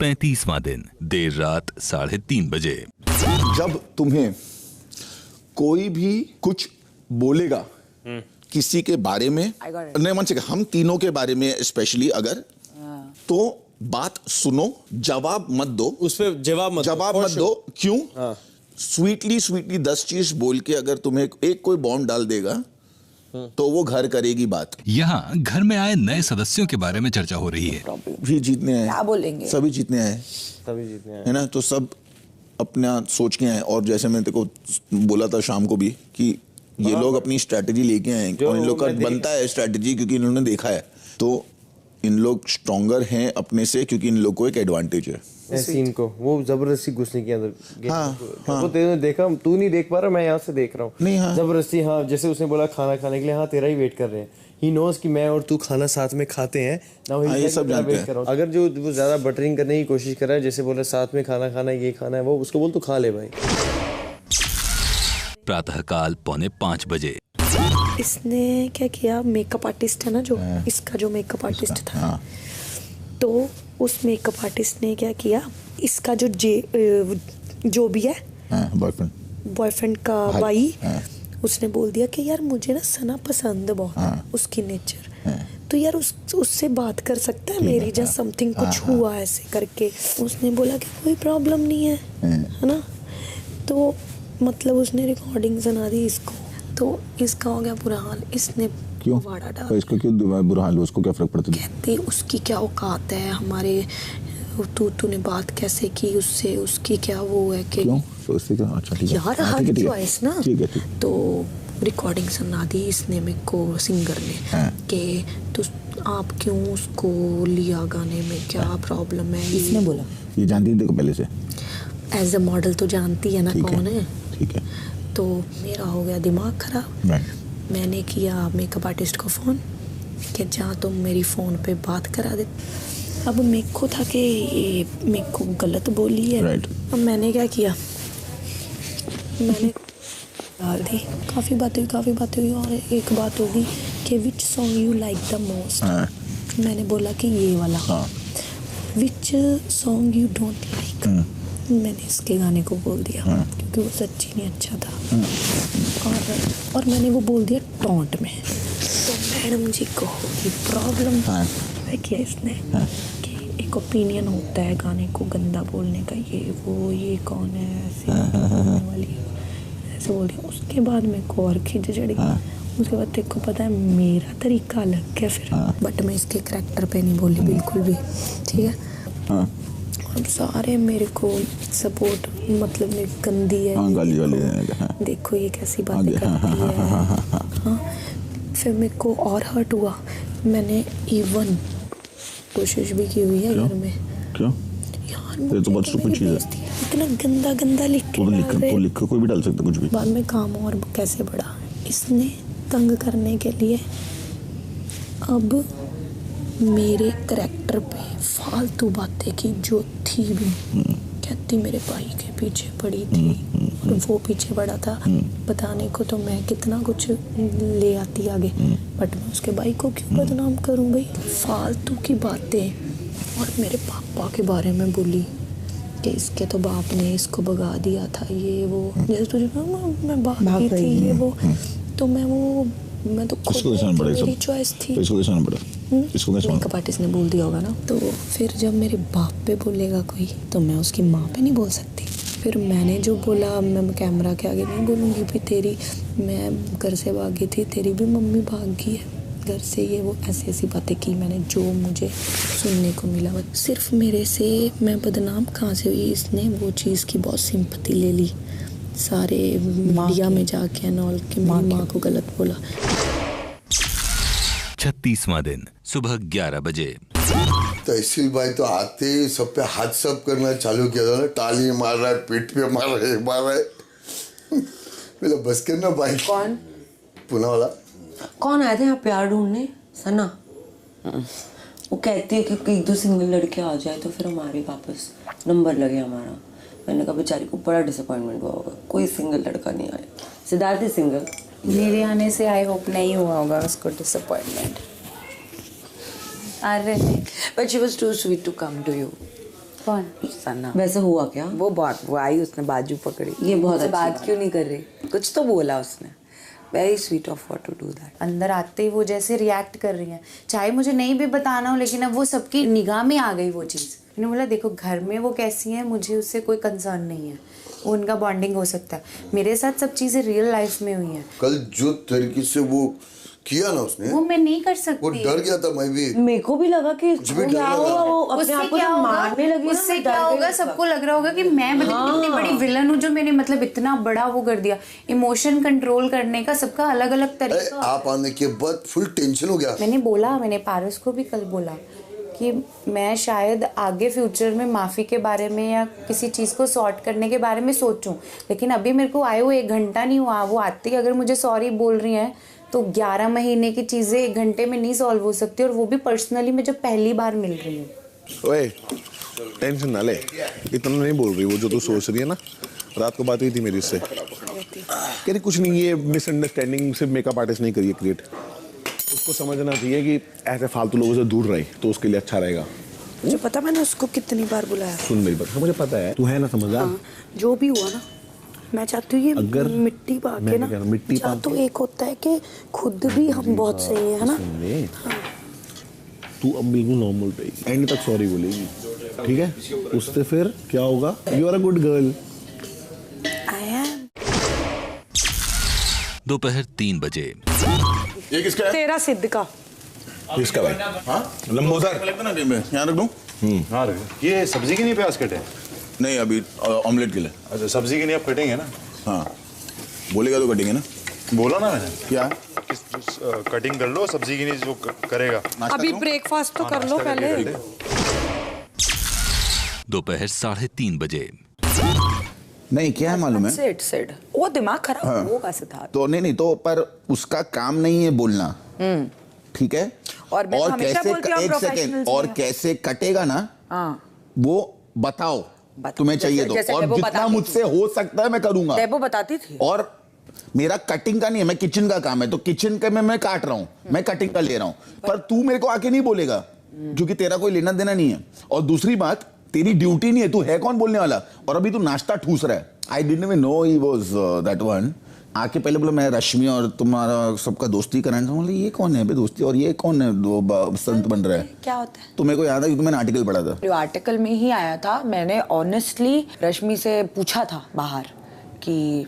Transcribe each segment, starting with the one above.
35वां दिन, देर रात 3:30 बजे। जब तुम्हें कोई भी कुछ बोलेगा किसी के बारे में, नहीं मन से हम तीनों के बारे में स्पेशली, अगर तो बात सुनो, जवाब मत दो, उस पे जवाब मत दो। क्यों? स्वीटली 10 चीज बोल के अगर तुम्हें एक कोई बॉम्ब डाल देगा तो वो घर करेगी बात। यहाँ घर में आए नए सदस्यों के बारे में चर्चा हो रही है। भी जीतने आए, क्या बोलेंगे? सभी जीतने आए, है ना? तो सब अपना सोच के आए। और जैसे मैंने तेको बोला था शाम को भी कि ये लोग अपनी स्ट्रैटेजी लेके आए और इन लोग का बनता है स्ट्रैटेजी, क्योंकि इन्होंने देखा है। तो इन लोग स्ट्रॉन्गर हैं अपने से, क्योंकि इन लोग को एक एडवांटेज है। सीन को वो जबरदस्ती घुसने के अंदर। हाँ। वो तेरे देखा, तू नहीं देख पा रहा, मैं यहाँ से देख रहा हूँ। नहीं, हाँ। जबरदस्ती, हाँ, जैसे उसने बोला खाना खाने के लिए, हाँ तेरा ही वेट कर रहे हैं। ही नोज कि मैं और तू खाना साथ में खाते हैं ना, ये सब जानते हैं। अगर जो वो ज्यादा बटरिंग करने की कोशिश कर रहा है, जैसे बोला साथ में खाना खाना है, ये खाना है, वो उसको बोल तू खा ले भाई। प्रातःकाल 4:45 बजे। इसने क्या किया, मेकअप आर्टिस्ट है ना जो, इसका जो मेकअप आर्टिस्ट था, तो उस मेकअप आर्टिस्ट ने क्या किया, इसका जो भी है बॉयफ्रेंड का भाई, उसने बोल दिया कि यार मुझे ना सना पसंद बहुत, उसकी नेचर, तो यार उससे बात कर सकता है मेरी, जस्ट समथिंग कुछ हुआ ऐसे करके। उसने बोला कि कोई प्रॉब्लम नहीं है ना। तो मतलब उसने रिकॉर्डिंग सुना दी इसको, तो इसका हो गया बुरा हाल। इसने क्यों वाड़ा डाला, तो इसका क्यों बुरा हाल? उसको क्या फर्क पड़ता है? कहते उसकी क्या औकात है, हमारे तूने बात कैसे की उससे, उसकी क्या वो है कि क्यों? तो उससे क्या? अच्छा ठीक है यार, हर चॉइस ना। ठीक है। तो रिकॉर्डिंग सुना दी इसने मेरे को, सिंगर ने, कि तो आप क्यों उसको लिया गाने में, क्या प्रॉब्लम है? इसने बोला, ये जानती थी देखो पहले से, एज अ मॉडल तो जानती है ना कौन है। ठीक है। तो मेरा हो गया दिमाग खराब। मैंने किया मेकअप आर्टिस्ट को फ़ोन कि जा तुम मेरी फ़ोन पे बात करा दे। अब मेरे को था कि ये मेरे को गलत बोली है। अब मैंने क्या किया, मैंने डाल दी, काफ़ी बातें हुई और एक बात होगी कि which song you like the most. मैंने बोला कि ये वाला। Which song you don't like, मैंने इसके गाने को बोल दिया, क्योंकि वो सच्ची नहीं अच्छा था। और मैंने वो बोल दिया टॉन्ट में। तो मैडम जी को होगी प्रॉब्लम है क्या इसने, कि एक ओपिनियन होता है गाने को गंदा बोलने का, ये कौन है ऐसे बोलने वाली, ऐसे बोल दिया। उसके बाद मेरे को और खिंच चढ़ गई। उसके बाद तेरे को पता है मेरा तरीका अलग है फिर, बट मैं इसके करैक्टर पे नहीं बोली बिल्कुल भी, ठीक है। और सारे मेरे को सपोर्ट, मतलब मेरी गंदी है, गाली वाली देखो ये कैसी बातें करती है। फिर मेरे को और हर्ट हुआ। मैंने इवन कोशिश भी की हुई है घर में। क्यों यार ये तो बहुत सुपर चीज है, इतना गंदा लिख के लिख कोई भी डाल सकता कुछ भी। बाद में काम और कैसे बढ़ा, इसने तंग करने के लिए अब मेरे करैक्टर पे फालतू बातें की जो थी भी। कहती मेरे भाई के पीछे पड़ी थी और वो पीछे पड़ा था बताने को, तो मैं कितना कुछ ले आती आगे, बट मैं उसके भाई को क्यों बदनाम करूं भाई? फालतू की बातें। और मेरे पापा के बारे में बोली कि इसके तो बाप ने इसको भगा दिया था, ये वो, जैसे तुझे मैं भागी थी ये वो। तो मैं तो खुद, मेरी चॉइस थी। इसको कैसे पड़ा? इसको कैसे मेकअप आर्टिस्ट ने बोल दिया होगा ना। तो फिर जब मेरे बाप पे बोलेगा कोई, तो मैं उसकी माँ पे नहीं बोल सकती। फिर मैंने जो बोला, मैं कैमरा के आगे नहीं बोलूँगी भी तेरी, मैं घर से भागी थी, तेरी भी मम्मी भाग गई है घर से, ये वो ऐसी बातें की मैंने, जो मुझे सुनने को मिला। सिर्फ मेरे से मैं बदनाम कहाँ से हुई, इसने वो चीज़ की बहुत सिंपैथी ले ली, सारे मीडिया में जाके नॉल की माँ को गलत बोला। 36वां दिन, सुबह 11 बजे। तहसील भाई तो आते ही सब पे हाथ सब करना चालू किया था ना, ताली मार रहा है, पीठ पे मार रहा है। मेरा बस करना भाई। कौन? पुणे वाला। कौन आए थे यहाँ प्यार ढूंढने? सना। वो कहती है कि 1-2 सिंगल लड़के आ जाए तो फिर हमारे वापस नंबर लगे हमारा। मैंने कहा बेचारी को बड़ा डिसअपॉइंटमेंट हुआ होगा, कोई सिंगल लड़का नहीं आया। सिद्धार्थ है सिंगल। मेरे आने से आई होप नहीं हुआ होगा उसको डिसअपॉइंटमेंट। अरे नहीं, but she was too sweet to come to you. कौन? सना। वैसे हुआ क्या? वो आई, उसने बाजू पकड़ी। ये बहुत मुझसे अच्छी बात बात क्यों नहीं कर रही? कुछ तो बोला उसने। Very sweet of her to do that. अंदर आते ही वो जैसे रिएक्ट कर रही हैं, चाहे मुझे नहीं भी बताना हो, लेकिन अब वो सबकी निगाह में आ गई वो चीज़। मैंने बोला देखो घर में वो कैसी हैं मुझे उससे कोई कंसर्न नहीं है, वो उनका बॉन्डिंग हो सकता है, मेरे साथ सब चीज़ें रियल लाइफ में हुई हैं। कल जो तरीके से वो किया ना उसने, वो मैं नहीं कर सकती। वो डर गया था। मैं भी, मेरे को भी लगा कि कुछ भी क्या डर हुआ, लगा। वो अपने आप को जब मारने लगी ना, उससे मैं क्या डर होगा, गई। सबको लग रहा होगा कि मैं मतलब कितनी बड़ी विलन हूँ जो मैंने मतलब इतना बड़ा वो कर दिया। इमोशन कंट्रोल करने का सबका अलग अलग तरीका। आप आने के बाद फुल टेंशन हो गया। मैंने पारस को भी कल बोला कि मैं शायद आगे फ्यूचर में माफ़ी के बारे में या किसी चीज़ को सॉर्ट करने के बारे में सोचूं, लेकिन अभी मेरे को आए हुए 1 घंटा नहीं हुआ, वो आती अगर मुझे सॉरी बोल रही हैं तो 11 महीने की चीज़ें 1 घंटे में नहीं सॉल्व हो सकती, और वो भी पर्सनली मैं जब पहली बार मिल रही हूँ। ओए टेंशन ना ले, इतना नहीं बोल रही वो जो तू सोच रही है ना। रात को बात हुई थी मेरी उससे, कह रही कुछ नहीं, ये मिसअंडरस्टैंडिंग सिर्फ मेकअप आर्टिस्ट नहीं करिए क्रिएट, उसको समझना चाहिए कि ऐसे फालतू लोगों से दूर रहे तो उसके लिए अच्छा रहेगा। मुझे पता, मैंने उसको कितनी बार बुलाया। सुन मेरी बात, मुझे पता है तू है ना समझदार। हाँ, जो भी हुआ ना, मैं चाहती हूँ ये अगर मिट्टी पा के ना, मिट्टी पा तो एक होता है कि खुद भी हम बहुत सही है ना। तू अब बिल्कुल नॉर्मल रहेगी, एंड तक सॉरी बोलेगी, ठीक है? उससे फिर क्या होगा, you are a good girl. I am. दोपहर 3 बजे। ये किसका है? तेरा सिद्ध का। किसका भाई? हाँ लंबोदर यहाँ रख दूँ? हाँ ये सब्जी के लिए प्याज कटे? नहीं, अभी ऑमलेट के लिए। अच्छा सब्जी के लिए आप कटेंगे ना? हाँ, बोलेगा तो कटेंगे ना। बोला ना मैंने क्या? कटिंग कर लो सब्जी के लिए जो करेगा। अभी ब्रेकफास्ट तो कर लो पहले। दोपहर 3:30 बजे। नहीं, क्या है मालूम है? सेड वो दिमाग खराब होगा सिद्धार्थ। तो नहीं तो पर उसका काम नहीं है बोलना, ठीक है? और मैं हमेशा बोलती हूँ एक सेकेंड, प्रोफेशनल्स और में। कैसे कटेगा ना वो बताओ, तुम्हें चाहिए जैसे तो, और डेबो जितना बताती मुझसे हो सकता है मैं करूंगा। डेबो बताती थी। और मेरा कटिंग का नहीं है, मैं किचन का काम है, तो किचन के में मैं काट रहा हूँ, मैं कटिंग का ले रहा हूँ, पर तू मेरे को आके नहीं बोलेगा क्योंकि तेरा कोई लेना देना नहीं है। और दूसरी बात, तेरी ड्यूटी नहीं है, तू है कौन बोलने वाला? और अभी तू नाश्ता ठूस रहा है। I didn't even know he was that one. आके पहले बोला मैं रश्मि और तुम्हारा सबका दोस्ती कराना, बोले ये कौन है बे दोस्ती, और ये कौन है दो संत बन रहा है? क्या होता है? तो मेरे को याद है क्योंकि मैंने आर्टिकल पढ़ा था। जो आर्टिकल में ही आया था, मैंने ऑनेस्टली रश्मि से पूछा था बाहर कि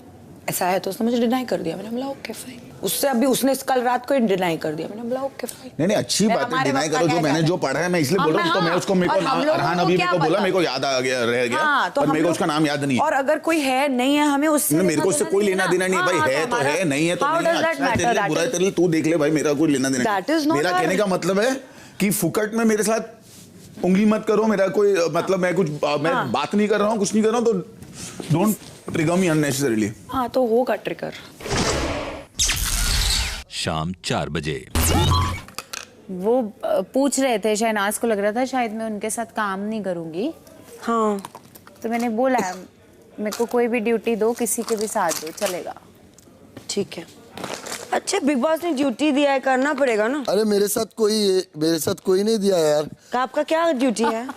ऐसा है, तो उसने मुझे डिनाई कर दिया। मैंने बोला ओके फाइन। उससे अभी उसने कल रात को डिनाई कर दिया। मैंने बोला ओके फाइन। नहीं अच्छी बात है, डिनाई करो। जो मैंने जो पढ़ा है मैं इसलिए बोल रहा हूँ, तो मैं उसको मेरे को अरहान अभी मेरे को बोला, मेरे को याद आ गया, रह गया, और मेरे को उसका नाम याद नहीं है। और अगर कोई है नहीं है, हमें उससे मेरे को उससे कोई लेना देना नहीं भाई, है तो है, नहीं है तो नहीं है, अच्छा है तेरे लिए, बुरा है तेरे लिए, तू देख ले भाई, मेरा कोई लेना देना नहीं। मेरा कहने का मतलब है कि फुकट में मेरे साथ उंगली मत करो, मेरा कोई मतलब मैं बात नहीं कर रहा हूँ, कुछ नहीं कर रहा हूँ, तो डोंट ट्रिगर मी अननेसेसरीली। हाँ तो होगा ट्रिगर। शाम 4 बजे। वो पूछ रहे थे, शहनाज को लग रहा था शायद मैं उनके साथ काम नहीं करूंगी। हाँ, तो मैंने बोला मेरे को कोई भी ड्यूटी दो, किसी के भी साथ दो, चलेगा। ठीक है। अच्छा बिग बॉस ने ड्यूटी दिया है, करना पड़ेगा ना। अरे मेरे साथ कोई नहीं दिया यार। आपका क्या ड्यूटी है?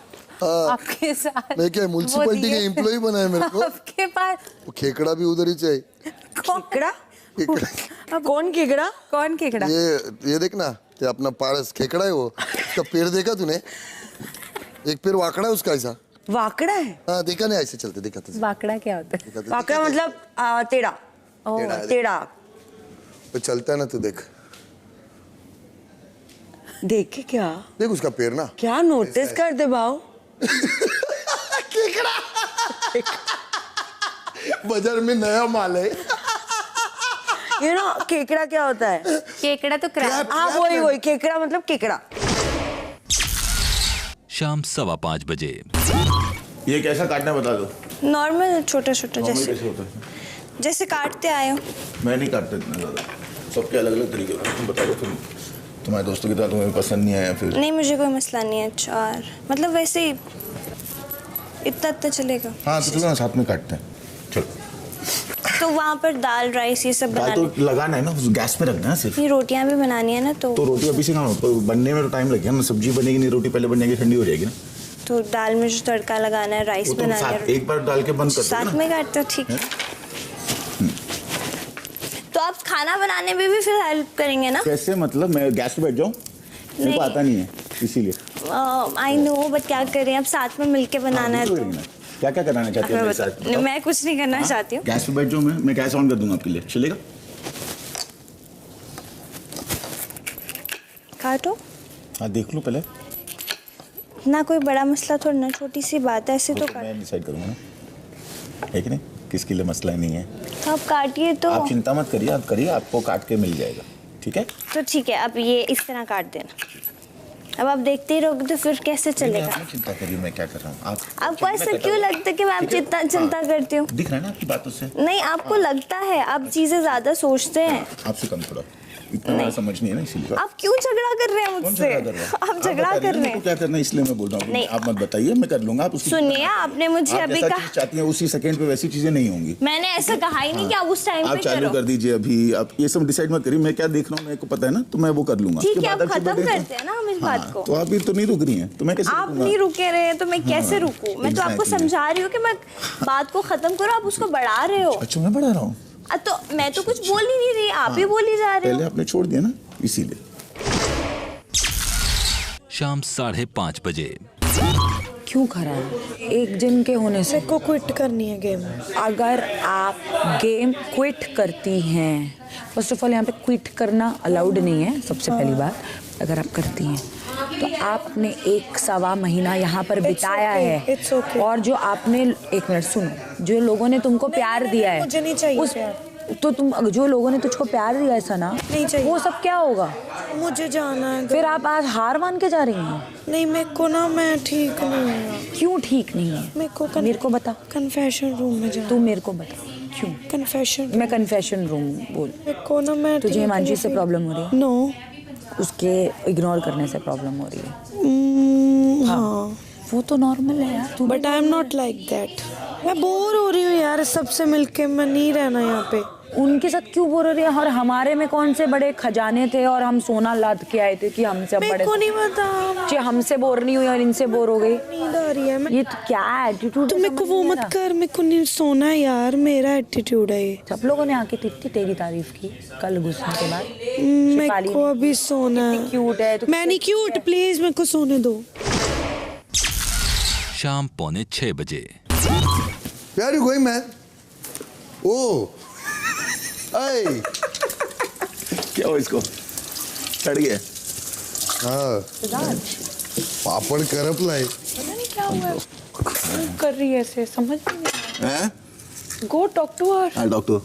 आपके साथ मैं क्या म्युनिसिपैलिटी के एम्प्लॉय बना है मेरे को? आपके पास वो खेकड़ा भी उधर ही चाहिए। केकड़ा? खेकड़ा? कौन केकड़ा? कौन केकड़ा? ये देखना, ये अपना पारस खेकड़ा है वो। उसका पैर देखा तूने? एक पैर वाकड़ा है उसका, ऐसा वाकड़ा है? हाँ देखा नहीं, ऐसे चलते देखा था। वाकड़ा क्या होता है? वाकड़ा मतलब टेढ़ा। टेढ़ा वो चलता है ना, तू देख देख के क्या देख उसका पैर ना, क्या नोटिस कर दे भाव। खेकड़ा बाजार में नया माल है। ये ना केकड़ा क्या होता है? केकड़ा तो क्रैब। हाँ वही केकड़ा मतलब केकड़ा। शाम 5:15 बजे। ये कैसा काटना बता दो। नॉर्मल छोटा छोटा कैसे होता है? जैसे काटते आए हो। मैं नहीं काटता इतना ज़्यादा, सबके अलग अलग तरीके होते हैं। तुम बता दो, तुम तुम्हारे दोस्तों की तरह तुम्हें पसंद नहीं आया फिर? नहीं मुझे कोई मसला नहीं है। अच्छा, और मतलब वैसे ही इतना चलेगा। हाँ तो चलो साथ में काटते हैं, चलो। तो वहाँ पर दाल राइस ये सब दाल बनाना तो लगाना है ना, गैस पे रखना है सिर्फ। ये रोटियाँ भी बनानी है ना, तो रोटी अभी से खाओ, तो बनने में तो टाइम लगेगा ना, सब्जी बनेगी नहीं, रोटी पहले बनेगी, ठंडी हो जाएगी ना। तो दाल में जो तड़का लगाना है, राइस बनाना है, एक बार डाल के बंद कर दो साथ ना। में काटते हो, ठीक है। तो आप खाना बनाने में भी फिर हेल्प करेंगे ना? कैसे मतलब? मैं गैस पे बैठ जाऊँ? मेरे को आता नहीं है इसीलिए। आई नो, बट क्या करें, अब साथ में मिलके बनाना है तो। क्या क्या कराना चाहती है मेरे साथ? मैं कुछ नहीं करना चाहती हूँ। गैस पे बैठ जाऊँ, मैं गैस ऑन कर दूंगा आपके लिए, चलेगा? काटो। हाँ देख लो पहले ना, कोई बड़ा मसला थोड़ा ना, छोटी सी बात है, ऐसे तो मैं डिसाइड करूंगा ना, है कि नहीं? किसके लिए मसला नहीं है। तो आप काटिए तो। आप चिंता मत करिए, आप करिए, आपको काट के मिल जाएगा, ठीक है? तो ठीक है, अब ये इस तरह काट देना। अब आप देखते ही रहोगे तो फिर कैसे चलेगा? आप चिंता करिए, मैं क्या कर रहा हूँ। आपको ऐसा क्यों लगता है कि मैं आप जितना चिंता करती हूँ? दिख रहा है ना आपकी बातों से। नहीं, आपको लगता है, आप चीजें ज्यादा सोचते हैं। आपसे कम थोड़ा, इतना बड़ा समझ नहीं है ना, इसीलिए। आप क्यों झगड़ा कर रहे हैं मुझसे? आप झगड़ा कर रहे हैं। क्या करना है इसलिए मैं बोल रहा हूँ। नहीं, आप मत बताइए, मैं कर लूंगा। आप सुनिए, आपने मुझे अभी कहा चाहती हैं उसी सेकंड पे वैसी चीजें नहीं होंगी। मैंने ऐसा कहा ही नहीं कि आप उस टाइम पे आप चालू कर दीजिए अभी। आप ये सब डिसाइड मत करिए, मैं क्या देख रहा हूँ मेरे को पता है ना, तो मैं वो कर लूंगा। ठीक है, आप खत्म करते हैं ना हम इस बात को। तो आप भी तो नहीं रुक रही हैं, तो मैं कैसे आप नहीं रुके रहे हैं तो मैं कैसे रुकूं? मैं तो आपको समझा रही हूँ कि मैं बात को खत्म करो, आप उसको बढ़ा रहे हो। अच्छा, मैं बढ़ा रहा हूँ? तो मैं तो कुछ बोल ही नहीं रही, आप ही बोली जा रहे हो। पहले आपने छोड़ दिया ना, इसीलिए। शाम 5:30 बजे। क्यों खराब? एक जन के होने से को क्विट करनी है गेम। अगर आप गेम क्विट करती हैं, फर्स्ट ऑफ ऑल यहाँ पे क्विट करना अलाउड नहीं है। सबसे पहली बात, अगर आप करती हैं तो आपने 1-1.25 महीना यहाँ पर बिताया है। और जो आपने, एक मिनट सुनो, जो लोगों ने तुमको प्यार दिया है, मुझे नहीं चाहिए प्यार। तो तुम, जो लोगों ने तुझको प्यार दिया है सना, नहीं चाहिए। वो सब क्या होगा? मुझे जाना है। फिर आप आज हार मान के जा रही हैं? नहीं, मेरे को ना, मैं ठीक नहीं हूँ। क्यों ठीक नहीं है? मेरे को बता। कन्फेशन रूम में जाना। तू मेरे को बता क्यों? कन्फेशन। मैं कन्फेशन रूम बोल। मेरे को ना, मैं तुझे हिमांशी से प्रॉब्लम हो रही है? नो, उसके इग्नोर करने से प्रॉब्लम हो रही है। हाँ, वो तो नॉर्मल है यार। But I am not like that. मैं बोर हो रही हूँ यार सबसे मिलके, मैं नहीं रहना यहाँ पे। उनके साथ क्यों बोर हो रही है? और हमारे में कौन से बड़े खजाने थे और हम सोना लाद के आए थे कि हमसे बड़े? मेरे को नहीं पता। हमसे बोर नहीं हुई और इनसे बोर हो गई। नींद आ रही है। ये तो क्या एटीट्यूड? तो मेरे को वो मत कर, मेरे को नहीं सोना है यार, मेरा एटीट्यूड है ये। सब लोगों ने आके कितनी तेरी तारीफ की कल घुसने के बाद। मेरे को अभी सोना है। क्यूट है। मैं नहीं क्यूट, प्लीज मेरे को सोने दो। शाम 5:45 बजे। Where are you going, man? Oh, hey. क्या हो इसको? चढ़ गया? हाँ। पापड़ करप लाए। पता नहीं क्या हुआ। क्यों कर रही है ऐसे, समझ नहीं। हैं? Go talk to her. हाँ डॉक्टर।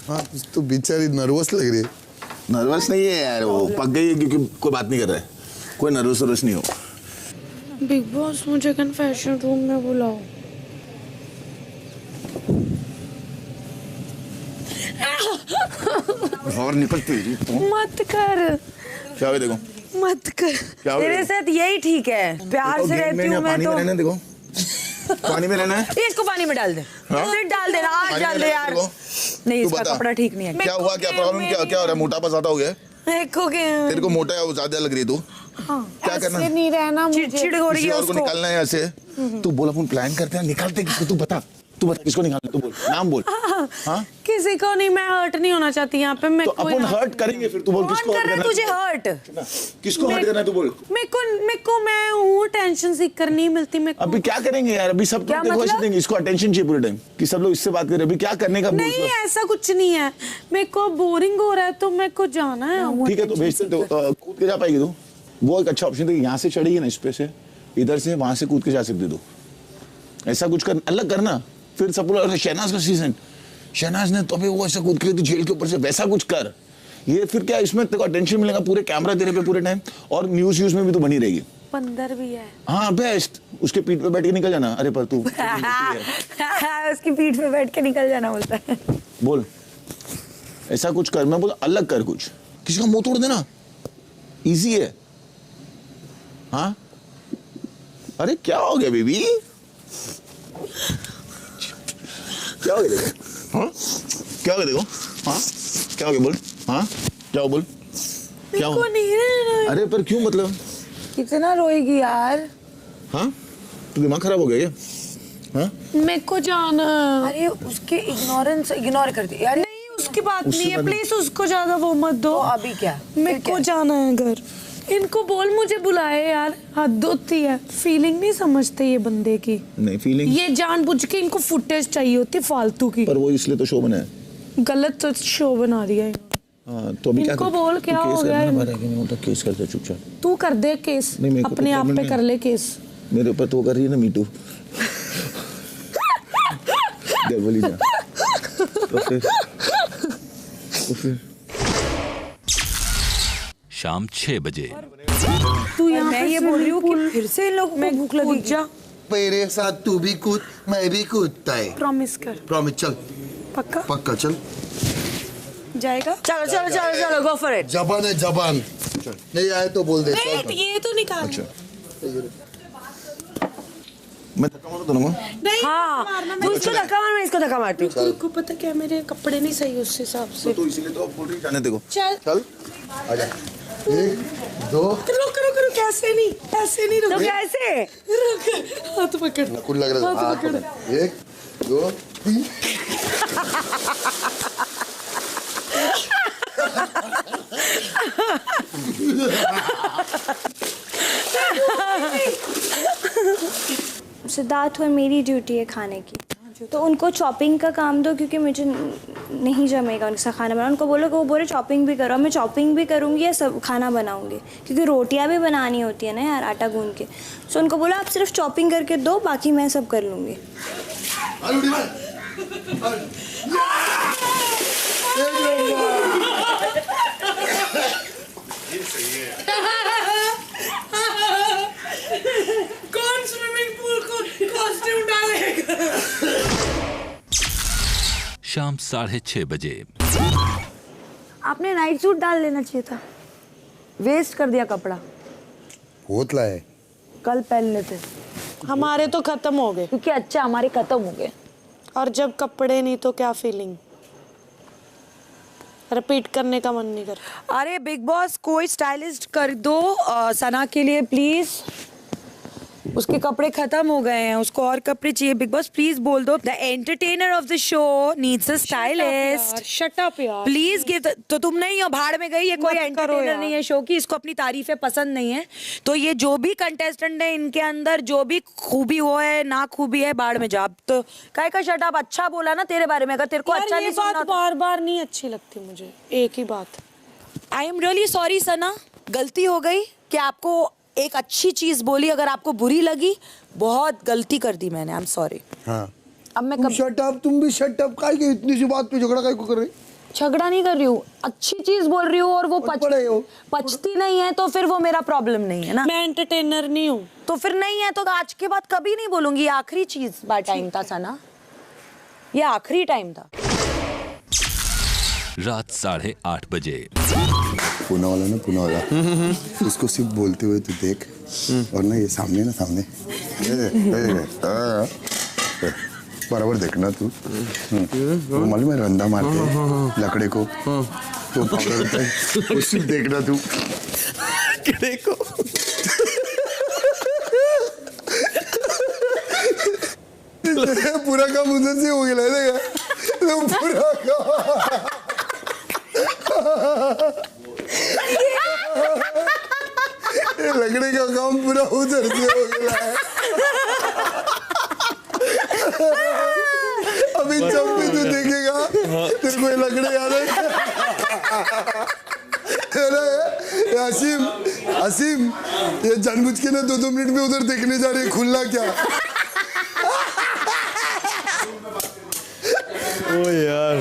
हाँ, तो बेचारी नर्वस लग रही है। नर्वस नहीं है यार, वो पक गई है क्योंकि कोई बात नहीं कर रहा है। कोई नर्वस नहीं हो। बिग बॉस, मुझे कन्फेशन रूम में बुलाओ। और निकलती मत कर। क्या हो देखो, मत कर। क्या हो तेरे साथ यही ठीक है, प्यार से रहती हूँ मैं तो। पानी में रहना, देखो पानी में रहना है। इसको पानी में डाल दे। फिर डाल देना, आज डाल दे यार। नहीं, इसका कपड़ा ठीक नहीं है। क्या हुआ? क्या प्रॉब्लम? क्या हो रहा है? मोटापा ज्यादा हो गया? तेरे को मोटा है, वो ज्यादा लग रही है तू। क्या करना? ऐसे नहीं रहना, चिड़चिड़ हो रही है उसको। निकालना है ऐसे। तू बोल, अपन प्लान करते हैं, निकालते किसको? तू बता किसको निकालना? तू बोल, नाम बोल। हाँ, किसी को नहीं, मैं हर्ट नहीं होना चाहती यहाँ पे। मैं तो अपन हर्ट करेंगे फिर। तू बोल किसको हर्ट करना है? तुझे हर्ट किसको हर्ट करना है? तू बोल। मेरे को मैं हूँ, टेंशन सीकर नहीं मिलती मेरे को। अभी क्या करेंगे यार? अभी सब क्वेश्चन देंगे, इसको अटेंशन चाहिए पूरे टाइम कि सब लोग इससे बात करें। अभी क्या करने का? नहीं, ऐसा कुछ नहीं है। मेरे को बोरिंग हो रहा है तो मेरे को जाना है। ठीक है, तो भेजते। तो कूद के जा पाएगी तू? वो एक अच्छा ऑप्शन था। यहाँ से चढ़ेगी ना, इस पे से, इधर से वहां से कूद के जा सकते। तो ऐसा कुछ कर, अलग करना। फिर सब लोग, शहनाज का सीजन, शहनाज ने तो अभी वो ऐसा कूद के जेल के ऊपर से, वैसा कुछ कर। ये फिर क्या, इसमें तेरे को अटेंशन मिलेगा, पूरे कैमरा तेरे पे पूरे टाइम, और न्यूज में भी तो बनी रहेगी। बंदर भी है। हाँ बेस्ट। उसके पीठ पे बैठ के निकल जाना। अरे पर तू उसकी पीठ पे बैठ के निकल जाना बोलता है। बोल, ऐसा कुछ कर। मैं बोल, अलग कर कुछ। किसी का मुंह तोड़ देना इजी है। हाँ, अरे क्या हो गया बेबी? क्या हो गया देखो? हाँ, क्या हो गया देखो? हाँ, क्या हो गया बोल? हाँ, क्या हो बोल? क्या हो? नहीं रहना। अरे पर क्यों, मतलब कितना रोएगी यार? हाँ तो दिमाग खराब हो गया क्या? हाँ मेरे को जाना। अरे उसके इग्नोर कर दिया यार। नहीं उसकी बात नहीं है, प्लीज उसको ज्यादा वो मत दो। तो अभी क्या? मेरे को जाना है घर। इनको बोल मुझे बुलाए यार, हद होती है। फीलिंग नहीं समझते ये बंदे की। नहीं फीलिंग, ये जानबूझ के इनको फुटेज चाहिए होती है फालतू की। पर वो इसलिए तो शो बनाया। गलत तो शो बना दिया है। हाँ तो अभी क्या इनको बोल क्या हो गया? केस करते चुपचाप। तू कर दे केस, अपने आप पे कर ले केस। मेरे ऊपर तो कर रही है ना मीटू। बोली जा। तो फिर शाम 6 बजे। तू यहाँ मैं ये बोल रही हूँ कि फिर से इन लोगों को भूख लगी। जा मेरे साथ तू भी कूद, मैं भी कूदता है। प्रॉमिस कर। प्रॉमिस, चल पक्का पक्का चल। जाएगा? चलो चलो चलो चलो गो फॉर इट। जबान है जबान, नहीं आए तो बोल दे। ये तो निकाल। अच्छा मैं धक्का मारूं दोनों को? नहीं हाँ तू इसको धक्का मार, मैं इसको धक्का मारती हूँ। तुमको पता क्या मेरे कपड़े नहीं सही उस हिसाब से। तो इसीलिए तो बोल रही जाने देखो। चल चल आजा। 1 2 रुक कैसे नहीं, ऐसे नहीं रुक। तो कैसे? रुक हाथ पकड़। कुछ लग रहा है हाथ पकड़। 1 2 3 सिद्धार्थ और मेरी ड्यूटी है खाने की, तो उनको चॉपिंग का काम दो क्योंकि मुझे नहीं जमेगा उनका खाना बनाना। उनको बोलो कि वो बोले चॉपिंग भी करो, मैं चॉपिंग भी करूँगी या सब खाना बनाऊँगी क्योंकि रोटियाँ भी बनानी होती है ना यार आटा गूंद के। सो उनको बोलो आप सिर्फ चॉपिंग करके दो, बाकी मैं सब कर लूँगी। कौन स्विमिंग पूल को कॉस्ट्यूम डालेगा? शाम 6:30 बजे। आपने नाइट सूट डाल लेना चाहिए था, वेस्ट कर दिया कपड़ा। पोतला है, कल पहन लेते। हमारे तो खत्म हो गए क्योंकि अच्छा हमारे खत्म हो गए। और जब कपड़े नहीं तो क्या फीलिंग? रिपीट करने का मन नहीं कर। अरे बिग बॉस कोई स्टाइलिस्ट कर दो सना के लिए प्लीज। उसके कपड़े खत्म हो गए हैं, उसको और कपड़े चाहिए। बिग बॉस प्लीज बोल दो the entertainer of the show needs a stylist. Shut up यार प्लीज गिव। तो तुम नहीं हो, भाड़ में गई। ये कोई एंटरटेनर नहीं है शो की, इसको अपनी तारीफें पसंद नहीं है। तो ये जो भी कंटेस्टेंट है इनके अंदर जो भी खूबी हो है ना खूबी है, भाड़ में जा। तो काय का शट अप अच्छा बोला ना तेरे बारे में, अगर तेरे को अच्छा नहीं सुनना। बार बार नहीं अच्छी लगती मुझे एक ही बात। आई एम रियली सॉरी सना, गलती हो गई कि आपको एक अच्छी चीज बोली, अगर आपको बुरी लगी बहुत गलती कर दी मैंने। I am sorry. हाँ अब मैं शट अप, तुम भी शट अप। काय के इतनी सी बात पे झगड़ा काय को कर रही? झगड़ा नहीं कर रही हूँ, अच्छी चीज बोल रही हूँ और वो पचती नहीं है तो फिर वो मेरा प्रॉब्लम नहीं है ना। मैं एंटरटेनर नहीं हूँ तो फिर नहीं है तो आज के बाद कभी नहीं बोलूंगी। आखिरी चीज बार टाइम था सना, ये आखिरी टाइम था। रात 8:30 बजे। पुणे वाला ना, पुणे वाला उसको सिर्फ बोलते हुए तू देख, और ना ये सामने ना सामने बराबर देखना तू। वो मालूम है रंदा मारते हैं लकड़े को, तो वो सिर्फ देखना तू लकड़े को। पूरा काम उधर से हो गया पूरा काम। ये लकड़े का काम पूरा उधर से हो गया है। अभी जब भी तू देखेगा तेरे को ये लकड़े याद है। असीम असीम ये जानबूझ के ना 2-2 मिनट में उधर देखने जा रहे, खुलना क्या। ओ यार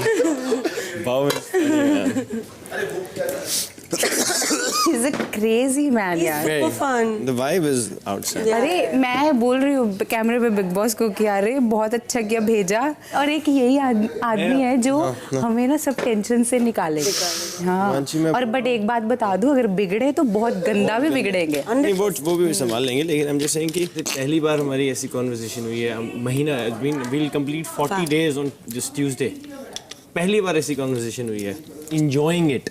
He's a crazy man यार। So fun. The vibe is outside. अरे मैं बोल रही हूँ कैमरे पे बिग बॉस को कि अरे बहुत अच्छा किया भेजा, और एक यही आदमी है जो हमें ना सब टेंशन से निकालेगा। हाँ और बट एक बात बता दूँ, अगर बिगड़े तो बहुत गंदा भी बिगड़ेंगे। नहीं वो भी संभाल लेंगे, लेकिन I'm just saying कि पहली बार हमारी ऐसी कॉन्वर्सेशन हुई है। महीना we'll complete 40 days on this Tuesday। पहली बार ऐसी कॉन्वर्सेशन हुई है। Enjoying it।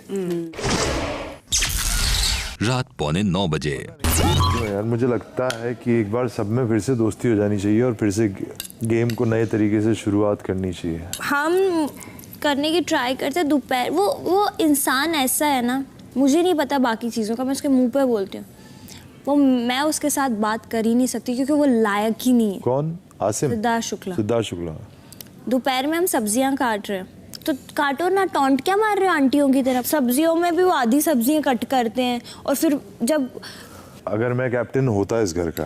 रात 8:45 बजे। यार मुझे लगता है कि एक बार सब में फिर से दोस्ती हो जानी चाहिए और फिर से गेम को नए तरीके से शुरुआत करनी चाहिए। हम करने की ट्राई करते हैं दोपहर, वो इंसान ऐसा है ना, मुझे नहीं पता बाकी चीज़ों का, मैं उसके मुंह पे बोलती हूँ, वो मैं उसके साथ बात कर ही नहीं सकती क्योंकि वो लायक ही नहीं है। कौन? आसिम? सिद्धार्थ शुक्ला। सिद्धार्थ शुक्ला। दोपहर में हम सब्जियां काट रहे हैं तो काटो ना, टॉन्ट क्या मार रहे हो आंटियों की तरफ। सब्जियों में भी वो आधी सब्जियां कट करते हैं और फिर जब अगर मैं कैप्टन होता इस घर का,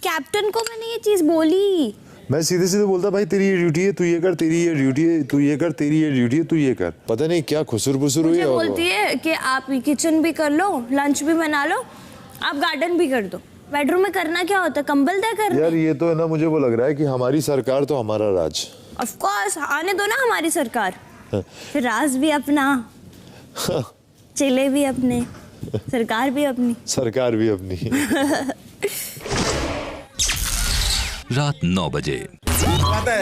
कैप्टन को मैंने ये चीज़ बोली, मैं सीधे सीधे बोलता भाई तेरी ये ड्यूटी है तू ये कर, तेरी ये ड्यूटी है तू ये कर, तेरी ये ड्यूटी है तू ये कर। पता नहीं क्या खुसुर बुसुर हुई है। बोलती है कि आप किचन भी कर लो, लंच भी बना लो, आप गार्डन भी कर दो। बेडरूम में करना क्या होता है, कंबल तय कर। यार ये तो है ना, मुझे वो लग रहा है कि हमारी सरकार तो हमारा राज। ऑफ कोर्स आने दो ना हमारी सरकार, फिर राज भी अपना, चेले भी अपने, सरकार भी अपनी। सरकार भी अपनी। रात 9 बजे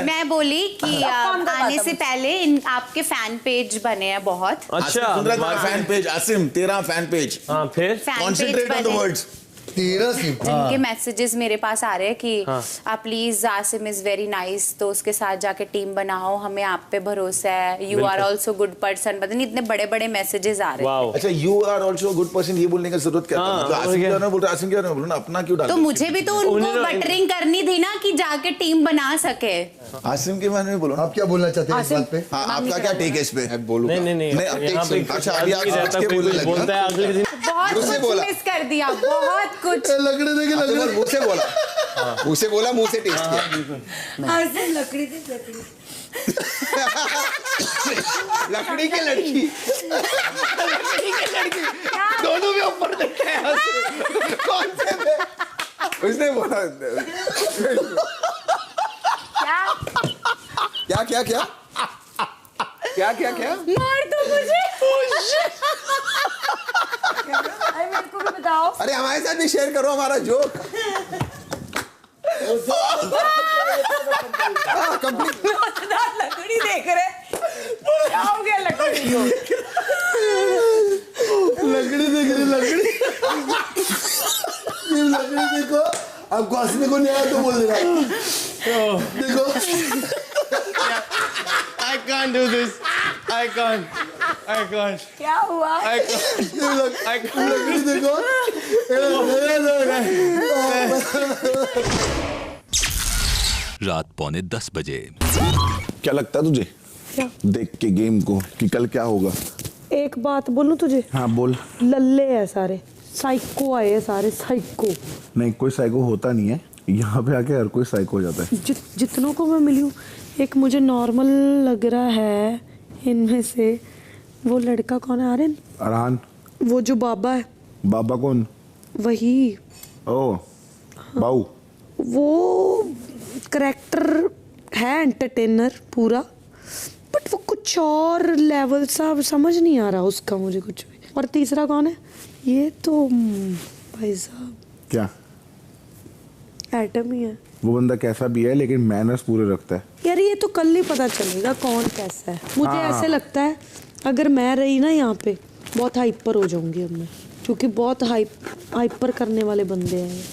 मैं बोली कि आने से पहले आपके फैन पेज बने हैं बहुत। अच्छा फैन पेज आसिम, तेरा फैन पेज। हाँ फिर कॉन्सेंट्रेट ऑन द वर्ड्स। जिनके मैसेजेस मेरे पास आ रहे हैं कि आप please Asim is very nice, तो उसके साथ जाके टीम बनाओ, हमें आप पे भरोसा है, you are also good person. पता नहीं इतने बड़े बड़े मैसेजेस आ रहे हैं। अच्छा you are also good person, ये बोलने की जरूरत क्या है? आसिम क्या ना बोल रहा, आसिम क्या ना बोल रहा, अपना क्यों डाल? तो मुझे भी तो उनको बटरिंग करनी थी ना कि जाके टीम बना सके। आसिम के बारे में बोलो। आप क्या बोलना चाहते हैं इस बात पे? आपका क्या टेक है इस पे? बोलो। नहीं अच्छा अभी आप सोच के बोलने लगे। बहुत कुछ मिस कर दिया, बहुत कुछ। लकड़ी देके लकड़ी मुंह से बोला, मुंह से बोला, मुंह से टेस्ट किया। लकड़ी थी, लकड़ी लकड़ी की लड़की, लकड़ी की लड़की, दोनों भी ऊपर देखे हैं। कौन से थे? उसने बोला क्या क्या क्या क्या क्या क्या क्या मार दो मुझे। अरे मेरे को भी बताओ। अरे हमारे साथ भी शेयर करो हमारा जोक। लकड़ी देख रहे, क्या हो गया लकड़ी को? लकड़ी देख रही, लकड़ी लकड़ी देखो, आपको हंसने को नहीं आया तो बोल देना। देखो I can't do this. I can't. क्या हुआ? लकड़ी देखो। रात 9:45 बजे। क्या लगता है तुझे क्या? देख के गेम को कि कल क्या होगा? एक बात बोलूं तुझे? हाँ बोल। लल्ले है सारे, साइको आए हैं सारे, साइको। नहीं कोई साइको होता नहीं है, यहाँ पे आके हर कोई साइको हो जाता है। जितनों को मैं मिली हूँ, एक मुझे नॉर्मल लग रहा है इनमें से। वो लड़का कौन है? आर्यन? अरहान? वो जो बाबा है। बाबा कौन? वही। ओ बाऊ। वो करैक्टर है एंटरटेनर पूरा, बट वो कुछ और लेवल सा समझ नहीं आ रहा उसका मुझे कुछ भी। और तीसरा कौन है? ये तो भाई साहब क्या एटम ही है। वो बंदा कैसा भी है लेकिन मैनर्स पूरे रखता है। यार ये तो कल ही पता चलेगा कौन कैसा है। मुझे ऐसे लगता है अगर मैं रही ना यहाँ पे, बहुत हाइपर हो जाऊंगी अब मैं, क्योंकि बहुत हाइपर करने वाले बंदे हैं।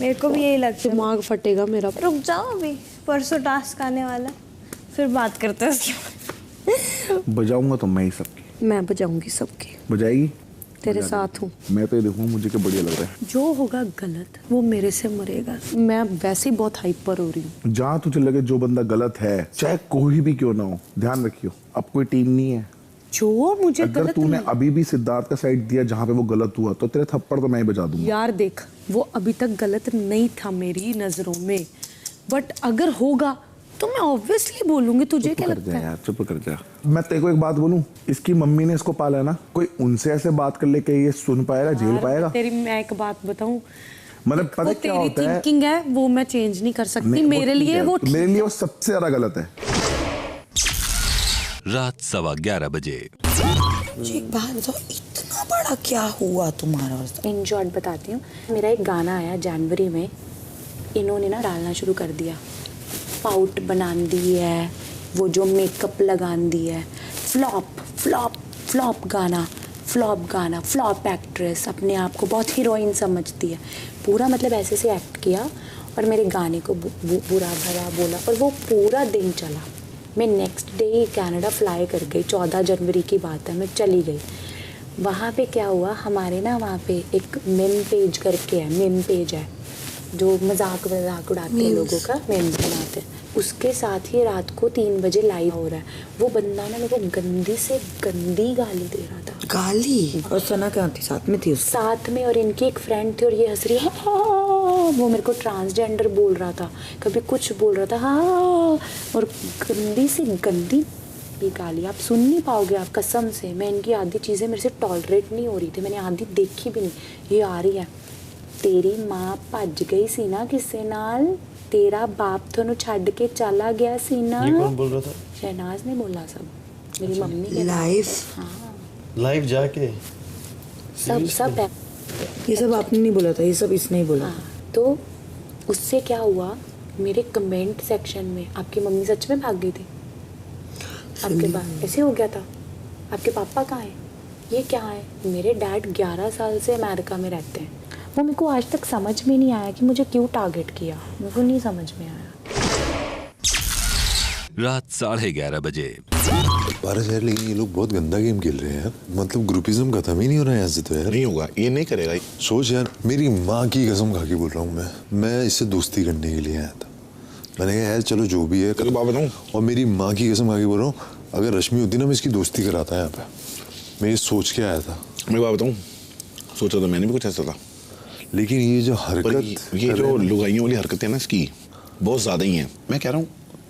मेरे को भी यही लगता है, दिमाग फटेगा मेरा। रुक जाओ अभी, परसों टास्क आने वाला, फिर बात करते हैं उसके। बजाऊंगा तो मैं ही सबकी। मैं बजाऊंगी सबकी। बजाएगी? तेरे साथ हूँ मैं तो ये देखूँ मुझे क्या बढ़िया लग रहा है। जो होगा गलत वो मेरे से मरेगा। मैं वैसे ही बहुत हाइपर हो रही हूँ। जहाँ तुझे लगे जो बंदा गलत है, चाहे कोई भी क्यों ना हो, ध्यान रखियो अब कोई टीम नहीं है। जो मुझे अगर तूने अभी भी सिद्धार्थ का साइड दिया जहाँ पे वो गलत हुआ, तो तेरे थप्पड़ तो मैं ही बजा दूंगा। यार देख, वो अभी तक गलत नहीं था मेरी नजरों में, बट अगर होगा तो मैं ऑब्वियसली बोलूंगी। तुझे क्या लगता है? यार चुप कर जा। मैं तेरे को एक बात बोलूं, इसकी मम्मी ने इसको पाला है ना, कोई उनसे ऐसे बात कर ले के ये सुन पाएगा, झेल पाएगा? तेरी मैं एक बात बताऊं, मतलब पता क्या होता है, थिंकिंग है वो मैं चेंज नहीं कर सकती। मेरे लिए वो सबसे ज्यादा गलत है। रात 11:15 बजे। मुझे एक बात बताओ, इतना बड़ा क्या हुआ तुम्हारा? इन शॉर्ट बताती हूँ। मेरा एक गाना आया जनवरी में, इन्होंने ना डालना शुरू कर दिया, पाउट बना दी है, वो जो मेकअप लगा दी है, फ्लॉप फ्लॉप फ्लॉप गाना। फ्लॉप गाना, फ्लॉप एक्ट्रेस, अपने आप को बहुत हीरोइन समझती है, पूरा मतलब ऐसे से एक्ट किया और मेरे गाने को बुरा भरा बोला और वो पूरा दिन चला। मैं नेक्स्ट डे ही कनाडा फ्लाई कर गई, 14 जनवरी की बात है, मैं चली गई। वहाँ पे क्या हुआ, हमारे ना वहाँ पे एक मेम पेज करके है, मेम पेज है जो मजाक उड़ाते हैं लोगों का, मेम्स बनाते हैं, उसके साथ ही रात को 3 बजे लाइव हो रहा है। वो बंदा ना मेरे को गंदी से गंदी गाली दे रहा था। गाली? और सना कहाँ थी? साथ में थी उसके? साथ में, और इनकी एक फ्रेंड थी और ये हंस रही है, वो मेरे को ट्रांसजेंडर बोल रहा था, कभी कुछ बोल रहा था, हाँ, और गंदी से गंदी ये गाली आप सुन नहीं पाओगे आप, कसम से। मैं इनकी आधी चीज़ें मेरे से टॉलरेट नहीं हो रही थी, मैंने आधी देखी भी नहीं। ये आ रही है, तेरी माँ भज गई सी ना किसे नाल, तेरा बाप थोनू छड़ के चला गया सी ना। ये कौन बोल रहा था? शहनाज ने बोला सब, मेरी मम्मी के लाइव। हाँ लाइव जाके सब है। ये सब आपने नहीं बोला था, ये सब इसने ही बोला। हाँ, तो उससे क्या हुआ, मेरे कमेंट सेक्शन में आपकी मम्मी सच में भाग गई थी, आपके पास ऐसे हो गया था, आपके पापा कहाँ हैं, ये क्या है। मेरे डैड 11 साल से अमेरिका में रहते हैं। वो मेरे को आज तक समझ में नहीं आया कि मुझे क्यों टारगेट किया, मेरे को नहीं समझ में आया। रात 11:30 बजे। पारस यार, लेकिन ये लोग बहुत गंदा गेम खेल रहे हैं यार, मतलब ग्रुपिज्म खत्म ही नहीं हो रहा है यहाँ से तो यार। नहीं होगा, ये नहीं करेगा। सोच यार, मेरी माँ की कसम खा के बोल रहा हूँ मैं इससे दोस्ती करने के लिए आया था। मैंने कहा यार चलो जो भी है बताऊँ, और मेरी माँ की कसम खा के बोल रहा हूँ, अगर रश्मि होती ना मैं इसकी दोस्ती कराता यहाँ पे। मैं ये सोच के आया था। मैं बात बताऊँ, सोचा था मैंने भी कुछ ऐसा था, लेकिन ये जो हरकत, ये जो लुगाइयों वाली हरकत है ना इसकी, बहुत ज्यादा ही है। मैं कह रहा हूँ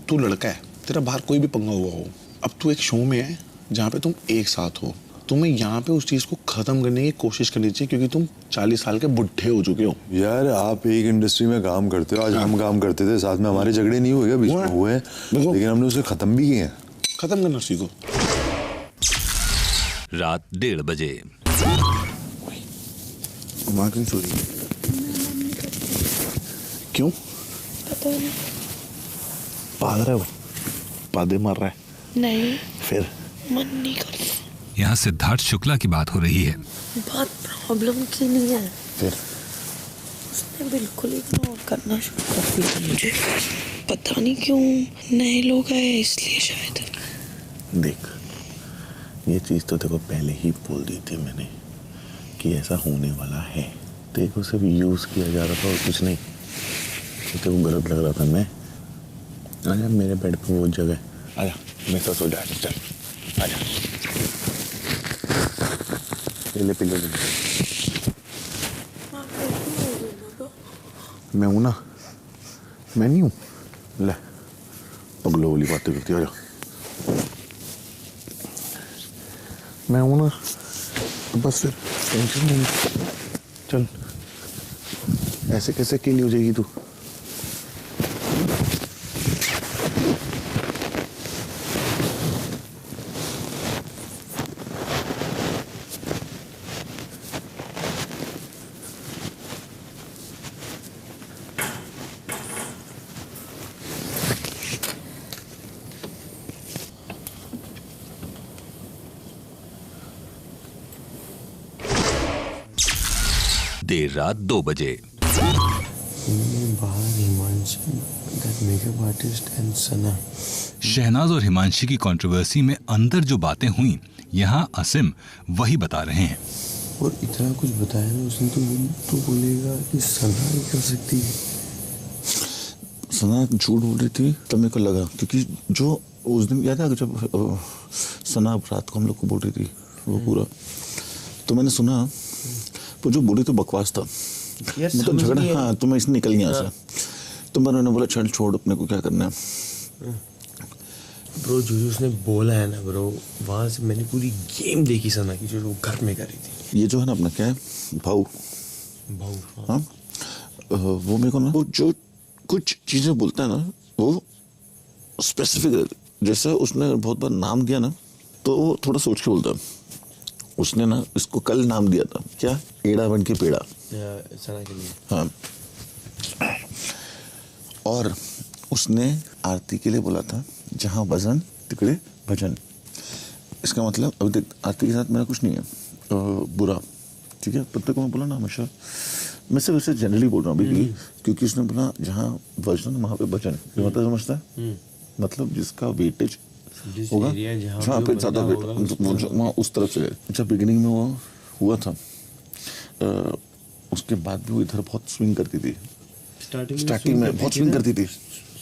तू लड़का है, तेरा बाहर कोई भी पंगा हुआ हो, अब तू एक शो में है जहाँ पे तुम एक साथ हो, तुम्हें यहाँ पे उस चीज को खत्म करने की कोशिश करनी चाहिए, क्योंकि तुम 40 साल के बुढ़े हो चुके हो। यार आप एक इंडस्ट्री में काम करते हो, आज हम काम करते थे साथ में, हमारे झगड़े नहीं हुए बीच में, हुए हैं, लेकिन हमने उसे खत्म भी किए हैं। खत्म करना सीखो। रात 1:30 बजे। माँ क्यों सो रही है? क्यों? पता नहीं। पाद रहा है वो, पादे मार रहा है। नहीं, फिर मन नहीं करता। यहाँ सिद्धार्थ शुक्ला की बात हो रही है। बात प्रॉब्लम की नहीं है, फिर उसने बिल्कुल इग्नोर करना शुरू कर दिया मुझे, पता नहीं क्यों, नए लोग आए इसलिए शायद। देख, ये चीज़ तो देखो पहले ही बोल दी थी मैंने कि ऐसा होने वाला है। देखो सिर्फ यूज़ किया जा रहा था और कुछ नहीं। तो वो गलत लग रहा था। मैं आजा, मेरे बेड पे वो जगह, आजा मेरे साथ सो जा, चल आजा, ले पिलो ले। मैं हूँ ना, मैं नहीं हूँ, ले पगलो वाली बातें करती, आजा मैं हूँ ना, तो बस फिर टेंशन नहीं। चल, ऐसे कैसे अकेली हो जाएगी तू? देर रात 2 बजे। शहनाज और हिमांशी की कंट्रोवर्सी में अंदर जो बातें हुई, यहाँ असीम वही बता रहे हैं। और इतना कुछ बताया ना उसने, तो बोलेगा कि सना ही कर सकती है। सना झूठ बोल रही थी तब मेरे को लगा, क्योंकि जो उस दिन याद है जब सना रात को हम लोग को बोल रही थी वो पूरा, तो मैंने सुना वो जो बोली तो बकवास था, मतलब झगड़ा। हाँ, तो मैं इससे निकल गया यहाँ से, तो मैंने बोला चल छोड़, अपने को क्या करना है। ब्रो जो उसने बोला है ना ब्रो, वहाँ से मैंने पूरी गेम देखी सना की, जो वो घर में कर रही थी। ये जो है ना अपना क्या है, भाऊ, हाँ, वो मेरे को ना, वो जो कुछ चीज़ें बोलता है ना वो स्पेसिफिक रहती। जैसे उसने बहुत बार नाम दिया ना, तो वो थोड़ा सोच के बोलता है। उसने ना इसको कल नाम दिया था, क्या, एड़ा बन के पेड़ा, सना के लिए। हाँ, और उसने आरती के लिए बोला था, जहाँ वजन तिकड़े भजन। इसका मतलब अब देख, आरती के साथ मेरा कुछ नहीं है, बुरा, ठीक है, पत्ते को मैं बोला ना हमेशा, मैं सिर्फ वैसे जनरली बोल रहा हूँ अभी, क्योंकि उसने बोला जहाँ वजन वहाँ पे वजन, मतलब समझता है, मतलब जिसका वेटेज होगा जहाँ पे ज्यादा वेट वहाँ उस तरफ से। जब बिगिनिंग में वो हुआ था उसके बाद भी वो इधर बहुत स्विंग करती थी, स्टार्टिंग में बहुत स्विंग करती थी,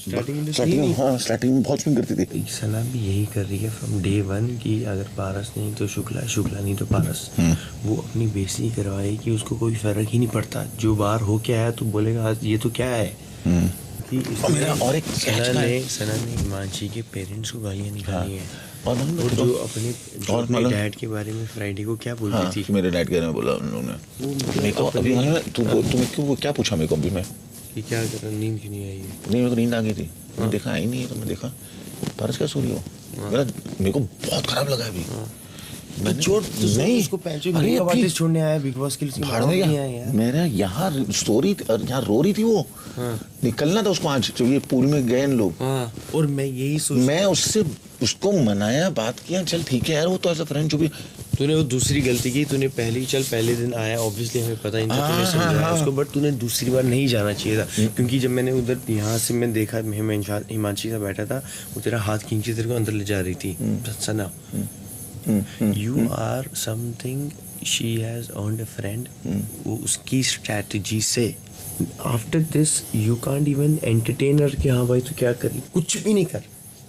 स्टार्टिंग में बहुत स्विंग करती थी। सना भी यही कर रही है फ्रॉम डे 1 कि अगर पारस नहीं तो शुक्ला, शुक्ला नहीं तो पारस। वो अपनी बेइज्जती करवाए कि उसको कोई फर्क ही नहीं पड़ता, जो बाहर हो के आया तो बोलेगा आज ये तो क्या है। कि और एक सना ने हिमांशी के पेरेंट्स को गालियाँ निकाली हैं, और जो अपने डैड के बारे में फ्राइडे को क्या बोलती थी, मेरे डैड के बारे में बोला उन लोगों ने। मेरे को अभी तुम्हें क्यों क्या पूछा मेरे को अभी, मैं कि क्या कर रहा, नींद क्यों नहीं आई है? नहीं, मेरे को नींद आ गई थी, मैं देखा आई नहीं है, तो मैं देखा पारस क्या सो रही हो, मेरे को बहुत खराब लगा अभी। मैंने नहीं उसको पहले छोड़ने आया बिग बॉस के लिए, मेरा यहाँ स्टोरी यहाँ रो रही थी वो, निकलना था उसको आज, ये पूल में गए लोग, और मैं यही सोच, मैं उससे उसको मनाया, बात किया, चल ठीक है यार, वो तो ऐसा फ्रेंड जो भी। तूने वो दूसरी गलती की, तूने पहले दिन आया, ऑब्वियसली हमें पता ही नहीं था, तूने समझाया उसको, बट तूने दूसरी बार नहीं जाना चाहिए था, क्योंकि जब मैंने उधर यहाँ से मैं देखा, हिमांशी का बैठा था, वो तेरा हाथ खींच के तेरे को अंदर ले जा रही थी। सना, you are something, she has earned a friend, वो उसकी स्ट्रैटेजी से after this you can't even entertain her कि हाँ भाई तू क्या करी, कुछ भी नहीं कर,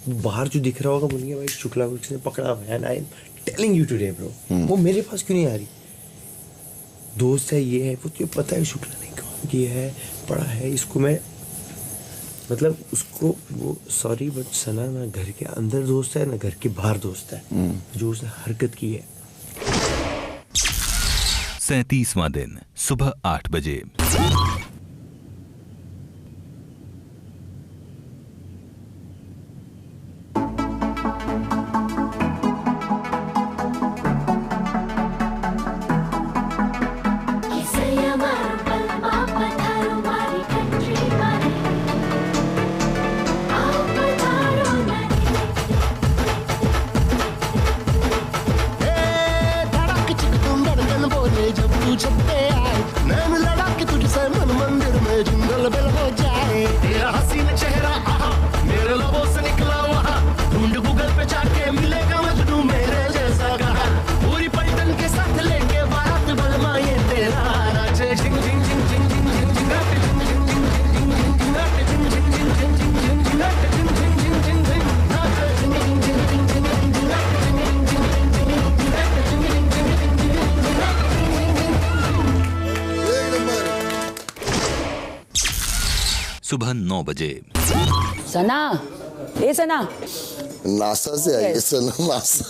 बाहर जो दिख रहा होगा बोलेंगे भाई शुक्ला को किसने पकड़ा हुआ है, and I am telling you today bro, वो मेरे पास क्यों नहीं आ रही, दोस्त है, ये है, वो तुझे पता है शुक्ला ने कौन किया है, पढ़ा है, इसको मैं मतलब उसको वो सॉरी बट सना ना घर के अंदर दोस्त है ना घर के बाहर दोस्त है, जो उसने हरकत की है। 37वां दिन सुबह 8 बजे। सुबह 9 बजे। सना, ए सना, नासा से आई है सना, नासा।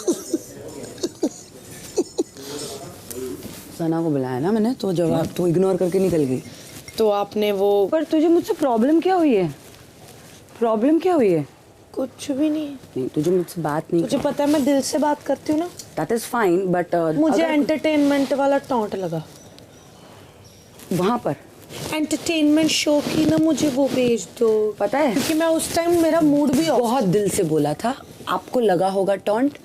सना को बुलाया ना मैंने, तो जवाब तो इग्नोर करके निकल गई। तो आपने वो, पर तुझे मुझसे प्रॉब्लम क्या हुई है? प्रॉब्लम क्या हुई है? कुछ भी नहीं। नहीं, तुझे मुझसे बात नहीं, तुझे पता है मैं दिल से बात करती हूँ ना। दैट इज फाइन, बट मुझे एंटरटेनमेंट वाला टॉन्ट लगा वहाँ पर। एंटरटेनमेंट शो की ना मुझे वो भेज दो, पता है, क्योंकि मैं उस टाइम मेरा मूड भी बहुत दिल से बोला था। आपको लगा होगा टॉन्ट,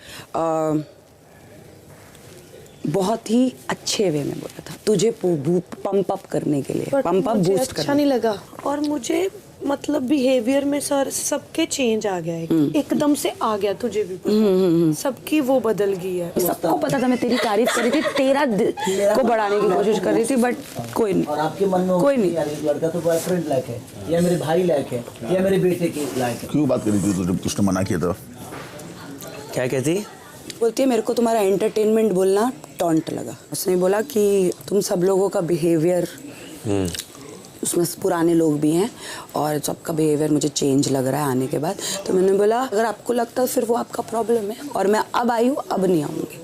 बहुत ही अच्छे वे में बोला था, तुझे पंप अप करने के लिए, पंप अप बूस्ट करने। अच्छा नहीं लगा, और मुझे मतलब बिहेवियर में सर सबके चेंज आ गया है, एकदम से आ गया, तुझे भी पता, सबकी वो बदल गई है। सबको पता था, मैं तेरी तारीफ कर रही थी, तेरा को बढ़ाने की कोशिश कर रही थी, बट कोई नहीं। और आपके मन में कोई नहीं, लड़का तो बॉयफ्रेंड लायक है, या मेरे भाई लायक है, या मेरे बेटे के लायक है। क्यों बात करी थी जब उसने मना किया था? क्या कहती? बोलती है मेरे को तुम्हारा एंटरटेनमेंट बोलना टॉन्ट लगा। उसने बोला कि तुम सब लोगों का बिहेवियर, उसमें पुराने लोग भी हैं, और सबका बिहेवियर मुझे चेंज लग रहा है आने के बाद। तो मैंने बोला अगर आपको लगता है फिर वो आपका प्रॉब्लम है, और मैं अब आई हूँ, अब नहीं आऊँगी।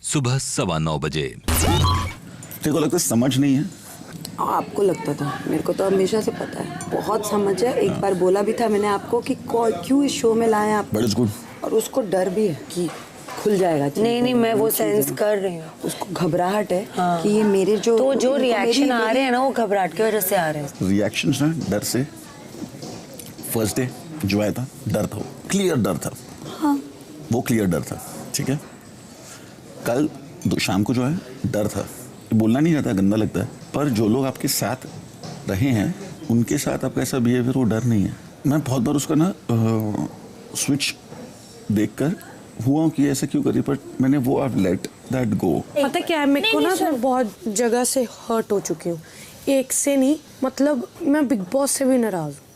सुबह 9:15 बजे। तेरे को लगता है समझ नहीं है? आपको लगता था, मेरे को तो हमेशा से पता है, बहुत समझ है। एक बार बोला भी था मैंने आपको कि क्यों इस शो में लाए आप, और उसको डर भी है कि खुल जाएगा। नहीं, मैं वो सेंस कर रही हूँ, उसको घबराहट है कि ये मेरे जो रिएक्शन आ रहे हैं ना, वो घबराहट की वजह से आ रहे हैं। रिएक्शंस ना डर से। फर्स्ट डे जो आया था डर था, क्लियर डर था। हाँ, वो क्लियर डर था, ठीक है। कल शाम को जो है डर था, बोलना नहीं जाता, गंदा लगता है, पर जो लोग आपके साथ रहे हैं उनके साथ आपका ऐसा बिहेवियर वो डर नहीं है। मैं बहुत बार उसका ना स्विच देखकर हुआ कि ऐसा क्यों करी, पर मैंने वो अब लेट दैट गो। पता क्या है, मेरे को ना बहुत जगह से हर्ट हो चुकी हूँ, एक से नहीं, मतलब मैं बिग बॉस से भी नाराज हूँ।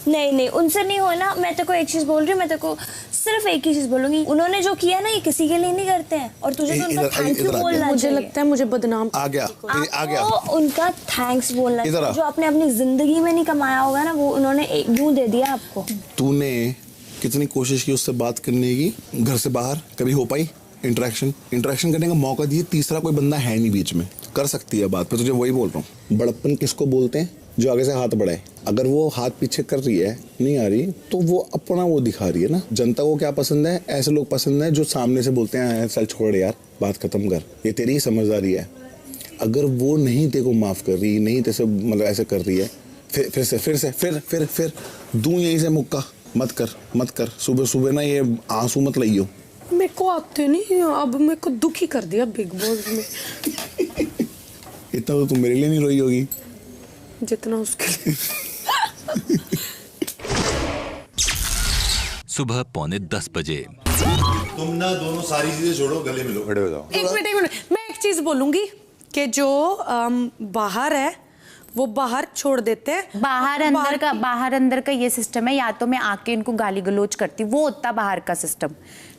नहीं उनसे नहीं होना। मैं तेरे को एक चीज बोल रही हूँ, मैं तेरे को सिर्फ एक ही चीज बोलूंगी, उन्होंने जो किया ना ये किसी के लिए नहीं करते हैं, और तुझे तो उनका थैंक यू बोलना चाहिए। मुझे लगता है मुझे बदनाम आ गया उनका थैंक्स बोलना चाहिए। जो आपने अपनी जिंदगी में नहीं कमाया होगा ना, वो उन्होंने यूं दे दिया आपको। तूने कितनी कोशिश की उससे बात करने की, घर से बाहर कभी हो पाई इंटरेक्शन करने का मौका दिए, तीसरा कोई बंदा है नहीं बीच में, कर सकती है बात। पर तुझे वही बोल रहा हूँ, बड़प्पन किसको बोलते हैं? जो आगे से हाथ बढ़ाए। अगर वो हाथ पीछे कर रही है, नहीं आ रही, तो वो अपना वो दिखा रही है ना। जनता को क्या पसंद है? ऐसे लोग पसंद है जो सामने से बोलते हैं चल छोड़ यार, बात खत्म कर, ये तेरी ही समझदारी है। अगर वो नहीं तेरे को माफ कर रही, नहीं तेरे से मतलब ऐसे कर रही है, फिर दूं यहीं से मुक्का, मत कर। सुबह ना ये आंसू मत लइयो। मेरे को आते नहीं, अब मेरे को दुखी कर दिया बिग बॉस में। इतना तो तुम मेरे लिए नहीं रोई होगी जितना उसके लिए। सुबह 9:45 बजे। तुम ना दोनों सारी चीजें छोड़ो, गले मिलो, खड़े हो जाओ। एक मिनट, मैं एक चीज बोलूंगी कि जो बाहर है वो बाहर छोड़ देते हैं। बाहर अंदर का ये सिस्टम है, या तो मैं आके इनको गाली गलोच करती, वो होता बाहर का सिस्टम।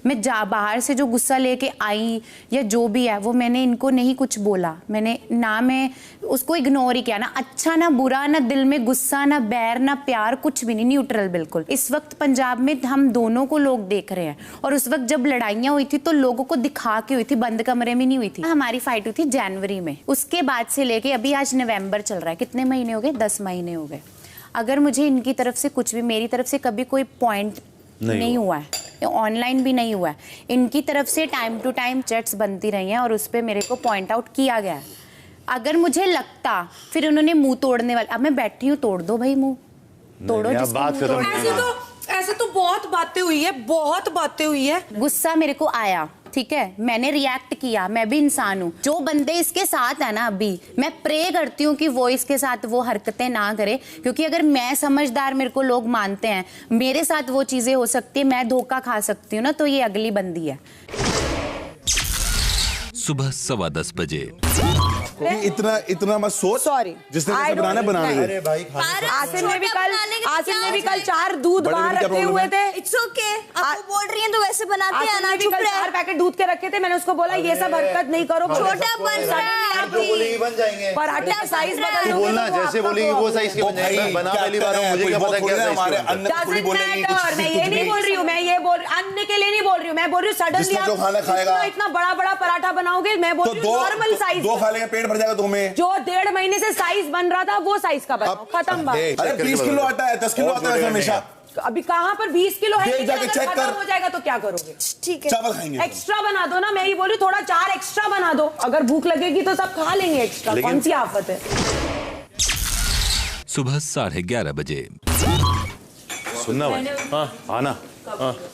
मैं बाहर से जो गुस्सा लेके आई या जो भी है, वो मैंने इनको नहीं कुछ बोला, मैंने ना, मैं उसको इग्नोर ही किया, ना अच्छा ना बुरा, ना दिल में गुस्सा, ना बैर, ना प्यार, कुछ भी नहीं, न्यूट्रल बिल्कुल। इस वक्त पंजाब में हम दोनों को लोग देख रहे हैं, और उस वक्त जब लड़ाइयाँ हुई थी तो लोगों को दिखा के हुई थी, बंद कमरे में नहीं हुई थी। हमारी फाइट हुई थी जनवरी में, उसके बाद से लेके अभी आज नवंबर चल रहा है, कितने महीने हो गए? 10 महीने हो गए। अगर मुझे इनकी तरफ से कुछ भी, मेरी तरफ से कभी कोई पॉइंट नहीं हुआ है, ऑनलाइन भी नहीं हुआ है, इनकी तरफ से टाइम टू टाइम चैट्स बनती रही हैं और उस पर मेरे को पॉइंट आउट किया गया है। अगर मुझे लगता, फिर उन्होंने मुंह तोड़ने वाले, अब मैं बैठी हूँ, तोड़ दो भाई मुंह, तोड़ो। ऐसे तो बहुत बातें हुई है। गुस्सा मेरे को आया, ठीक है, मैंने रिएक्ट किया, मैं भी इंसान हूँ। जो बंदे इसके साथ है ना, अभी मैं प्रे करती हूँ कि वो इसके साथ वो हरकतें ना करे, क्योंकि अगर मैं समझदार, मेरे को लोग मानते हैं, मेरे साथ वो चीजें हो सकती है, मैं धोखा खा सकती हूँ ना, तो ये अगली बंदी है। सुबह 10:15 बजे। इतना मत सोच। सॉरी, जिसने जैसे बनाना बनाने दे। आसिम ने भी कल 4 दूध बाहर रखे हुए थे। इट्स ओके, आप बोल रही हैं तो वैसे बनाते हैं ना, चुप रहे। 4 पैकेट दूध के रखे थे, मैंने उसको बोला ये सब हरकत नहीं करो, छोटा बन जाएंगे, पराठे का साइज बदल बोलना, जैसे बोलेगी वो साइज के बन जाएंगे। बना पहली बार हूं, मुझे क्या पता क्या साइज के। मैं ये नहीं बोल रही हूँ, मैं ये बोल अन्न के लिए नहीं बोल रही हूँ, मैं बोल रही हूँ सडनली आप इतना बड़ा पराठा बनाओगे, मैं बोल रही हूँ नॉर्मल साइज, 2 खा लेंगे, पेट भर जाएगा तुम्हें। जो 1.5 महीने से साइज बन रहा था वो साइज का बनाओ, खत्म बात। अरे 20 किलो आटा है, 10 किलो आता है हमेशा। अभी कहाँ पर 20 किलो है, जाके चेक कर, हो जाएगा तो क्या करोगे? ठीक है, चावल खाएंगे, एक्स्ट्रा बना दो ना, मैं ही बोली थोड़ा 4 एक्स्ट्रा बना दो, अगर भूख लगेगी तो सब खा लेंगे एक्स्ट्रा, कौन सी आफत है। सुबह 11:30 बजे। सुनना भाई, आना,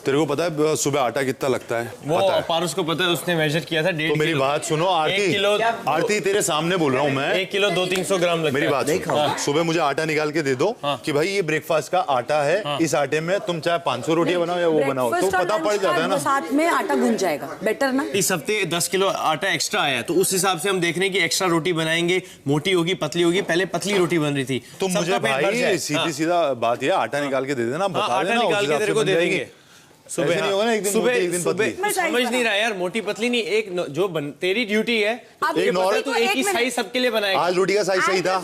तेरे को पता है सुबह आटा कितना लगता है? वो पारुस को पता है, उसने मेजर किया था 1.5 तो मेरी बात सुनो आरती तेरे सामने बोल रहा हूँ मैं, 1 किलो 200-300 ग्राम लगता है। मेरी बात सुनो, सुबह मुझे आटा निकाल के दे दो कि भाई ये ब्रेकफास्ट का आटा है, इस आटे में तुम चाहे 500 रोटियां बनाओ या वो बनाओ, तो पता पड़ जाता है ना, साथ में आटा गूंज जाएगा, बेटर ना। इस हफ्ते 10 किलो आटा एक्स्ट्रा आया, तो उस हिसाब से हम देख रहे हैं कि एक्स्ट्रा रोटी बनाएंगे, मोटी होगी पतली होगी, पहले पतली रोटी बन रही थी। तो मुझे भाई सीधी सीधा बात ये, आटा निकाल के दे देना, बता देना, निकाल के तेरे को दे देंगे। सुबह नहीं होगा ना, एक दिन सुबह समझ नहीं रहा यार, मोटी पतली नहीं, एक जो तेरी ड्यूटी है, तो एक ही साइज सबके लिए बनाएगा। आज रोटी का साइज सही था,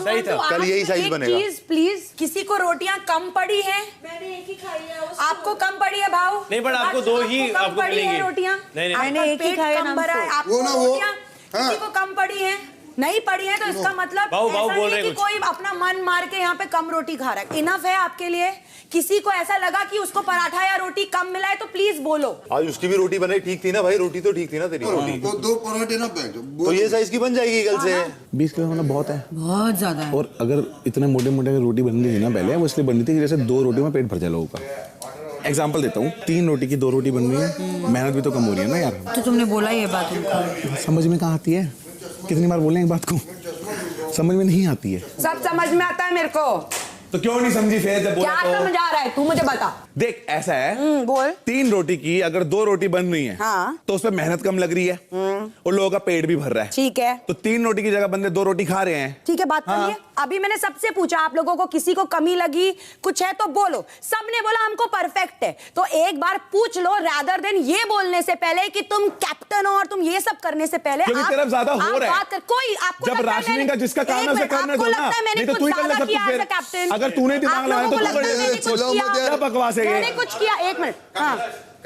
कल यही साइज बनेगा। प्लीज किसी को रोटियां कम पड़ी है? मैंने एक ही खाई है। आपको कम पड़ी है भाव? नहीं, बट आपको 2 ही आपको मिलेंगी रोटियां। मैंने एक ही खाया, आपको रोटियां किसी को कम पड़ी है? नहीं पड़ी है, तो इसका मतलब ऐसा नहीं है कि कोई अपना मन मार के यहाँ पे कम रोटी खा रहा है। इनफ है आपके लिए। किसी को ऐसा लगा कि उसको पराठा या रोटी कम मिला है तो प्लीज बोलो। आज उसकी भी रोटी बनाई ठीक थी ना भाई, रोटी तो ठीक थी ना तेरी रोटी, तो 2 पराठे ना तो ये साइज की बन जाएगी कल से। 20 किलो होना बहुत है, बहुत ज्यादा है। और अगर इतने मोटे मोटे रोटी बन रही थी ना पहले, वो इसलिए बन रही थी कि जैसे 2 रोटी में पेट भर जाए लोगों का। एग्जांपल देता हूँ, 3 रोटी की 2 रोटी बन रही है, मेहनत भी तो कम हो रही है ना यार। तो तुमने बोला ये बात उनको, समझ में कहाँ आती है? कितनी बार बोलें एक बात को, समझ में नहीं आती है। सब समझ में आता है मेरे को। तो क्यों नहीं समझी फिर जब बोला क्या समझ आ रहा है, तू मुझे बता। देख ऐसा है, बोल। 3 रोटी की अगर 2 रोटी बन रही है, हाँ। तो उसमें मेहनत कम लग रही है और लोगों का पेट भी भर रहा है। ठीक है, तो 3 रोटी की जगह बंदे 2 रोटी खा रहे हैं। ठीक है, बात हाँ। करिए। अभी मैंने सबसे पूछा, आप लोगों को किसी को कमी लगी, कुछ है तो बोलो। सबने बोला हमको परफेक्ट है। तो एक बार पूछ लो, रादर देन ये बोलने से पहले कि तुम कैप्टन हो और तुम ये सब करने से पहले क्योंकि तेरा ज्यादा हो रहा है। कोई आपको जब राशनिंग का जिसका काम है उसे करने दो ना, नहीं तो तू ही कर ले सब कुछ फिर। अगर तूने दिमाग लगाया तो तू क्या बकवास है ये? मैंने कुछ किया, एक मिनट। हाँ,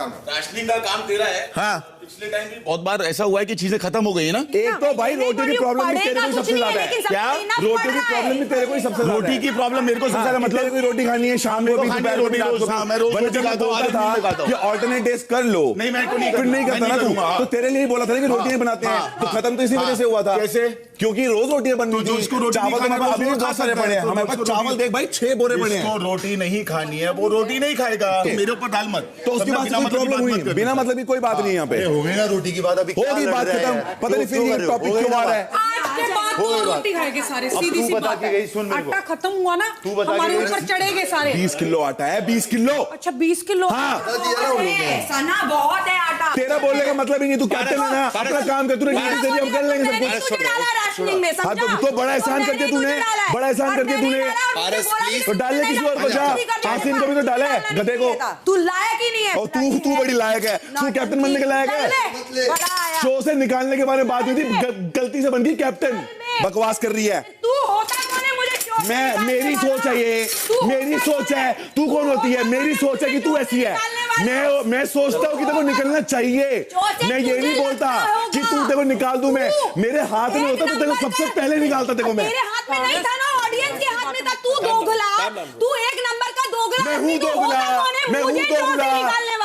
राशनिंग का काम तेरा है। हाँ, पिछले टाइम भी बहुत बार ऐसा हुआ है कि चीजें खत्म हो गई है ना। एक तो भाई रोटी की प्रॉब्लम भी तेरे को सबसे ज्यादा है। क्या रोटी की प्रॉब्लम भी तेरे को ही सबसे ज्यादा है? रोटी की प्रॉब्लम मेरे को सबसे ज्यादा मतलब कोई रोटी खानी है शाम को भी, दोपहर को भी, रात को भी। मैं रोज जब मैं बोलता था कि ऑल्टरनेट डेज कर लो, नहीं मैं नहीं करता ना तू, तो तेरे लिए बोला था कि रोटियां बनाते हैं, तो खत्म तो इसी वजह से हुआ था। कैसे? क्योंकि रोज रोटियां बन रही थी। चावल तो अभी भी बहुत सारे पड़े हैं हमारे पास। चावल देख भाई 6 बोरे पड़े हैं। जिसको रोटी नहीं खानी है वो रोटी नहीं खाएगा, मेरे ऊपर डाल मत। तो उसके बाद कोई प्रॉब्लम हुई, बिना मतलब की कोई बात नहीं है यहाँ पे। हो गई ना रोटी की बात, अभी होगी बात खत्म। पता नहीं फिर ये टॉपिक क्यों आ रहा है। आज के बाद तो रोटी खाएंगे सारे, सीधी सी बात है। आटा खत्म हुआ ना, हमारे ऊपर चढ़ेंगे सारे। 20 किलो आटा है, 20 किलो। अच्छा 20 किलो। हाँ, सना बहुत है आटा। तेरा बोलने का मतलब ही नहीं, तू कैप्टन है ना, अपना काम कर, तूने ड्यूटी दे दी, हम कर लेंगे सब कुछ। हाँ तो बड़ा एहसान कर दिया तूने, बड़ा एहसान कर दिया तूने। तो डाल ले किसी और को, जा आसिम को भी तो डाला है, गधे को। तू लायक ही नहीं है। और तू बड़ी लायक है, तू कैप्टन बनने के लायक है। शो से निकालने के बारे में बात हुई थी, गलती से बन गई कैप्टन। बकवास कर रही है। तू होता कौन है मुझे शो से मैं, मेरी सोच है ये, मेरी सोच है। तू कौन होती है? मेरी सोच है कि तू ऐसी है। मैं सोचता हूँ कि तेरे को निकलना चाहिए। मैं ये नहीं बोलता कि तू तेरे को निकाल दूं मैं, मेरे हाथ में होता तो तेरे को सबसे पहले निकालता तेरे को मैं। मेरे हाथ में नहीं था ना, ऑडियंस के हाथ में था। तू दोगला, तू 1 नंबर का दोगला। मैं हूँ दोगला, मैं हूँ दोगला,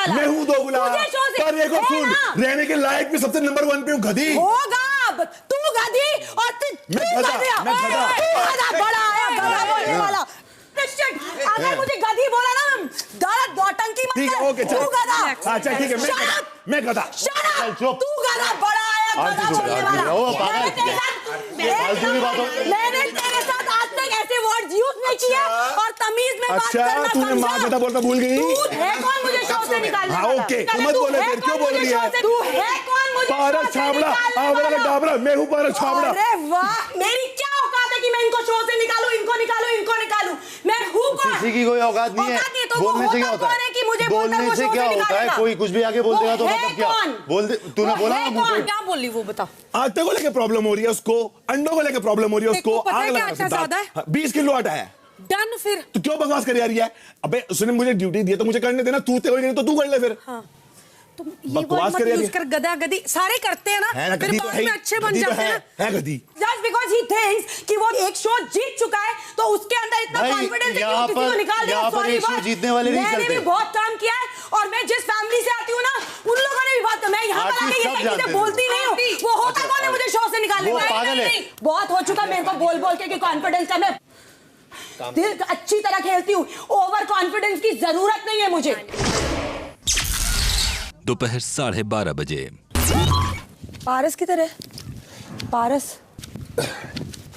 मैं हूँ दोगला। पर एक और सुन, रहने के लायक भी सबसे नंबर 1 पे हूँ, गधी। होगा तू गधी और तू गधा बड़ा है, गधा बोलने वाला। अगर मुझे गधी बोला ना, दर्द नौटंकी मत कर। ठीक है, ओके चल। अच्छा ठीक है, मैं गधा। तू गधा बड़ा है, गधा बोलने वाला। मैंने तेरे साथ आज तक ऐसे वर्ड्स यूज नहीं किए और तमीज में बात करना। अच्छा तूने माँ गधा बोलता भूल गई। तू है कौन मुझे शो से निकालने वाला? ओके मत बोले फिर, क्यों बोल रही है? तू है कौन मुझे पारस छाबड़ा, आवड़ा का डाबड़ा, मैं हूँ पारस छाबड़ा। अरे वाह, मेरी क्या औकात है कि मैं इनको शो से निकालूं, इनको निकालूं, इनको निकालूं? मैं हूँ कौन? किसी की कोई औकात नहीं है। तो बोलने से क्या होता है? बोलने से क्या होता है? कोई कुछ भी आगे बोल देगा तो मतलब क्या बोल दे? तूने बोला ना मुझे क्या बोली वो बता। आटे को लेके प्रॉब्लम हो रही है उसको, अंडों को लेके प्रॉब्लम हो रही है उसको। पता है क्या आटा ज्यादा है? 20 किलो आटा है। डन फिर। तू क्यों बकवास कर रही है? अबे उसने मुझे ड्यूटी दी तो मुझे करने देना, तू तेरे नहीं तो तू कर ले फिर। हाँ। तुम ये वर्ड मत यूज कर, गधा गधी सारे करते हैं ना, फिर बाद में अच्छे बन जाते हैं है गधी। Just because he thinks कि वो एक शो जीत चुका है तो उसके अंदर इतना कॉन्फिडेंस है कि वो किसी को निकाल देगा। सॉरी शो जीतने वाले नहीं चलते। मैंने भी बहुत काम किया है और मैं जिस फैमिली से आती हूँ ना, उन लोगों ने भी बात, मैं यहाँ पर आके ये चीजें बोलती नहीं हूँ। वो होता कौन है मुझे शो से निकालने वाला? बहुत हो चुका मेरे को बोल बोल के कि कॉन्फिडेंस का मैं दिल अच्छी तरह खेलती हूँ, ओवर कॉन्फिडेंस की जरूरत नहीं है मुझे। दोपहर 12:30 बजे। पारस की तरह। पारस,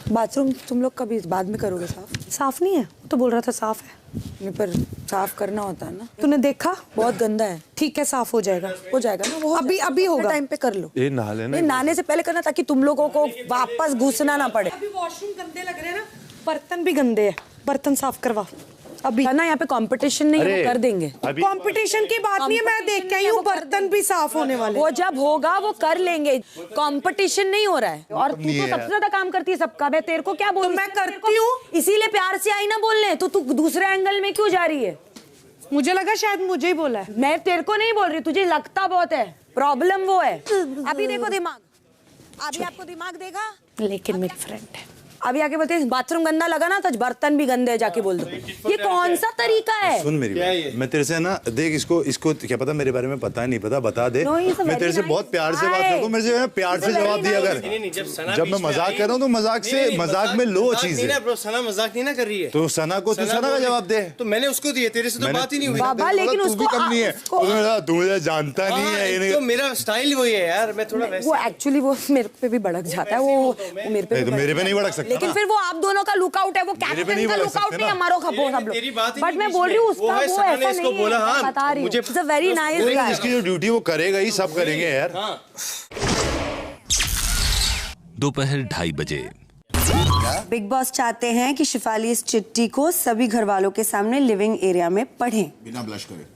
बाथरूम तुम लोग कभी बाद में करोगे साफ? साफ नहीं है, तो बोल रहा था साफ है। नहीं पर साफ करना होता है ना। तूने देखा? बहुत गंदा है। ठीक है, साफ हो जाएगा। हो जाएगा ना, वो अभी होगा। टाइम पे कर लो। ये नहा लेना। नहाने से पहले करना ताकि तुम लोगों को वापस घुसना ना पड़े। अभी वॉशरूम गंदे लग रहे हैं ना, बर्तन भी गंदे हैं, बर्तन साफ करवा। अभी है ना, यहाँ पे कंपटीशन नहीं, वो कर देंगे। कंपटीशन की बात नहीं है, मैं देख के आई हूँ, बर्तन भी साफ होने वाले। वो जब होगा वो कर लेंगे, कंपटीशन नहीं हो रहा है। और तू तो सबसे ज्यादा काम करती है सबका, मैं तेरे को क्या बोलूं? तो मैं करती हूँ, इसीलिए प्यार से आई ना बोलने। तो तू दूसरे एंगल में क्यों जा रही है? मुझे लगा शायद मुझे ही बोला है। मैं तेरे को नहीं बोल रही, तुझे लगता बहुत है। प्रॉब्लम वो है। अभी देखो दिमाग, अभी आपको दिमाग देगा। लेकिन मेरी फ्रेंड है, अभी आके बोलते हैं बाथरूम गंदा लगा ना तो बर्तन भी गंदे जाके बोल दो। ये कौन सा तरीका है? सुन मेरी बात, मैं तेरे से ना देख इसको क्या पता मेरे बारे में पता नहीं पता बता दे। मैं तेरे से बहुत प्यार से बात करूँ, मेरे से प्यार से जवाब दिया कर। जब मैं मजाक कर रहा हूँ तो मजाक में लो चीज है। सना मजाक नहीं ना कर रही है तो सना को तू सना का जवाब दे। तो मैंने उसको दिए, तेरे से तो बात ही नहीं हुई बाबा, लेकिन उसको कम नहीं है, तू मुझे जानता नहीं है। तो मेरा स्टाइल वही है यार, मैं थोड़ा वो एक्चुअली वो मेरे पे भी भड़क जाता है, वो मेरे पे नहीं भड़क सकता। लेकिन फिर वो आप दोनों का लुकआउट है, वो कैप्टन का लुकआउट नहीं, हमारो खपो सब लोग। बट मैं बोल रही हूँ उसका वो ऐसा नहीं है, बता रही हूँ। It's a very nice guy. इसकी जो ड्यूटी वो करेगा ही, सब करेंगे यार। दोपहर 2:30 बजे। बिग बॉस चाहते हैं कि शिफाली इस चिट्ठी को सभी घर वालों के सामने लिविंग एरिया में पढ़ें बिना ब्लश करे।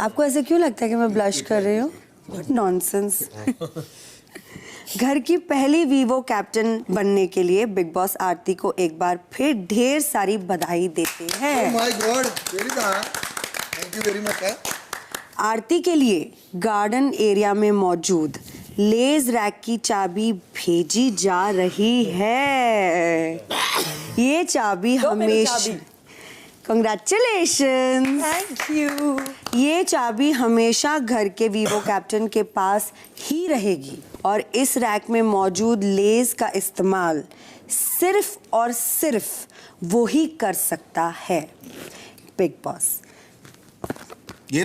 आपको ऐसे क्यों लगता है कि मैं ब्लश कर रही हूँ? What nonsense. घर की पहली वीवो कैप्टन बनने के लिए बिग बॉस आरती को एक बार फिर ढेर सारी बधाई देते हैं। Oh my God, thank you very much। आरती के लिए गार्डन एरिया में मौजूद लेज रैक की चाबी भेजी जा रही है। ये चाबी हमेशा Congratulations! Thank you. ये चाबी हमेशा घर के वीवो कैप्टन के पास ही रहेगी और इस रैक में मौजूद लेस का इस्तेमाल सिर्फ और सिर्फ वो ही कर सकता है। Big boss. ये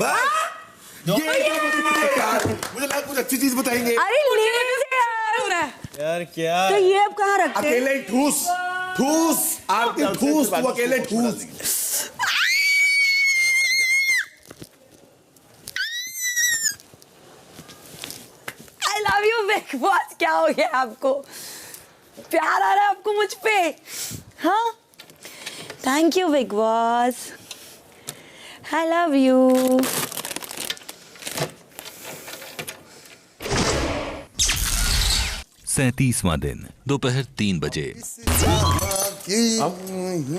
मुझे लगा कुछ अच्छी चीज बताएंगे। अरे लेस यार क्या? तो ये अब कहाँ रखते हैं? अकेले ठूस ठूस आरती ठूस, तू अकेले ठूस। I love you big boss. क्या हो गया आपको? प्यार आ रहा है आपको मुझ पे? हाँ? Thank you big boss. I love you। 37वां दिन दोपहर 3 बजे।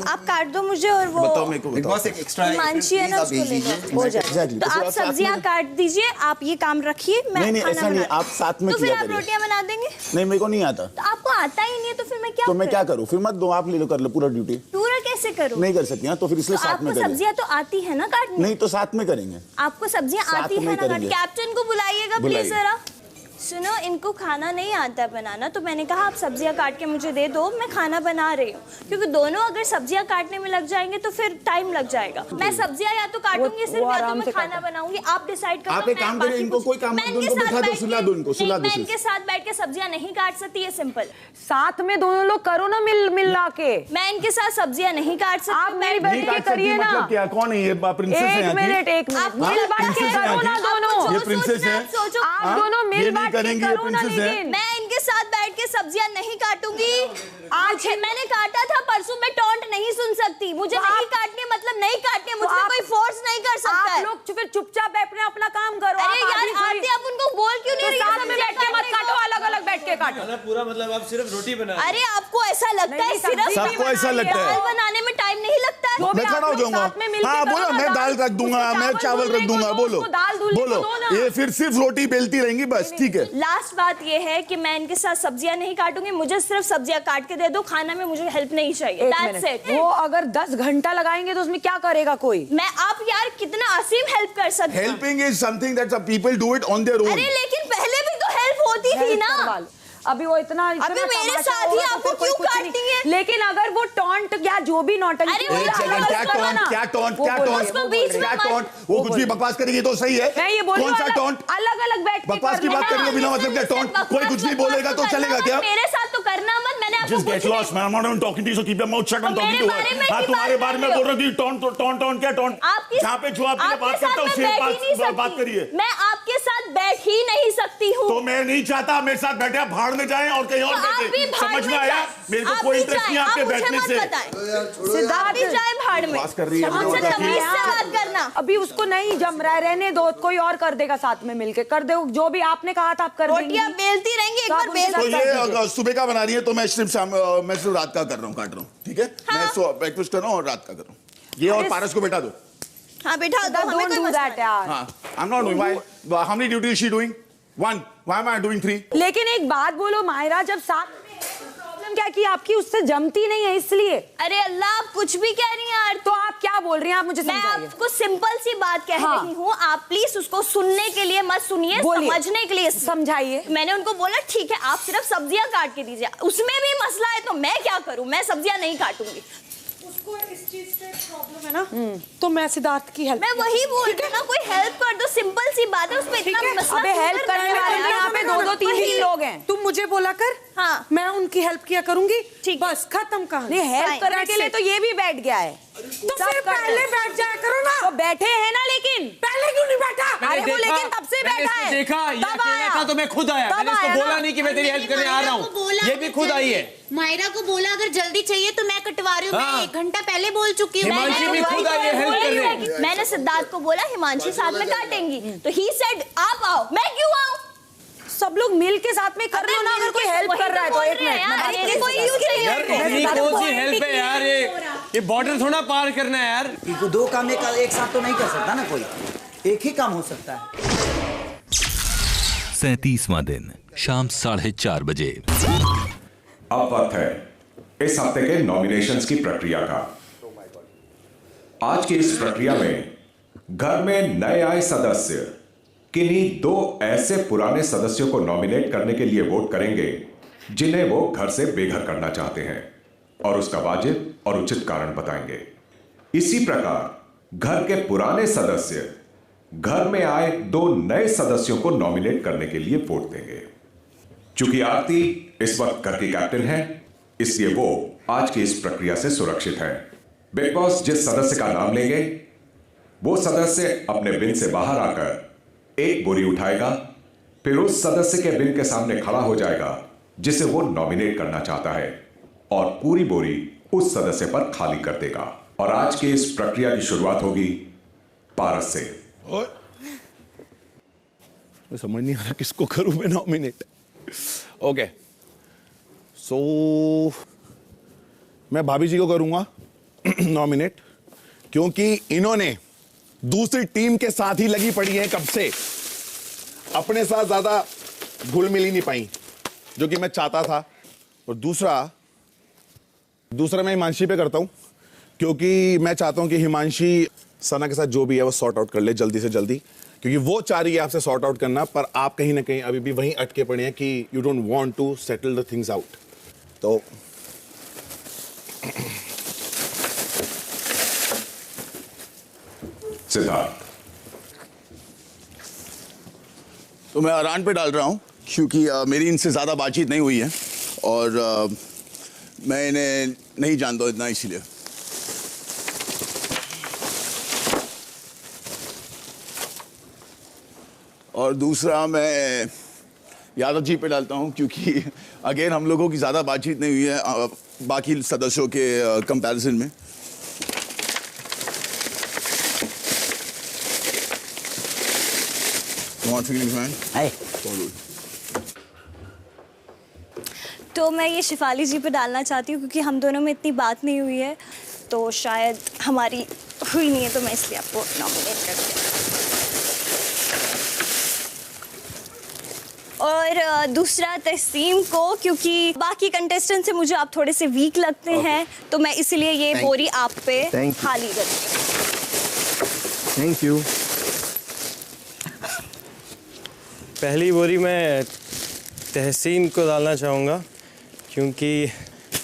आप काट दो मुझे और वो बताओ मेरे को, बताओ। एक एक्स्ट्रा हिमांशी है ना, उसको ले लो, हो जाए। तो आप सब्जियां काट दीजिए, आप ये काम रखिए, मैं नहीं ऐसा नहीं, आप साथ में तो फिर आप रोटियां बना देंगे? नहीं मेरे को नहीं आता। तो आपको आता ही नहीं है तो फिर मैं क्या तो मैं क्या करूँ? फिर मत दो, आप ले लो, कर लो पूरा ड्यूटी। पूरा कैसे करूँ? नहीं कर सकती, तो फिर इसलिए साथ में करेंगे। सब्जियां तो आती है ना काटनी? नहीं तो साथ में करेंगे। आपको सब्जियां आती है ना काटनी? कैप्टन को बुलाइएगा प्लीज जरा। सुनो, इनको खाना नहीं आता बनाना, तो मैंने कहा आप सब्जियां काट के मुझे दे दो, मैं खाना बना रही हूँ। क्योंकि दोनों अगर सब्जियां काटने में लग जाएंगे तो फिर टाइम लग जाएगा। मैं सब्जियां या तो काटूंगी सिर्फ, या तो मैं खाना बनाऊंगी। आप डिसाइड करो। आप एक काम करो, इनको कोई काम मत दो, इनको बिठा दो, सुला दो इनको, सुला दो। मैं इनके साथ बैठ के सब्जियां नहीं काट सकती, ये सिंपल। साथ में दोनों लोग करो ना, मिला के। मैं इनके साथ सब्जियां नहीं काट सकती। आप मेरी बैठ के करिए ना। मतलब क्या? कौन है ये प्रिंसेस है? एक मिनट मिल बांट के करो ना दोनों। ये प्रिंसेस है, आप दोनों मिल बांट के करो ना। मैं इनके साथ बैठ के सब्जियां नहीं काटूंगी। आज मैंने काटा था परसों, मैं टॉन्ट नहीं सुन सकती। मुझे नहीं काटने मतलब नहीं काटने, मुझे कोई फोर्स नहीं कर सकता। आप लोग फिर चुपचाप अपना काम करो। अरे यार आरती, आप उनको बोल क्यों नहीं रही? साथ में बैठ के मत काटो, अलग अलग बैठ के काटो। पूरा मतलब आप सिर्फ रोटी बना। अरे आपको ऐसा लगता है सिर्फ सबको ऐसा लगता है? दाल बनाने में टाइम नहीं लगता है? मैं खड़ा हो जाऊंगा। हाँ बोलो, मैं दाल रख दूंगा, मैं चावल रख दूंगा। बोलो बोलो, ये फिर सिर्फ रोटी बेलती रहेंगी बस, ठीक है। लास्ट बात ये है कि मैं इनके साथ सब्जियां नहीं काटूंगी, मुझे सिर्फ सब्जियां काट के दे दो, खाना में मुझे हेल्प नहीं चाहिए। That's it। वो अगर 10 घंटा लगाएंगे तो उसमें क्या करेगा कोई? मैं आप यार कितना असीम हेल्प कर सकते हैं। Helping is something that some people do it on their own. अरे लेकिन पहले भी तो हेल्प होती थी ना। अभी वो इतना अभी मेरे साथ ही आपको क्यों काटनी है? लेकिन अगर वो टॉन्ट या जो भी नौटंकी, क्या टॉन्ट वो कुछ भी बकवास करेगी तो सही है। मैं ये बोल रही हूं, कौन सा टॉन्ट? अलग अलग बैठ के बकवास की बात करेंगे बिना मतलब क्या टॉन्ट? कोई कुछ भी बोलेगा तो चलेगा क्या? मेरे साथ तो करना मत। मैंने आपको Just get lost, man. I'm not talking to you, so keep your mouth shut. I'm talking to her. हाँ, तुम्हारे बारे में बोल रही थी टॉन्ट क्या टॉन्ट? जहाँ पे जो आपके बात करता हूँ उससे बात करिए। मैं आपके साथ बैठ ही नहीं सकती हूँ। तो मैं नहीं चाहता मेरे साथ बैठे, भाड़ में जाएं और कहीं और बैठे। समझ में आया? मेरे को कोई इंटरेस्ट नहीं आपके बैठने से। सिद्धार्थ भी जाए भाड़ में। बात कर रही है, हमसे तमीज से बात करना। अभी उसको नहीं जम रहा है, रहने दो, कोई और कर देगा साथ में मिलके। कर दो जो भी आपने कहा था आप कर देंगी। रोटियां बेलती रहेंगी, एक बार बेल। तो ये सुबह का बना रही है तो मैं सिर्फ रात का कर रहा हूँ, काट रहा हूँ, ठीक है? मैं ब्रेकफास्ट कर रहा हूँ और रात का कर रहा हूँ। ये और पारस को बैठा दो। हाँ बैठा दो, हमें कोई मसला नहीं। हाँ, I'm not doing. Why? How many duties is she doing? 1. Why am I doing 3? लेकिन एक बात बोलो मायरा, जब साथ रीजन क्या कि आपकी उससे जमती नहीं है इसलिए? अरे अल्लाह, आप कुछ भी कह रही हैं यार। तो आप क्या बोल रही हैं? आप मुझे समझाइए। मैं आपको सिंपल सी बात कह रही हूँ, आप प्लीज उसको सुनने के लिए मत सुनिए, समझने के लिए समझाइए। मैंने उनको बोला ठीक है, आप सिर्फ सब्जियां काट के दीजिए। उसमें भी मसला है तो मैं क्या करूँ? मैं सब्जियां नहीं काटूंगी। उसको इस चीज से प्रॉब्लम है ना, तो मैं सिद्धार्थ की हेल्प। मैं वही बोल रही हूँ ना, कोई हेल्प कर दो, सिंपल सी बात है, उसमें इतना मसला। अबे हेल्प करने वाले यहाँ पे 2-3 लोग हैं। तुम मुझे बोला कर, हाँ मैं उनकी हेल्प किया करूंगी, ठीक, बस खत्म कहानी। नहीं, हेल्प करने के लिए तो ये भी बैठ गया है। तो फिर पहले बैठ जाया करो ना। तो बैठे हैं ना, लेकिन पहले क्यों नहीं बैठा? अरे वो लेकिन तब से बैठा है। देखा ये अकेला था तो मैं खुद आया, मैंने इसको बोला नहीं कि मैं तेरी हेल्प करने आ रहा हूँ, ये भी खुद आई है। मायरा को बोला अगर जल्दी चाहिए तो मैं कटवा रही हूँ, मैं 1 घंटा पहले बोल चुकी हूँ। हिमांशी भी खुद आई है हेल्प करने। मैंने सिद्धार्थ को बोला हिमांशी साथ में काटेंगी, तो ही सेड आप आओ। मैं क्यों आऊँ? सब लोग मिल के साथ में कर लो ना, अगर कोई हेल्प कर रहा है तो। एक मिनट यार, इतनी कौन सी हेल्प है यार? ये बॉर्डर थोड़ा पार करना है यार। 2 काम एक साथ तो नहीं कर सकता ना कोई, एक ही काम हो सकता है। 37वां दिन शाम 4:30 बजे। अब वक्त है इस हफ्ते के नॉमिनेशंस की प्रक्रिया का। आज की इस प्रक्रिया में घर में नए आए सदस्य किन्हीं 2 ऐसे पुराने सदस्यों को नॉमिनेट करने के लिए वोट करेंगे जिन्हें वो घर से बेघर करना चाहते हैं, और उसका वाजिब और उचित कारण बताएंगे। इसी प्रकार घर के पुराने सदस्य घर में आए 2 नए सदस्यों को नॉमिनेट करने के लिए वोट देंगे। चूंकि आरती इस वक्त घर की कैप्टन है, इसलिए वो आज की इस प्रक्रिया से सुरक्षित है। बिग बॉस जिस सदस्य का नाम लेंगे वो सदस्य अपने बिन से बाहर आकर एक बोरी उठाएगा, फिर उस सदस्य के बिन के सामने खड़ा हो जाएगा जिसे वो नॉमिनेट करना चाहता है, और पूरी बोरी उस सदस्य पर खाली कर देगा। और आज की इस प्रक्रिया की शुरुआत होगी पारस से। मैं समझ नहीं आ रहा किसको करूं मैं नॉमिनेट। ओके, सो मैं भाभी जी को करूंगा नॉमिनेट, क्योंकि इन्होंने दूसरी टीम के साथ ही लगी पड़ी है कब से, अपने साथ ज्यादा घुल मिल ही नहीं पाई, जो कि मैं चाहता था। और दूसरा मैं हिमांशी पे करता हूं, क्योंकि मैं चाहता हूं कि हिमांशी सना के साथ जो भी है वो सॉर्ट आउट कर ले जल्दी से जल्दी, क्योंकि वो चाह रही है आपसे सॉर्ट आउट करना, पर आप कहीं ना कहीं अभी भी वहीं अटके पड़े हैं कि you don't want to settle the things out. तो सिद्धार्थ, तो मैं अरान पे डाल रहा हूं, क्योंकि मेरी इनसे ज़्यादा बातचीत नहीं हुई है और मैं इन्हें नहीं जानता इतना, इसीलिए। और दूसरा मैं यादव जी पे डालता हूं, क्योंकि अगेन हम लोगों की ज़्यादा बातचीत नहीं हुई है बाकी सदस्यों के कंपैरिजन में। तो मैं ये शिफाली जी पे डालना चाहती हूँ, क्योंकि हम दोनों में इतनी बात नहीं हुई है, तो शायद हमारी हुई नहीं है, तो मैं इसलिए आपको नॉमिनेट करती हूँ। और दूसरा तस्लीम को, क्योंकि बाकी कंटेस्टेंट से मुझे आप थोड़े से वीक लगते हैं, तो मैं इसलिए ये बोरी आप पे खाली करती हूँ। Thank you. पहली बोरी मैं तहसीन को डालना चाहूँगा, क्योंकि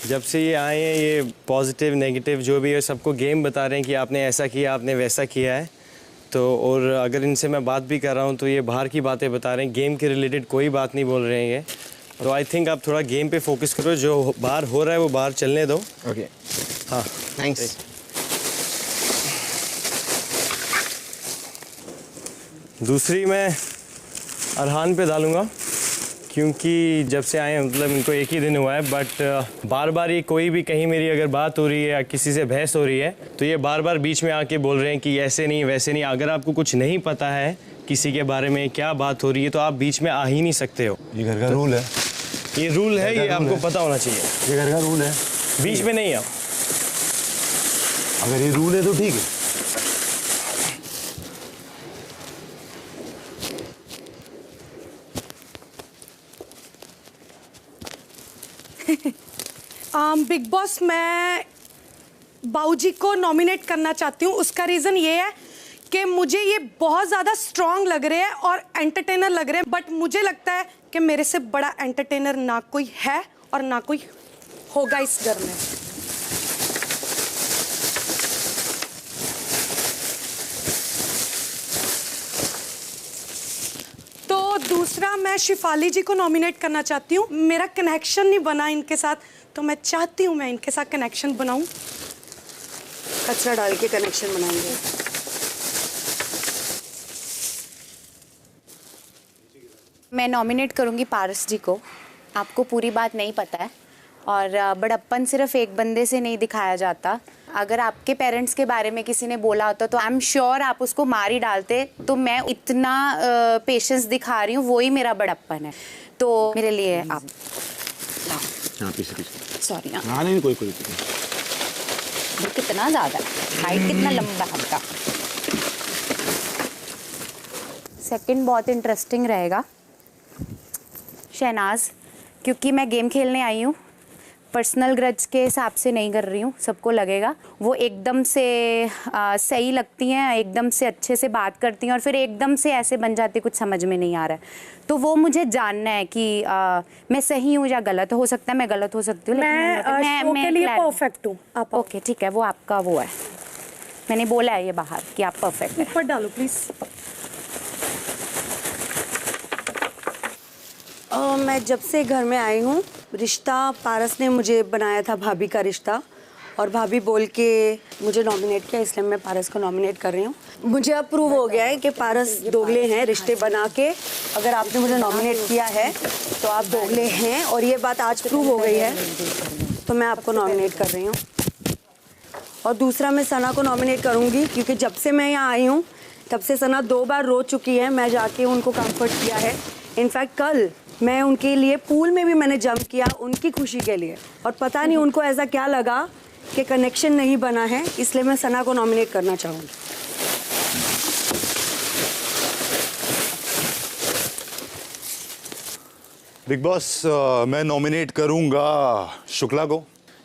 जब से ये आए हैं ये पॉजिटिव नेगेटिव जो भी है सबको गेम बता रहे हैं कि आपने ऐसा किया, आपने वैसा किया है। तो और अगर इनसे मैं बात भी कर रहा हूँ तो ये बाहर की बातें बता रहे हैं, गेम के रिलेटेड कोई बात नहीं बोल रहे हैं ये। तो आई थिंक आप थोड़ा गेम पे फोकस करो, जो बाहर हो रहा है वो बाहर चलने दो। ओके हाँ, थैंक्स। दूसरी मैं अरहान पे डालूँगा, क्योंकि जब से आए हैं मतलब इनको एक ही दिन हुआ है, बट बार बार ये कोई भी कहीं मेरी अगर बात हो रही है या किसी से बहस हो रही है तो ये बार बार बीच में आके बोल रहे हैं कि ऐसे नहीं वैसे नहीं। अगर आपको कुछ नहीं पता है किसी के बारे में क्या बात हो रही है तो आप बीच में आ ही नहीं सकते हो। ये घर का रूल है, ये रूल है, ये आपको पता होना चाहिए। ये घर का रूल है, बीच में नहीं आओ। अगर ये रूल है तो ठीक है। बिग बॉस मैं बाऊजी को नॉमिनेट करना चाहती हूँ। उसका रीज़न ये है कि मुझे ये बहुत ज़्यादा स्ट्रॉन्ग लग रहे हैं और एंटरटेनर लग रहे हैं, बट मुझे लगता है कि मेरे से बड़ा एंटरटेनर ना कोई है और ना कोई होगा इस घर में। तो दूसरा मैं शिफाली जी को नॉमिनेट करना चाहती हूँ। मेरा कनेक्शन नहीं बना इनके साथ, तो मैं चाहती हूँ मैं इनके साथ कनेक्शन बनाऊँ। कचरा डाल के कनेक्शन बनाएंगे। मैं नॉमिनेट करूँगी पारस जी को। आपको पूरी बात नहीं पता है और बड़प्पन सिर्फ एक बंदे से नहीं दिखाया जाता। अगर आपके पेरेंट्स के बारे में किसी ने बोला होता तो आई एम श्योर आप उसको मार ही डालते। तो मैं इतना पेशेंस दिखा रही हूँ, वो ही मेरा बड़प्पन है। तो मेरे लिए आप सॉरी नहीं कोई कितना ज़्यादा हाइट कितना लंबा है आपका। सेकंड बहुत इंटरेस्टिंग रहेगा शहनाज, क्योंकि मैं गेम खेलने आई हूँ, पर्सनल ग्रज के हिसाब से नहीं कर रही हूँ। सबको लगेगा वो एकदम से सही लगती हैं, एकदम से अच्छे से बात करती हैं और फिर एकदम से ऐसे बन जाती, कुछ समझ में नहीं आ रहा है। तो वो मुझे जानना है कि मैं सही हूँ या गलत। हो सकता है मैं गलत हो सकती हूँ, मैं के लिए परफेक्ट हूँ। आप ओके ठीक है, वो आपका वो है। मैंने बोला है ये बाहर कि आप परफेक्ट हैं। ऊपर डालो प्लीज़। मैं जब से घर में आई हूँ, रिश्ता पारस ने मुझे बनाया था, भाभी का रिश्ता, और भाभी बोल के मुझे नॉमिनेट किया, इसलिए मैं पारस को नॉमिनेट कर रही हूँ। मुझे अब प्रूव हो गया है कि पारस दोगले हैं रिश्ते बना के। अगर आपने मुझे नॉमिनेट किया है तो आप दोगले हैं और ये बात आज प्रूव हो गई है, तो मैं आपको नॉमिनेट कर रही हूँ। और दूसरा मैं सना को नॉमिनेट करूँगी, क्योंकि जब से मैं यहाँ आई हूँ तब से सना 2 बार रो चुकी है। मैं जाके उनको कंफर्ट किया है। इनफैक्ट कल मैं उनके लिए पूल में भी मैंने जंप किया उनकी खुशी के लिए, और पता नहीं उनको ऐसा क्या लगा कि कनेक्शन नहीं बना है, इसलिए मैं सना को नॉमिनेट करना चाहूँगी। बिग बॉस मैं नॉमिनेट करूंगा शुक्ला को,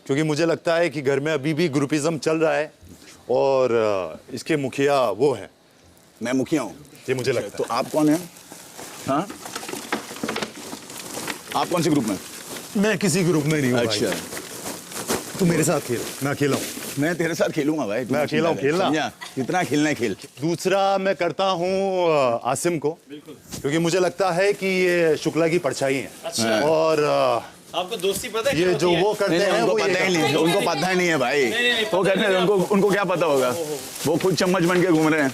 क्योंकि मुझे लगता है कि घर में अभी भी ग्रुपिज्म चल रहा है और इसके मुखिया वो है। मैं मुखिया हूँ ये मुझे लगता है। तो आप कौन हैं? हाँ, आप कौन से ग्रुप में? मैं किसी ग्रुप में नहीं हूँ। अच्छा, तू मेरे साथ खेल, मैं अकेला हूँ। मैं तेरे साथ खेलूंगा भाई, मैं अकेला हूँ, खेलना जितना खेलना है खेल। दूसरा मैं करता हूँ आसिम को, क्योंकि मुझे लगता है कि ये शुक्ला की परछाई है। अच्छा। और आपको दोस्ती पता है ये जो वो करते हैं उनको पता ही नहीं, उनको पता ही नहीं है भाई। वो कहते हैं उनको क्या पता होगा, वो खुद चम्मच बन के घूम रहे हैं।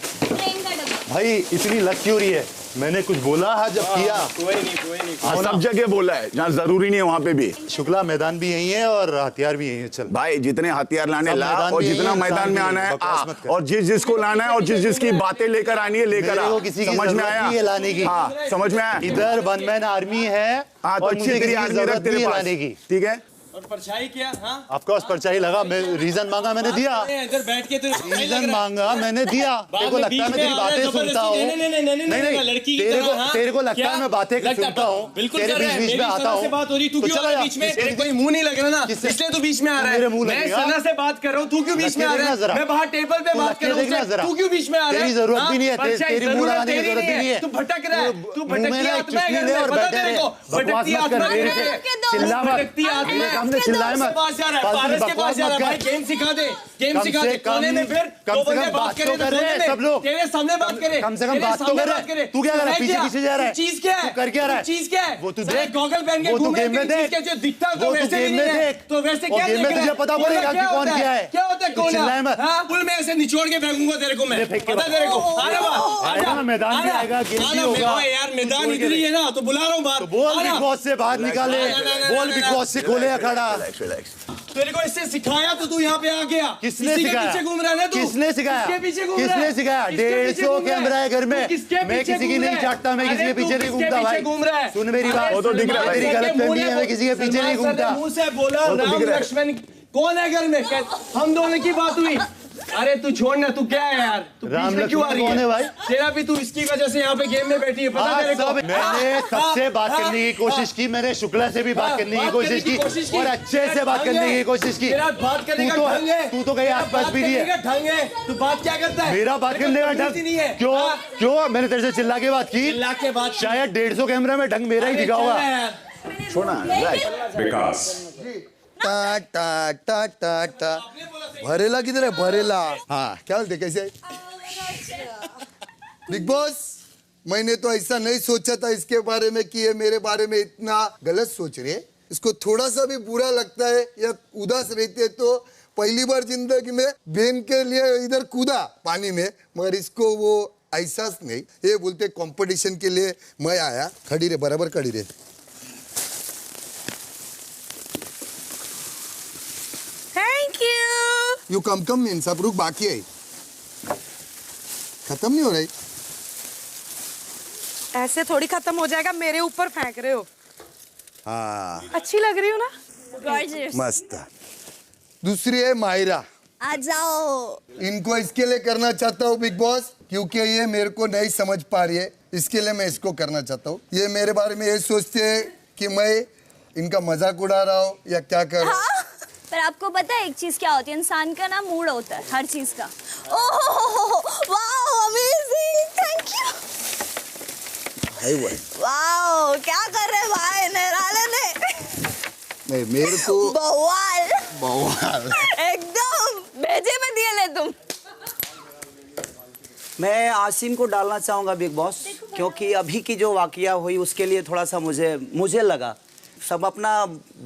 भाई इतनी लग क्यों रही है? मैंने कुछ बोला है जब किया? कोई नहीं। सब जगह बोला है, जहाँ जरूरी नहीं है वहाँ पे भी। शुक्ला मैदान भी यही है और हथियार भी यही है। चल भाई, जितने हथियार लाने ला और जितना मैदान में आना है आ, और जिसको लाना है और जिसकी बातें लेकर आनी है लेकर आ। समझ में आया? लाने की। हाँ, समझ में आया? इधर वन मैन आर्मी है। हाँ, तो अच्छी तेरी आर्मी रख तेरे पास, ठीक है? और परछाई क्या? हाँ, आपका उस परछाई लगा। मैं रीजन मांगा, मैंने दिया। इधर बैठ के तो रीजन मांगा, मैंने दिया। तेरे को लगता है मैं तेरी बातें सुनता हूँ? नहीं, तेरे को लगता है मैं बातें सुनता हूँ? बिल्कुल तेरे बीच में आता हूँ। बात हो रही, तू क्यों आ रहा है बीच में? कोई मुंह नहीं लग रहा ना, इसलिए तू बीच में आ रहा है। मैं सना से बात कर रहा हूँ, तू क्यों बीच में आ रहा है? मैं बाहर टेबल पे बात कर रहा हूँ, तू क्यों बीच में आ रहा है? तेरी जरूरत भी नहीं है, तेरी मुंह लगाने की जरूरत भी नहीं है। तू भटक रहा है, तू भटकती आत्मा है। पता तेरे को भटकती आत्मा है। चिल्ला मत, मेरे सामने चिल्लाए मत। पारस के पास जा रहा है भाई, गेम सिखा दे, गेम सिखा दे। कोने में फिर कम से कम बात तो कर रहे हैं सब लोग। तेरे सामने बात करे, कम से कम बात तो कर रहे हैं। तू क्या कर रहा है? पीछे पीछे जा रहा है। चीज क्या है? कर क्या रहा है? चीज क्या है? वो तू देख, गॉगल पहन के घूम रहे हैं, जो दिखता है तो वैसे भी नहीं है। तो वैसे क्या देख रहा है? तुझे पता पड़ेगा कि कौन क्या है। क्या होता है? कौन है? हां, पुल में ऐसे निचोड़ के फेंकूंगा तेरे को मैं। पता तेरे को? अरे वाह, आएगा मैदान में, आएगा गेम भी होगा यार। मैदान इधर ही है ना, तो बुला रहा हूं बाहर। बोल बिग बॉस से बाहर निकाले, बोल बिग बॉस से खोले अखाड़ा। तेरे को इससे सिखाया तो तू यहाँ पे आ गया। किसने सिखाया? पीछे घूम रहा है ना तू? किसने सिखाया? किसके पीछे घूम रहा है? किसने सिखाया? 150 कैमरा है घर में। मैं किसी की नहीं चाटता, मैं किसी के पीछे नहीं घूमता भाई। सुन मेरी बात, वो तो दिख रहा है, तेरी गलतफहमी है, मैं किसी के पीछे नहीं घूमता। मुंह से बोला राम लक्ष्मण कौन है घर में? हम दोनों की बात हुई, अरे तू छोड़ ना, तू क्या है यार, तू बीच में क्यों आ रही है भाई? तेरा भी तू इसकी वजह से यहाँ पे गेम में बैठी है, पता तेरे को? मैंने सबसे बात करने की कोशिश की, मैंने शुक्ला से भी बात करने की कोशिश की और अच्छे से बात करने की कोशिश की। बात करने का ढंग है, तू तो कहीं आसपास भी नहीं है। ढंग है, तू बात क्या करता है? मेरा बात करने का ढंग नहीं है। क्यों? मैंने तेरे से चिल्ला के बात की? चिल्ला के बात शायद 150 कैमरा में ढंग मेरा ही दिखा होगा। छोड़ा विकास टा टा टा टा टा भरेला किधर है? भरेला। हाँ, क्या बोलते कैसे? बिग बॉस, मैंने तो ऐसा नहीं सोचा था इसके बारे में कि ये मेरे बारे में इतना गलत सोच रहे। इसको थोड़ा सा भी बुरा लगता है या उदास रहते तो पहली बार जिंदगी में बहन के लिए इधर कूदा पानी में, मगर इसको वो एहसास नहीं। ये बोलते कंपटीशन के लिए मैं आया। खड़ी रे, बराबर खड़ी रे। Thank you. You come mean सब रुक, बाकी है, खत्म नहीं हो रही। ऐसे थोड़ी खत्म हो जाएगा, मेरे ऊपर फेंक रहे हो। हाँ, अच्छी लग रही हो ना? Gorgeous। मस्त। दूसरी है मायरा। आ जाओ। इनको इसके लिए करना चाहता हूँ बिग बॉस, क्योंकि ये मेरे को नहीं समझ पा रही है, इसके लिए मैं इसको करना चाहता हूँ। ये मेरे बारे में ये सोचते हैं कि मैं इनका मजाक उड़ा रहा हूँ या क्या कर रहा हूँ। हाँ? पर आपको पता है एक चीज क्या होती है, इंसान का ना मूड होता है हर चीज का। Oh wow, amazing, thank you. Wow, क्या कर रहे भाई निराले ने? नहीं, मेरे को बवाल एकदम भेजे में दिए ले तुम। मैं आसिम को डालना चाहूंगा बिग बॉस, क्योंकि अभी की जो वाकया हुई उसके लिए थोड़ा सा मुझे लगा सब अपना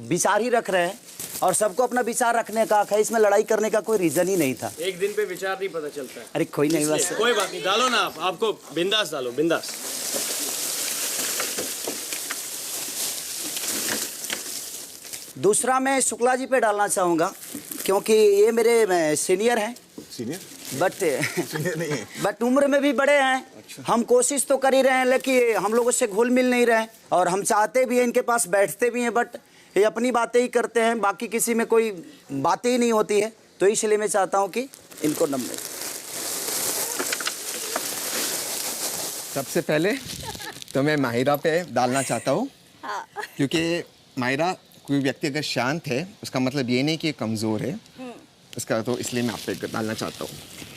विचार ही रख रहे हैं और सबको अपना विचार रखने का है, इसमें लड़ाई करने का कोई रीजन ही नहीं था। एक दिन पे विचार नहीं पता चलता है। अरे कोई नहीं, बस कोई बात नहीं, डालो ना आप, आपको बिंदास डालो, बिंदास। दूसरा मैं शुक्ला जी पे डालना चाहूंगा, क्योंकि ये मेरे सीनियर हैं। सीनियर? बट उम्र में भी बड़े हैं। अच्छा। हम कोशिश तो कर ही रहे हैं, लेकिन हम लोगों से घुल मिल नहीं रहे और हम चाहते भी हैं इनके पास बैठते भी हैं, बट ये अपनी बातें ही करते हैं, बाकी किसी में कोई बातें ही नहीं होती है। तो इसलिए मैं चाहता हूँ कि इनको नंबर। सबसे पहले तो मैं माहिरा पे डालना चाहता हूँ, क्योंकि माहिरा कोई व्यक्ति अगर शांत है उसका मतलब ये नहीं कि कमज़ोर है उसका, तो इसलिए मैं आप पे डालना चाहता हूँ।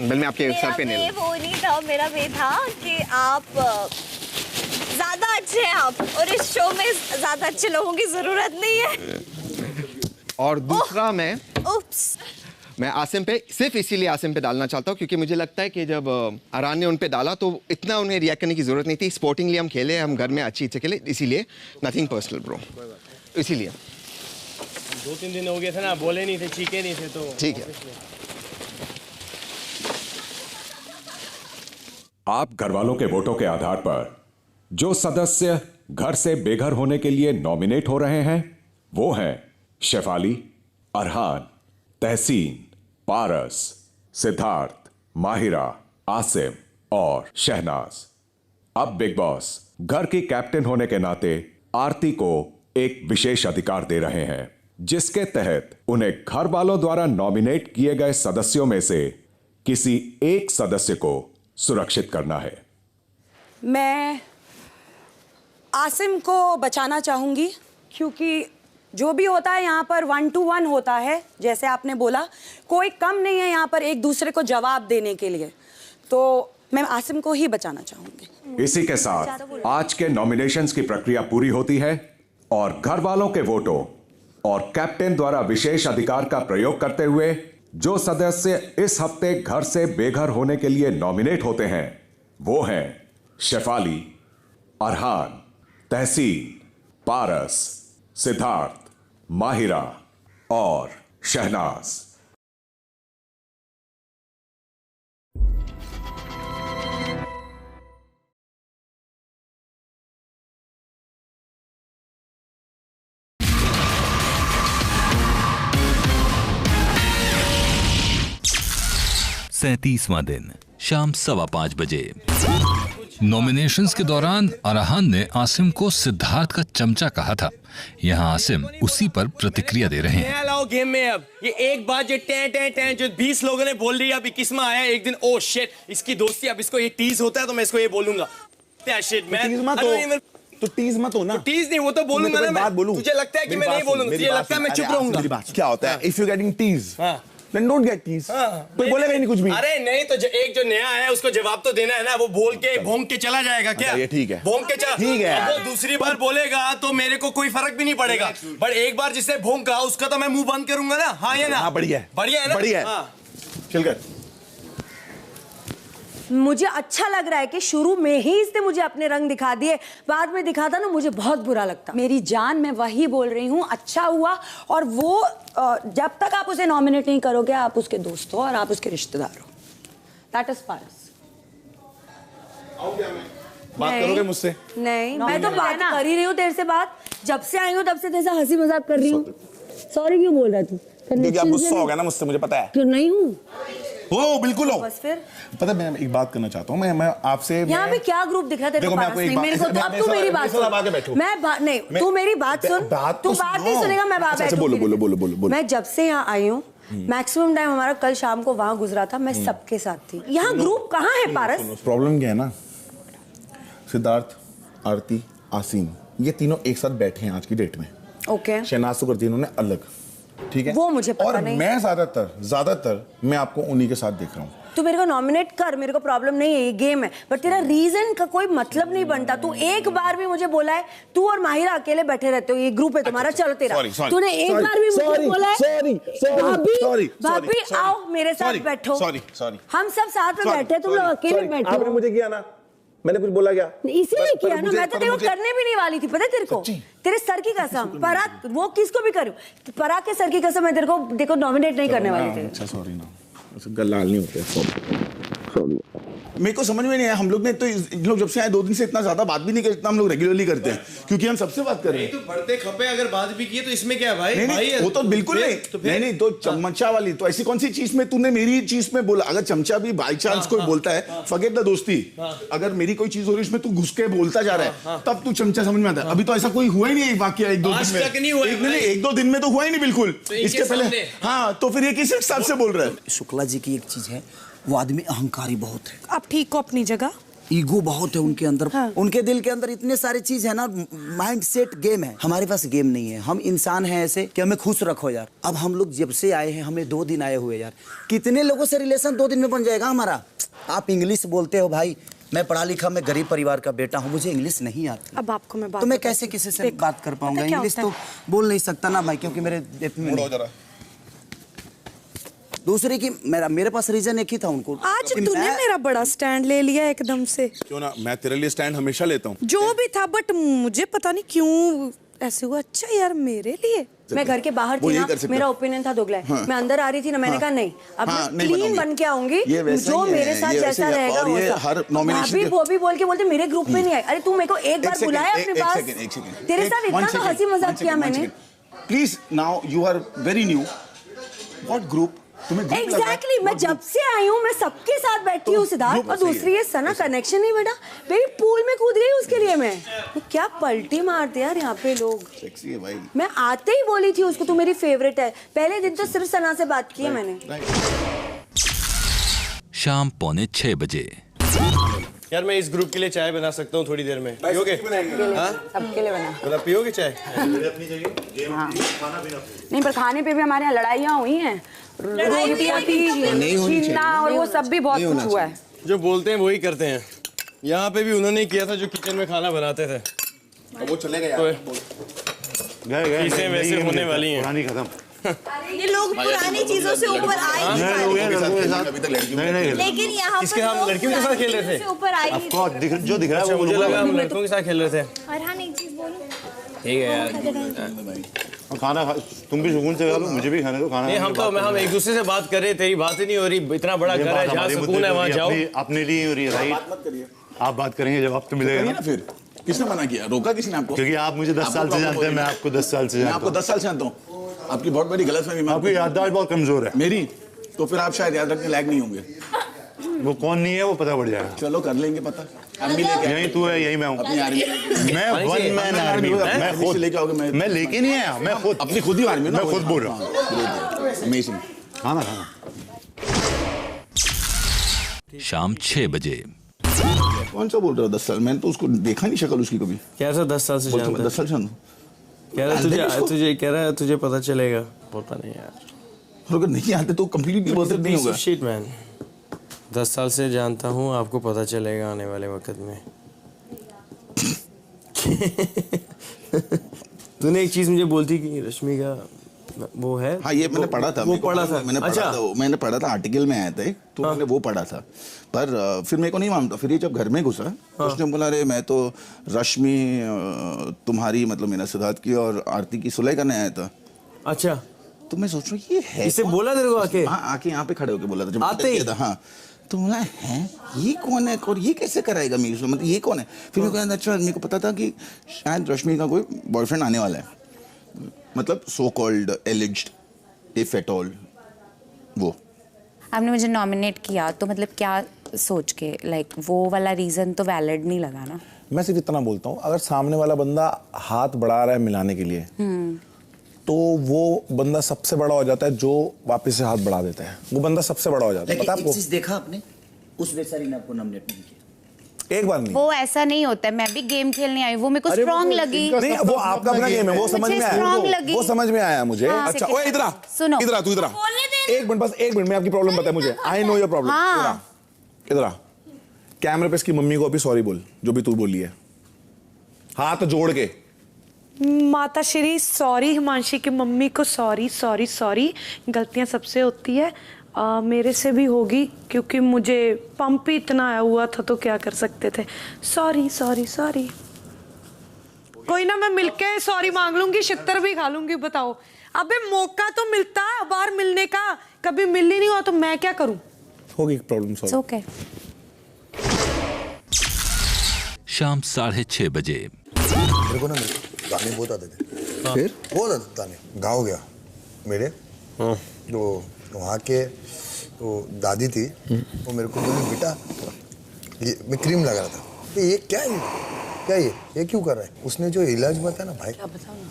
मैं आपके सर पे नहीं, वो नहीं था, मेरा वे था कि आप ज्यादा अच्छे हैं आप, और इस शो में ज्यादा अच्छे लोगों की जरूरत नहीं है। और दूसरा मैं आसिम पे सिर्फ इसीलिए आसिम पे डालना चाहता हूँ क्योंकि मुझे लगता है कि जब अरान ने उन पे डाला तो इतना उन्हें रिएक्ट करने की जरूरत नहीं थी। स्पोर्टिंगली हम खेले, हम घर में अच्छी खेले, इसीलिए नथिंग पर्सनल ब्रो, इसीलिए। 2-3 दिन हो गए थे ना, बोले नहीं थे, चीखे नहीं थे, तो ठीक है। आप घर वालों के वोटों के आधार पर जो सदस्य घर से बेघर होने के लिए नॉमिनेट हो रहे हैं वो हैं शेफाली, अरहान, तहसीन, पारस, सिद्धार्थ, माहिरा, आसिम और शहनाज। अब बिग बॉस घर की कैप्टन होने के नाते आरती को एक विशेष अधिकार दे रहे हैं, जिसके तहत उन्हें घर वालों द्वारा नॉमिनेट किए गए सदस्यों में से किसी एक सदस्य को सुरक्षित करना है। मैं आसिम को बचाना चाहूंगी, क्योंकि जो भी होता है यहाँ पर 1 to 1 होता है, जैसे आपने बोला, कोई कम नहीं है यहाँ पर एक दूसरे को जवाब देने के लिए, तो मैं आसिम को ही बचाना चाहूंगी। इसी के साथ आज के नॉमिनेशंस की प्रक्रिया पूरी होती है और घर वालों के वोटों और कैप्टन द्वारा विशेष अधिकार का प्रयोग करते हुए जो सदस्य इस हफ्ते घर से बेघर होने के लिए नॉमिनेट होते हैं वो हैं शेफाली, अरहान, तहसीन, पारस, सिद्धार्थ, माहिरा और शहनाज। सैंतीसवां दिन शाम 5:15 बजे। नॉमिनेशंस के दौरान अरहान ने आसिम को सिद्धार्थ का चमचा कहा था। यहाँ आसिम उसी पर प्रतिक्रिया दे रहे हैं। नया लाओ गेम में अब ये एक बात जो टें जो 20 लोगों ने बोल दिया, अभी किस में आया एक दिन, ओ शिट इसकी दोस्ती, अब इसको ये टीज होता है तो मैं इसको ये बोलूंगा शिट मैं तो टीज मत हो ना। टीज नहीं, वो तो बोलूंगा ना मैं। तुझे लगता है कि मैं नहीं बोलूंगा, तुझे लगता है मैं चुप रहूंगा। क्या होता है if you getting tease then don't get teased। कोई बोलेगा ही नहीं कुछ भी। अरे नहीं तो एक जो नया है उसको जवाब तो देना है ना, वो बोल के भोंग के चला जाएगा क्या? ये ठीक है, भोंग के चला, ठीक है। वो दूसरी बार बोलेगा तो मेरे को कोई फर्क भी नहीं पड़ेगा, बट एक बार जिससे भोंग कहा उसका तो मैं मुंह बंद करूंगा ना। हाँ ये ना, हाँ बढ़िया है, बढ़िया है ना, बढ़िया है। चल कर। मुझे अच्छा लग रहा है कि शुरू में ही इसने मुझे अपने रंग दिखा दिए, बाद में दिखाता ना मुझे बहुत बुरा लगता। मेरी जान, मैं वही बोल रही हूँ, अच्छा हुआ। और वो जब तक आप उसे नॉमिनेट नहीं करोगे आप उसके दोस्त हो और आप उसके रिश्तेदार हो। दैट इज पारस। बात करोगे मुझसे? नहीं, मैं तो बात कर ही रही हूँ तेरे से। बात जब से आई हूँ तब से तेरे से हंसी मजाक कर रही हूँ। सॉरी क्यों बोल रहा तू? देखिए आप गुस्सा हो गया ना मुझसे, मुझे पता है। क्यों नहीं हूँ? हो बिल्कुल हो। बस फिर पता है मैं एक बात करना चाहता हूँ, मैं आपसे यहाँ पे क्या ग्रुप दिख रहा है तेरे को? पारस नहीं, मेरे को अब तू मेरी बात सुन। मैं नहीं, तू मेरी बात सुन। तू बात नहीं सुनेगा, मैं बात बोलो बोलो बोलो बोलो। मैं जब से यहाँ आई हूँ मैक्सिमम टाइम हमारा कल शाम को वहाँ गुजरा था, मैं सबके साथ थी। यहाँ ग्रुप कहाँ है पारस? प्रॉब्लम क्या है ना, सिद्धार्थ, आरती, आसिम, ये तीनों एक साथ बैठे हैं आज की डेट में। ओके। शहनाज को करती इन्होंने अलग, ठीक है, वो मुझे पता और नहीं। मैं ज्यादातर मैं आपको उन्हीं के साथ देख रहा हूँ। तू मेरे को नॉमिनेट कर, मेरे को प्रॉब्लम नहीं है, ये गेम है, बट तेरा रीजन का कोई मतलब नहीं बनता। तू एक बार भी मुझे बोला है, तू और माहिरा अकेले बैठे रहते हो, ये ग्रुप है तुम्हारा, चलो तेरा। तूने एक बार भी मुझे बोला है भाभी आओ मेरे साथ बैठो, हम सब साथ में बैठे, तुम लोग अकेले बैठे। आपने मुझे किया ना, मैंने कुछ बोला क्या? इसीलिए किया ना, मैं तो तेरे को करने भी नहीं वाली थी, पता है तेरे को? तेरे सर की कसम, पराग वो किसको भी करूं, पराग के सर की कसम, मैं तेरे को देखो नॉमिनेट नहीं करने वाली थी। अच्छा सॉरी ना, गलाल नहीं होते, सॉरी। मेरे को समझ में नहीं आया, हम लोग ने तो इन लोग जब से आए 2 दिन से इतना ज्यादा बात भी नहीं करते, इतना हम लोग रेगुलरली करते हैं क्योंकि हम सबसे बात कर रहे हैं। तो बढ़ते खपे अगर बात भी की तो इसमें क्या भाई? नहीं, वो तो बिल्कुल नहीं, नहीं तो चमचा वाली तो ऐसी कौन सी चीज में तूने मेरी चीज में बोला? अगर चमचा भी बाई चांस कोई बोलता है, फॉरगेट द दोस्ती, अगर मेरी कोई चीज हो रही है उसमें तू घुस के बोलता जा रहा है, तब तू चमचा समझ में आता है। अभी तो ऐसा कोई हुआ ही नहीं वाकया 1-2 दिन में, 1-2 दिन में तो हुआ ही नहीं बिल्कुल। इसके पहले हाँ, तो फिर ये किस हिसाब से बोल रहा है? शुक्ला जी की एक चीज है, वो आदमी अहंकारी बहुत है। आप ठीक हो अपनी जगह, ईगो बहुत है उनके अंदर। हाँ। उनके दिल के अंदर इतने सारी चीज है ना, माइंड सेट गेम है। हमारे पास गेम नहीं है, हम इंसान हैं ऐसे कि हमें खुश रखो यार। अब हम लोग जब से आए हैं, हमें 2 दिन आए हुए यार, कितने लोगों से रिलेशन 2 दिन में बन जाएगा हमारा। आप इंग्लिश बोलते हो भाई, मैं पढ़ा लिखा, मैं गरीब परिवार का बेटा हूँ, मुझे इंग्लिश नहीं आती। अब आपको मैं बात तो मैं कैसे किसी से बात कर पाऊंगा? इंग्लिश तो बोल नहीं सकता ना भाई, क्योंकि मेरे दूसरे की मेरे पास रीजन एक ही था उनको। आज तूने मेरा बड़ा स्टैंड ले लिया एकदम से। क्यों ना, मैं तेरे लिए स्टैंड हमेशा लेता हूँ। जो भी था, बट मुझे पता नहीं क्यों ऐसे हुआ। अच्छा यार मेरे लिए, मैं घर के बाहर थी ना, मेरा ओपिनियन था दोगला। हाँ। मैं अंदर आ रही थी ना, मैंने कहा नहीं, अब मैं क्लीन बन के आऊंगी, जो मेरे साथ जैसा रहेगा भाभी वो भी बोल के बोलते मेरे ग्रुप में नहीं आई। अरे तू मेरे को एक बार बुलाया अपने पास, तेरे साथ इतना तो हंसी मजाक किया मैंने। Please now you are very new, what group? Exactly, मैं जब से आई हूँ मैं सबके साथ बैठी हूँ सिद्धार्थ। और दूसरी ये सना कनेक्शन नहीं बेटा, बेबी पूल में कूद गई उसके लिए मैं। क्या पलटी मारते यार यहाँ पे लोग। सेक्सी है भाई। मैं आते ही बोली थी उसको तू मेरी फेवरेट है, पहले दिन तो सिर्फ सना से बात की है मैंने। शाम 5:45 बजे। यार मैं इस ग्रुप के लिए चाय बना सकता हूँ थोड़ी देर में, पियोगे? सबके लिए बना। मतलब पियोगे चाय? नहीं, पर खाने पे भी हमारे यहाँ लड़ाइयाँ हुई हैं, और वो सब भी बहुत कुछ हुआ है। जो बोलते हैं वही करते हैं। यहाँ पे भी उन्होंने किया था जो किचन में खाना बनाते थे, वो चले गए। चीजें वैसे होने वाली हैं। कहानी खत्म। ये लोग पुरानी चीजों से ऊपर आए नहीं, लेकिन यहाँ इसके हम लड़कियों के साथ खेल रहे थे, ऊपर आई जो दिख रहा है मुझे लगा हम लड़कों के साथ खेल रहे थे। अरहान एक चीज बोलूं? ठीक है यार, खाना तुम भी सुकून से खा लो, मुझे भी खाने दो खाना। नहीं, हम एक दूसरे से बात कर रहे, तेरी बात ही नहीं हो रही। इतना बड़ा घर है, जहाँ सुकून है वहाँ जाओ। अपने लिए हो रही है, राइट? आप बात करेंगे, जवाब तो मिलेगा ना। फिर किसने मना किया? रोका किसने आपको? क्योंकि आप मुझे 10 साल से जानते हैं, मैं आपको 10 साल से जानता हूं। मैं आपको 10 साल से जानता हूँ। आपकी बहुत बड़ी गलतफहमी। आपकी याददाश्त बहुत कमजोर है मेरी, तो फिर आप शायद याद रखने लायक नहीं होंगे। वो कौन नहीं है वो पता पड़ जाएगा। चलो कर लेंगे पता। आर्मी लेके यही तू है, यही मैं हूँ। अपनी आर्मी मैं वन मैन आर्मी, मैं खुद लेके आओगे। मैं लेके नहीं आया, मैं खुद अपनी खुद ही आर्मी, मैं खुद बोल रहा हूँ। अमेजिंग। खाना शाम 6 बजे। कौन सा बोल रहा है 10 साल? मैंने तो उसको देखा नहीं शक्ल उसकी कभी। क्या सर 10 साल से जानता है? 10 साल जानता। कह रहा तुझे कह रहा है तुझे पता चलेगा। पता नहीं यार, अगर नहीं आते तो कंप्लीटली बर्थ नहीं होगा। शिट मैन, 10 साल से जानता हूँ, आपको पता चलेगा आने वाले वक्त में। तूने एक चीज मुझे बोलती कि रश्मि का वो है। हाँ ये मैंने पढ़ा था। वो पढ़ा था मैंने पढ़ा था, आर्टिकल में आया था तो मैंने वो पढ़ा था। पर फिर मेरे को नहीं मानता। फिर ये जब घर में घुसा तो उसने बोला अरे मैं तो रश्मि तुम्हारी मतलब मेरा सिद्धार्थ की और आरती की सुलह करने आया था। अच्छा, तो मैं सोच रहा हूँ ये है। इसे बोला तेरे को आके? हाँ आके यहाँ पे खड़े होके बोला था जब आते ही? हाँ तो बोला है ये कौन है और ये कैसे कराएगा मेरी मतलब ये कौन है। फिर मेरे को अच्छा मेरे को पता था कि शायद रश्मि का कोई बॉयफ्रेंड आने वाला है, मतलब so called एलिज्ड if at all. वो आपने मुझे नॉमिनेट किया तो मतलब क्या सोच के, लाइक वो वाला रीजन तो वैलिड नहीं लगा ना। मैं सिर्फ इतना बोलता हूँ, अगर सामने वाला बंदा हाथ बढ़ा रहा है मिलाने के लिए तो वो बंदा सबसे बड़ा हो जाता है जो वापस से हाथ बढ़ा देता है। वो बंदा सबसे बड़ा हो जाता है। पता है आपको? देखा आपने उस बेचारी ने आपको नॉमिनेट नहीं किया। एक बार नहीं, वो ऐसा नहीं होता है। मैं भी गेम खेलने आई, वो मेरे को स्ट्रांग लगी। नहीं वो आपका अपना गेम है, वो समझ में आया, वो समझ में आया मुझे। अच्छा ओए इधर आ, सुनो इधर आ, तू इधर आ, एक मिनट, बस एक मिनट में आपकी प्रॉब्लम बता मुझे। I know your problem. इधर आ, कैमरे पे इसकी मम्मी को अभी सॉरी बोल जो भी तू बोली है, हाथ जोड़ के। माता श्री सॉरी, हिमांशी की मम्मी को सॉरी सॉरी सॉरी। गलतियां सबसे होती है, मेरे से भी होगी क्योंकि मुझे पंप ही इतना आया हुआ था तो क्या कर सकते थे। Sorry sorry sorry. कोई ना, मैं मिलके सॉरी मांग लूंगी, शिक्कर भी खा लूंगी। बताओ अबे मौका तो मिलता है बाहर मिलने का, कभी मिल ही नहीं हुआ तो मैं क्या करूं। होगी प्रॉब्लम सॉल्व। ओके। शाम 6:30 बजे। मेरे को ना गाने बहुत आते थे। फिर बहुत आते गाने गा हो गया मेरे। तो वहाँ के तो दादी थी वो मेरे को बोली बेटा ये मैं क्रीम लगा रहा था, ये क्या है, क्या ये क्यों कर रहा है। उसने जो इलाज बताया ना भाई, क्या बताओ ना,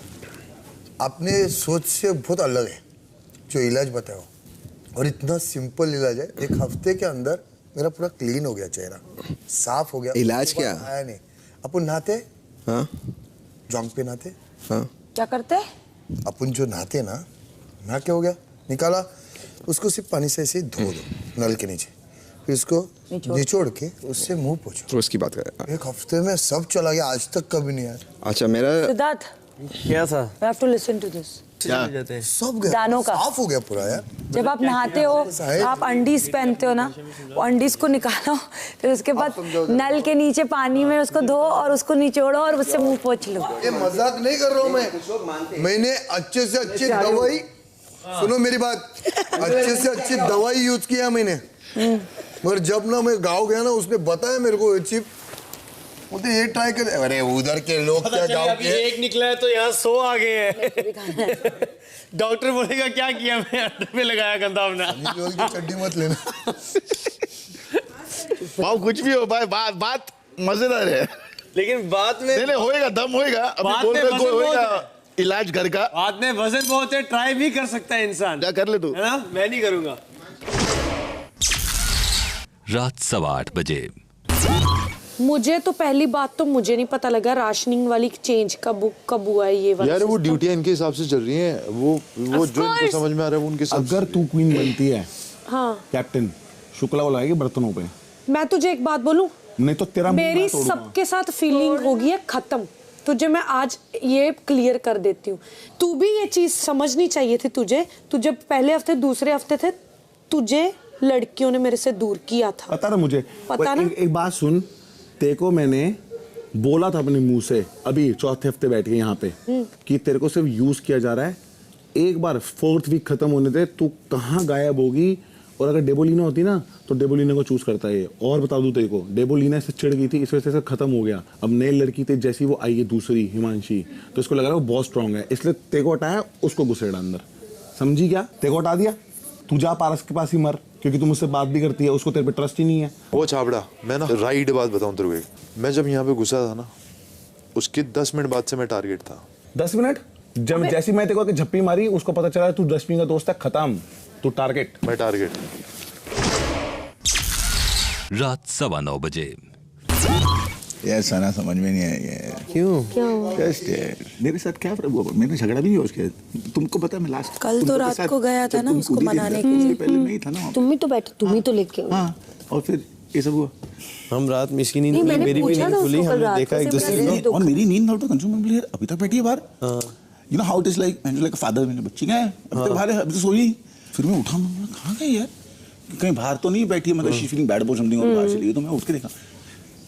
अपने सोच से बहुत अलग है जो इलाज बताया, और इतना सिंपल इलाज है। 1 हफ्ते के अंदर मेरा पूरा क्लीन हो गया, चेहरा साफ हो गया। इलाज क्या आया नहीं। अपन नहाते, हाँ जोंग पे नहाते, हाँ क्या करते? अपन जो नहाते ना, नहा क्या हो गया, निकाला उसको सिर्फ पानी से ऐसे धो दो नल के नीचे, फिर उसको निचोड़ के उससे मुंह पोंछो। तो उसकी बात करें। 1 हफ्ते में सब चला गया, आज तक कभी नहीं आया। अच्छा मेरा सिद्धार्थ, क्या था? I have to listen to this. सब गया, दानों का साफ हो गया पूरा यार। जब आप नहाते हो आप अंडीज पहनते हो ना, वो अंडीज को निकालो, फिर उसके बाद नल के नीचे पानी में उसको धो और उसको निचोड़ो और उससे मुंह पोंछ लो। ये मजाक नहीं कर रहा हूँ मैं। मैंने अच्छे से अच्छी दवाई, सुनो मेरी बात, अच्छे से अच्छी दवाई यूज किया मैंने, मगर जब ना मैं गाँव गया ना उसने बताया मेरे को चिप, मुझे ये ट्राई कर। अरे उधर के लोग क्या गाँव अभी के, एक निकला है तो यहाँ 100 आ गए हैं। डॉक्टर बोलेगा क्या किया, मैं अंडे पे लगाया गंदा अपना। चड्डी मत लेना। भाव कुछ भी हो भाई, बात मजेदार है, लेकिन बाद में नहीं होएगा, दम होएगा। अभी बोल रहे कोई होएगा इलाज घर का, बाद में वजन बहुत है, ट्राई भी कर सकता है इंसान। क्या कर ले तू, है ना? मैं नहीं करूंगा। रात 8:15 बजे। मुझे तो पहली बात तो मुझे नहीं पता लगा राशनिंग वाली चेंज कब हुआ है ये वाला। यार वो ड्यूटियां इनके हिसाब से चल रही हैं, वो जो इनको समझ में आ रहा है वो उनके हिसाब से। अगर तू क्वीन बनती है, हाँ कैप्टन शुक्ला वो लगाएगी बर्तनों पे। मैं तुझे एक बात बोलूं, नहीं तो तेरा मेरी सबके साथ फीलिंग होगी है खत्म। तुझे मैं आज ये क्लियर कर देती हूँ, तू भी ये चीज समझनी चाहिए थी तुझे। तू जब पहले हफ्ते दूसरे हफ्ते थे, तुझे लड़कियों ने मेरे से दूर किया था। पता ना मुझे, पता ना? एक बात सुन, तेको मैंने बोला था अपने मुंह से अभी 4थे हफ्ते बैठ के यहाँ पे कि तेरे को सिर्फ यूज किया जा रहा है। एक बार 4th वीक खत्म होने दे, तू कहाँ गायब होगी। और अगर डेबोलिना होती ना तो डेबोलिना को चूज करता है। और बता दूं तेरे को, डेबोलिना इससे चिढ़ गई थी, इस वजह से खत्म हो गया। अब नई लड़की थी, जैसी वो आई है दूसरी हिमांशी, तो इसको लग रहा है वो बहुत स्ट्रांग है, इसलिए तेको हटाया, उसको घुसेड़ा अंदर। समझी क्या? तेको हटा दिया, तू जा पारस के पास ही मर, क्योंकि तुम उससे बात भी करती है, उसको तेरे पे ट्रस्ट ही नहीं है। वो छाबड़ा, मैं ना राइट बात बताऊं तेरे को एक, मैं जब यहाँ पे घुसा था ना, उसके 10 मिनट बाद से मैं टारगेट था। 10 मिनट? जब जैसी मैं तेरे को झप्पी मारी, उसको पता चला तू रश्मि का दोस्त है, खत्म, तू टारगेट। मैं टारगेट। रात 9:15 बजे। यार सना समझ में नहीं आया। क्यों? जस्ट मेरे साथ क्या मैंने झगड़ा भी नहीं उसके, तुमको पता है मैं लास्ट कल तो रात को गया था ना उसको मनाने के लिए, पहले नहीं था ना, तुम ही तो बैठे, तुम ही तो लेके आओ। हाँ, और फिर ये सब हुआ। हम रात में इसकी नींद खुली, मेरी भी नींद खुली, हमने देखा एक दूसरे को, और मेरी नींद आउट कंज्यूमर यार अभी तक बैठी है बाहर। You know how it is like, मैं लाइक फादर, मैंने बच्ची क्या है अभी तक बाहर है, अभी तो सोई। फिर मैं उठा, मैं कहाँ गई यार, कहीं बाहर तो नहीं बैठी है, मतलब she feeling bad for something और बाहर चली गई। तो मैं उठ के देखा,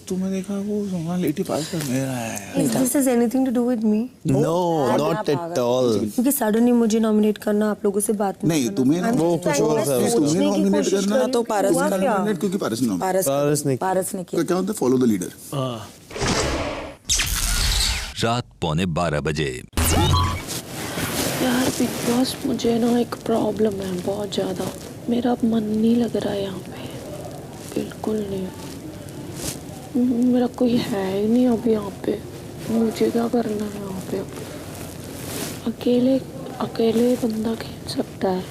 तो मैं देखा वो वहाँ लेटी पास का मेरा है। This has anything to do with me? No, not at all. क्योंकि सडनली मुझे नॉमिनेट करना, आप लोगों से बात नहीं, तुम्हें वो कुछ और था, तुम्हें नॉमिनेट करना तो पारस ने, क्योंकि पारस ने पारस ने किया। क्या होता है, फॉलो द लीडर। रात 11:45 बजे। यार बिग बॉस, मुझे ना एक प्रॉब्लम है बहुत ज़्यादा, मेरा अब मन नहीं लग रहा है यहाँ पे, बिल्कुल नहीं। मेरा कोई है ही नहीं अब यहाँ पे, मुझे क्या करना है यहाँ पे। अकेले बंदा खेल सकता है,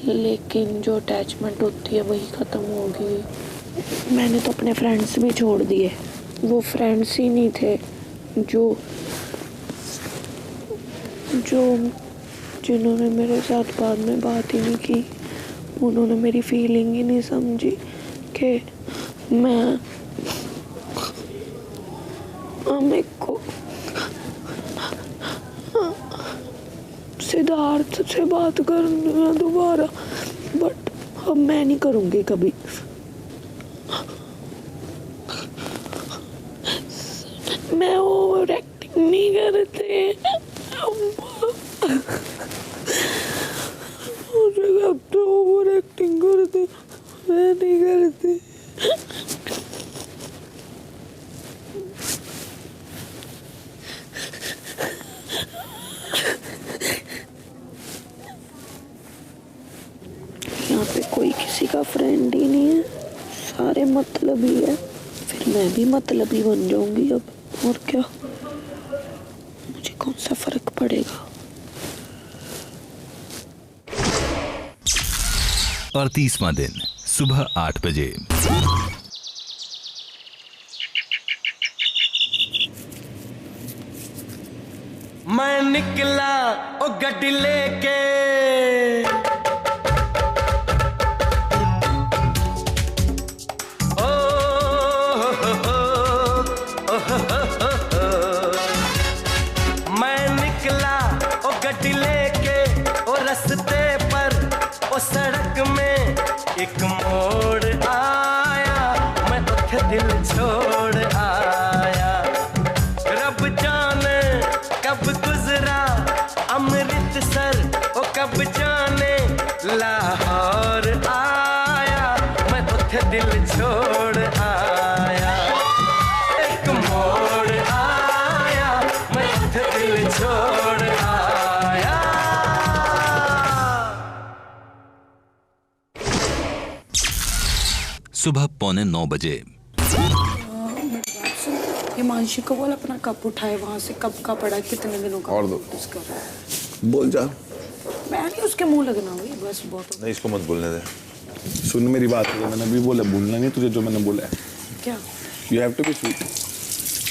लेकिन जो अटैचमेंट होती है वही ख़त्म होगी। मैंने तो अपने फ्रेंड्स भी छोड़ दिए, वो फ्रेंड्स ही नहीं थे जिन्होंने मेरे साथ बाद में बात ही नहीं की। उन्होंने मेरी फीलिंग ही नहीं समझी कि मैं को सिद्धार्थ से बात करनी है दोबारा, बट अब मैं नहीं करूँगी कभी। मैं ओवर एक्टिंग नहीं करते, मुझे अब ओवर एक्टिंग करते, मैं नहीं करती। यहाँ पे कोई किसी का फ्रेंड ही नहीं है, सारे मतलबी है, फिर मैं भी मतलबी बन जाऊंगी अब, और क्या, मुझे कौन सा फर्क पड़ेगा। 38वां दिन, सुबह 8 बजे। मैं निकला ओ गड्डी लेके, मैं निकला ओ गड्डी लेके, ओ रस्ते पर ओ सड़क में एक मोड़ आया, मैं उठ दिल छोड़ आया। रब जाने कब गुजरा अमृतसर, ओ कब जाने लाहौर आया, मैं उठ दिल छोड़ आया। एक मोड़ आया, मैं उठ दिल छोड़ आया। सुबह 8:45 बजे। हिमांशी को बोल अपना कप उठाए वहाँ से, कब का पड़ा, कितने दिनों का और दो उसका। बोल जा। मैं नहीं उसके मुंह लगना हुई, बस बहुत। नहीं, इसको मत बोलने दे। सुन मेरी बात, मैंने अभी बोला, भूलना नहीं तुझे जो मैंने बोला है। क्या? You have to be sweet.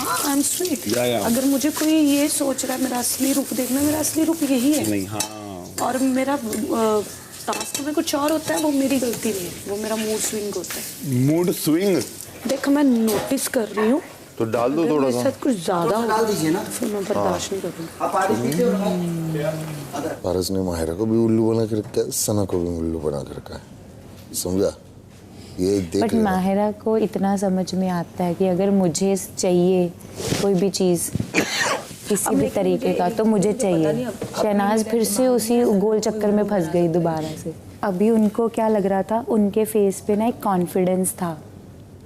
हाँ, आई एम स्वीट। या। अगर मुझे कोई ये सोच रहा है मेरा असली रूप देखना, मेरा असली रूप यही है। नहीं, हाँ। और मेरा टास्क में कुछ और होता है, वो मेरी गलती नहीं है, वो मेरा मूड स्विंग होता है। Mood swing? देख, मैं नोटिस कर रही हूँ, तो डाल दो थोड़ा सा। कुछ ज्यादा डाल दीजिए ना, फिर मैं बर्दाश्त नहीं करूँगी। पारस ने माहिरा को भी उल्लू बना कर रखा है, सना को भी उल्लू बना कर रखा है, समझा? ये देख। बट माहिरा को इतना समझ में आता है कि अगर मुझे चाहिए कोई भी चीज़ किसी भी तरीके का, तो मुझे चाहिए। शहनाज फिर से उसी गोल चक्कर में फंस गई दोबारा से। अभी उनको क्या लग रहा था, उनके फेस पे ना एक कॉन्फिडेंस था,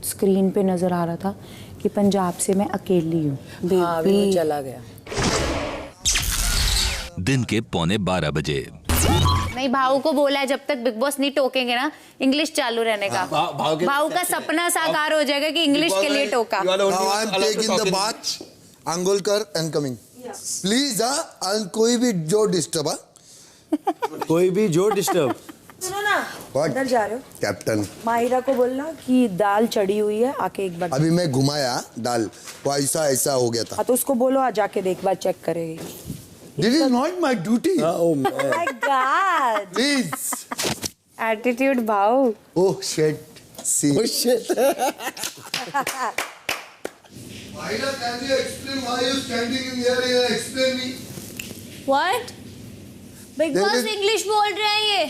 स्क्रीन पे नजर आ रहा था कि पंजाब से मैं अकेली हूँ। बेबी चला गया। दिन के 11:45 बजे। नहीं, भाऊ को बोला है जब तक बिग बॉस नहीं टोकेंगे ना, इंग्लिश चालू रहने का। भाऊ का सपना साकार हो जाएगा कि इंग्लिश के लिए टोका। I am taking the bath, अंगुलकर एंड कमिंग प्लीज। कोई भी जो डिस्टर्ब, कोई भी जो डिस्टर्ब। सुनो ना, इधर जा रहे हो कैप्टन, माहिरा को बोलना कि दाल चढ़ी हुई है, आके एक बार। अभी मैं घुमाया दाल, वो ऐसा हो गया था। हाँ तो उसको बोलो आ जाके देख, बार चेक करेगी। This is not my duty. Oh my God. Please. Attitude भाऊ। Oh shit. See. Oh shit. Mahira, can you explain why you standing in here? Explain me. What? Big Boss English बोल रहे हैं ये।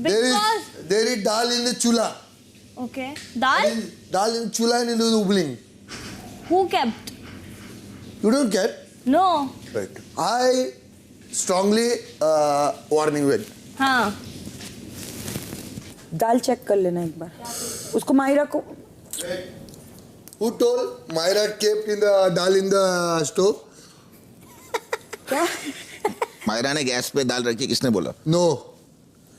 Big Boss. There is dal in the chula. Okay. Dal? Dal in chula and in the ubling. Who kept? You don't get? No. Right. I strongly warning with. हाँ. दाल check कर लेना एक बार। उसको माहिरा को। Who told Mahira kept in the dal in the stove? क्या? माहिरा ने gas पे दाल रखी, किसने बोला? No.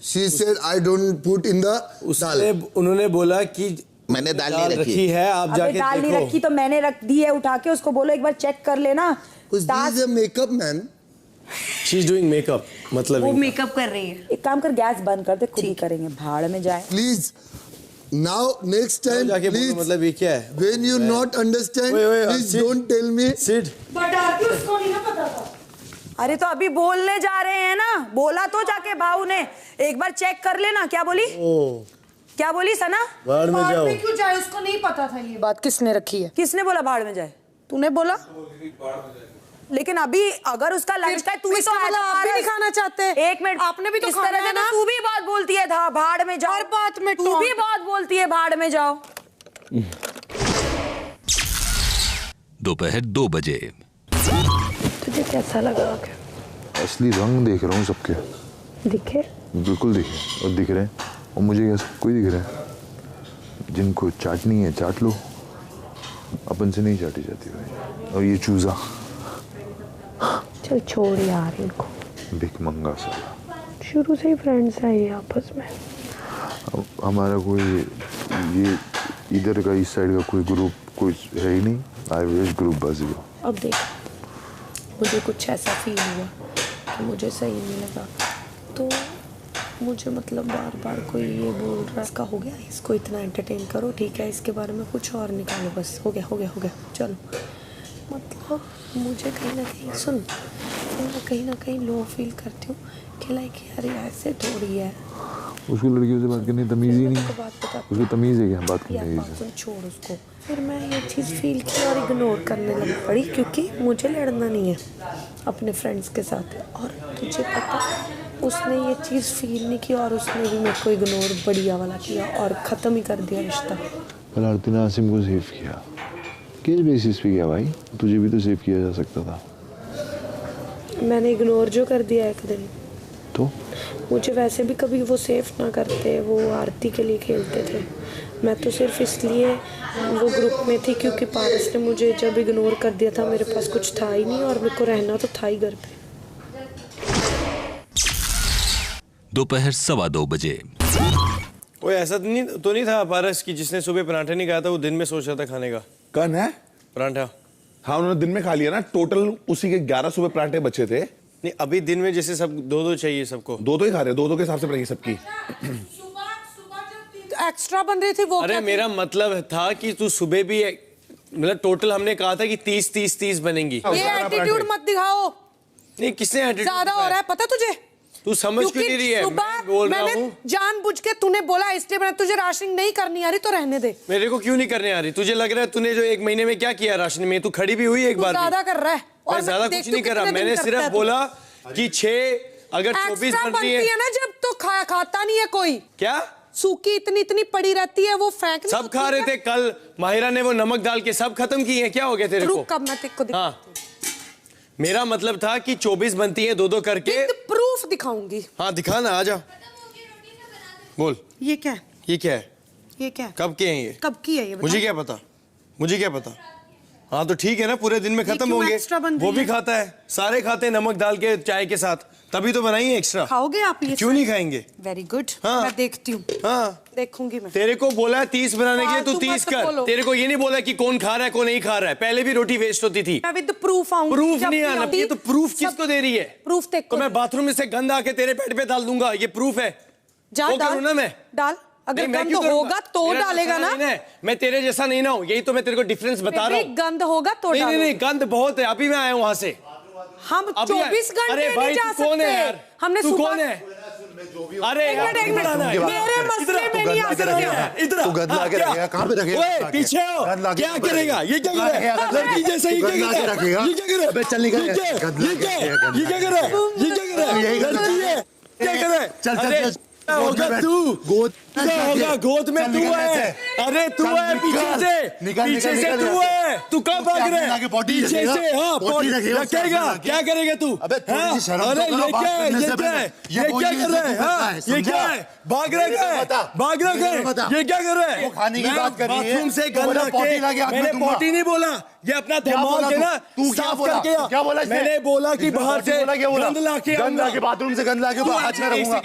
She said I don't put in the dal. उन्होंने बोला कि मैंने दाल नहीं रखी है, आप जाके देखो। दाल नहीं रखी तो मैंने रख दी है उठा के, उसको बोलो एक बार चेक कर लेना। This is a makeup man. She's doing makeup. मतलब वो मेकअप कर रही है। एक काम कर, गैस बंद कर दे, खुद ही करेंगे, भाड़ में जाए। Please. Now next time, please. मतलब ये क्या है? When you not understand, please don't tell me. Sid. But Aarti उसको नहीं ना पता था। अरे तो अभी बोलने जा रहे हैं ना, बोला तो जाके भाऊ ने, एक बार चेक कर लेना। क्या बोली? क्या बोली सना? भाड़ में जाओ। क्यों जाए, उसको नहीं पता था ये बात। किसने रखी है? किसने बोला भाड़ में जाए? तूने बोला? लेकिन अभी अगर उसका लंच का तू भी तो आप भी नहीं खाना चाहते। एक मिनट, आपने भी तो खाना है ना। तू भी बहुत बोलती है था भाड़ में जाओ, हर बात में तू भी बहुत बोलती है भाड़ में जाओ। दोपहर 2 बजे। तुझे कैसा लगा? असली रंग देख रहा हूँ सबके। दिखे? बिल्कुल दिखे, और दिख रहे हैं, और मुझे क्या सबको ही दिख रहा है। जिनको चाटनी है चाट लो, अपन से नहीं चाटी जाती भाई। और ये चूजा, चल छोड़ यार इनको, भिख मंगा सा। शुरू से ही फ्रेंड्स हैं ये आपस में। अब हमारा कोई ये इधर का इस साइड का कोई ग्रुप कोई है ही नहीं। आई विश ग्रुप बाजी हो। अब देख, मुझे कुछ ऐसा फील हुआ कि मुझे सही नहीं लगा, तो मुझे मतलब बार बार कोई ये बोल रहा है इसका हो गया, इसको इतना एंटरटेन करो, ठीक है, इसके बारे में कुछ और निकालो, बस हो गया हो गया हो गया, चलो। मतलब मुझे कहीं ना कहीं सुन, कहीं ना कहीं लो फील करती हूँ कि लाइक यार ऐसे थोड़ी है। उसको लड़कियों से बात करने की तमीज़ ही नहीं, उसको तमीज़ है क्या बात करने की? छोड़ उसको। फिर मैं ये चीज़ फील की और इग्नोर करने लग पड़ी, क्योंकि मुझे लड़ना नहीं है अपने फ्रेंड्स के साथ। और तुझे पता, उसने ये चीज़ फील नहीं की और उसने भी मेरे को इग्नोर बढ़िया वाला किया और ख़त्म ही कर दिया रिश्ता। कल आरती ने आसिम को सेव किया, किस बेसिस पे किया भाई? तुझे भी तो सेव किया जा सकता था। मैंने इग्नोर जो कर दिया एक दिन, तो मुझे वैसे भी कभी वो सेफ ना करते, वो आरती के लिए खेलते थे। मैं तो सिर्फ इसलिए वो ग्रुप में थी क्योंकि पारस ने मुझे जब इग्नोर कर दिया था, मेरे पास कुछ था ही नहीं और मेरे को रहना तो था ही घर पे। दोपहर 2:15 बजे। कोई ऐसा तो नहीं था पारस की जिसने सुबह पराठा नहीं खाया था, वो दिन में सोच रहा था खाने का? कौन है? पराठा। हाँ, उन्होंने दिन में खा लिया ना, टोटल उसी के 11 सुबह पराठे बचे थे। नहीं, अभी दिन में जैसे सब 2-2 चाहिए सबको। 2-2 ही खा रहे, 2-2 के हिसाब से पड़ेगी सबकी। एक्स्ट्रा बन रही थी वो। अरे मेरा मतलब था कि तू सुबह भी, मतलब टोटल हमने कहा था कि 30 बनेंगी। ये एटीट्यूड मत दिखाओ। नहीं, किसने एटीट्यूड ज्यादा हो रहा है, पता तुझे? तू समझ क्यों नहीं रही है? मैं बोल रहा हूँ, जानबूझ के तूने बोला इसलिए मैंने तुझे राशनिंग नहीं करनी आ रही तो रहने दे। मेरे को क्यों नहीं करने आ रही? तुझे लग रहा है तूने जो 1 महीने में क्या किया राशनिंग में? तू खड़ी भी हुई एक बार? ज्यादा कर रहा है। मैं ज्यादा कुछ नहीं कर रहा, मैंने सिर्फ बोला कि 6 अगर 24 बन रही है ना, जब तो खाता नहीं है कोई। क्या सूखी इतनी पड़ी रहती है, वो फेंक सब खा रहे थे। कल माहिरा ने वो नमक डाल के सब खत्म किए हैं। क्या हो गया तेरे को? कब मैं तेरे को हाँ, मेरा मतलब था कि 24 बनती है 2-2 करके। प्रूफ दिखाऊंगी। हाँ दिखा ना, आजा बोल। ये क्या है? ये क्या है? ये क्या है? कब के हैं ये? कब की है ये? मुझे क्या पता, मुझे क्या पता? हाँ तो ठीक है ना, पूरे दिन में खत्म होंगे। वो भी खाता है, सारे खाते हैं नमक डाल के चाय के साथ, तभी तो बनाई है एक्स्ट्रा। खाओगे आप ये? क्यों नहीं खाएंगे? Very good. हाँ। मैं देखती हूँ। हाँ देखूंगी मैं। तेरे को बोला है 30 बनाने के लिए, तू 30 कर। तेरे को ये नहीं बोला कि कौन खा रहा है कौन नहीं खा रहा है। पहले भी रोटी वेस्ट होती थी। मैं विद प्रूफ आऊंगी। प्रूफ नहीं आना, ये तो प्रूफ किसको दे रही है? प्रूफ देख। तो मैं बाथरूम में से गंद आके तेरे पेट पे डाल दूंगा, ये प्रूफ है। जा डाल ना, मैं डाल। अगर गंद होगा तो डालेगा ना। मैं तेरे जैसा नहीं ना हूँ, यही तो मैं तेरे को डिफरेंस बता रहा हूँ। गंद होगा तो नहीं, गंद बहुत है। अभी मैं आया हूँ वहां से। हम 24 घंटे नहीं जा सकते। कौन है यार? हमने तू कौन है? अरे एक मिनट मेरे मसले में नहीं आ सकते। इधर तू गंद लाके रखेगा, कहाँ पे रखेगा? ओए पीछे हो, क्या करेगा? ये क्या कर रहा है? लड़की जैसे ही क्या कर रहा है? ये क्या कर रहा है? अबे चल निकल। ये क्या कर रहा है? ये क्या कर रहा है? यही लड़की है, क्या कर रहा है? चल होगा तू गोद होगा, गोद में तू है। अरे तू है पीछे से तू है। तू कहाँ भाग रहा है? पीछे से। हाँ रखेगा, क्या करेगा तू? अरे ये क्या है? ये क्या कर रहा है? हाँ ये क्या है? भाग रहा है, भाग रहा है। ये क्या कर रहा है? खाने की बात कर रही है। बाथरूम से गंद लाके, मैंने पोटी नहीं बोला, ये अपना दिमाग है ना साफ करके। क्या बोला? मैंने बोला कि बाहर से गंद लाके, बाथरूम से गंद लाके हाथ में रखूंगा।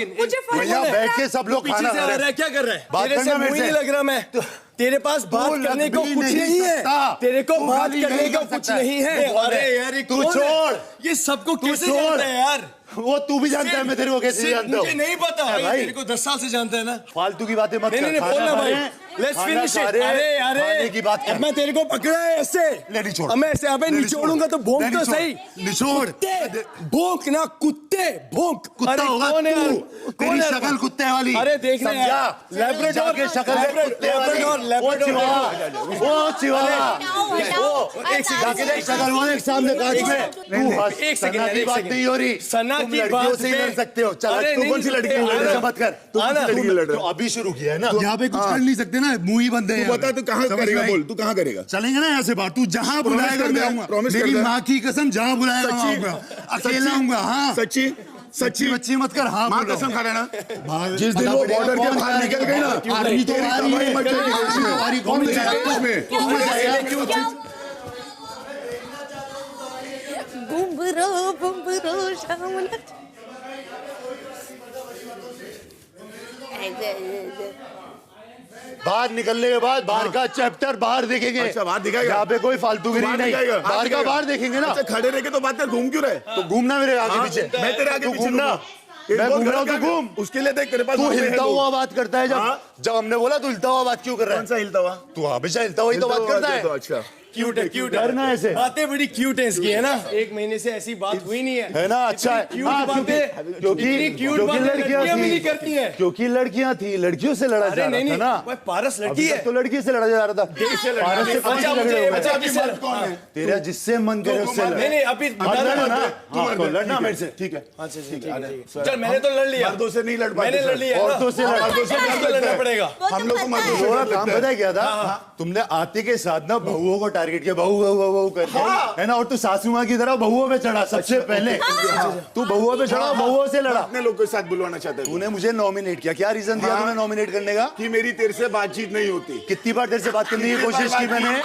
भैया बैठ के सब लोग खाना खा रहे हैं। क्या कर रहा है? बात तेरे से मुंह नहीं लग रहा। मैं तेरे पास बात करने को कुछ नहीं है। तेरे को बात करने को कुछ नहीं है। अरे यार तू छोड़, ये सबको कैसे जानता है यार? वो तू भी जानता है, मैं तेरे को कैसे जानता हूँ? मुझे नहीं पता भाई, तेरे को 10 साल से जानता है ना। फालतू की बातें मत कर। नहीं बोलना भाई। Let's finish it. अरे की बात कर। मैं तेरे को पकड़ा है ऐसे। ले निचोड़। मैं ऐसे अबे निचोड़ूंगा तो भौंक तो सही। निचोड़। भौंक ना कुत्ते, भौंक। कुत्ता होगा तू, तेरी शक्ल कुत्ते वाली। अरे देखना यार, लैब्राडोर के शक्ल है कुत्ते वाली। वो चिवाला एक शक्ल वो एक सामने कांच में। एक सेकंड की बात नहीं हो रही। सना की बात से लड़ सकते हो। चल तू कौन सी लड़की लड़ रहा है? मत कर। तू कौन सी लड़की लड़ रहा है? अभी शुरू किया है ना, यहाँ पे कुछ कर नहीं सकते ना, मुंह ही बंद है। तू बता तू कहाँ करेगा? बोल तू कहाँ करेगा? चलेंगे ना यहाँ से बाहर। तू जहाँ बुलाएगा मैं आऊंगा। मेरी माँ की कसम, जहाँ बुलाएगा मैं आऊंगा। अकेला आऊंगा। हाँ सच्ची सच्ची बच्ची मत कर। हाँ माँ कसम खा रहा ना, जिस दिन वो बॉर्डर के बाहर निकल गई ना, आर्मी तो आ रही है। कौन जाएगा उसमें? बुम्बरो शाम बाहर निकलने के बाद बाहर का चैप्टर बाहर देखेंगे। अच्छा बाहर दिखाएगा? यहाँ पे कोई फालतूगिरी नहीं। बाहर का बाहर देखेंगे ना। अच्छा खड़े रह के तो बात कर, घूम क्यों रहे? तो घूमना मेरे आगे पीछे। मैं तेरे आगे पीछे घूमना। मैं घूम रहा हूँ तो घूम। उसके लिए देख तेरे पास तू हिलता हुआ बात करता है। जब हमने बोला तू हिलता हुआ बात क्यों कर रहा है? कौन सा हिलता हुआ? तू हमेशा हिलता हुआ ही तो बात करता है। अच्छा क्यूट है, क्यूट है। डरना ऐसे बातें बड़ी क्यूट है इसकी, है ना? एक महीने से ऐसी बात हुई नहीं है ना? अच्छा है क्यूट बातें, क्योंकि लड़कियां मिली करती हैं। क्योंकि लड़कियां थी, लड़कियों से लड़ा जा रहा था ना। पारस लड़की है तो लड़की से लड़ा जा रहा था। पारस से तेरा जिससे मन करे उससे लड़ना मेरे से। ठीक है चल, मैंने तो लड़ लिया। मर्दों से नहीं लड़ पाते, मैंने लड़ लिया। औरतों से लड़ना पड़ेगा। हम लोग को मर्दों से काम पता क्या था? तुमने आते के साथ ना बहुओं को टारगेट किया, बहू बहू बहू करके, है ना? और तू सासू माँ की तरह बहुओं पे चढ़ा सबसे पहले। तू बहुओं पे चढ़ा, बहुओं से लड़ा। अपने लोग के साथ बुलवाना चाहते थे। तूने मुझे नॉमिनेट किया, क्या रीजन दिया तूने नॉमिनेट करने का? कि मेरी तेरे से बातचीत नहीं होती। कितनी बार तेरे से बात करने की कोशिश की मैंने?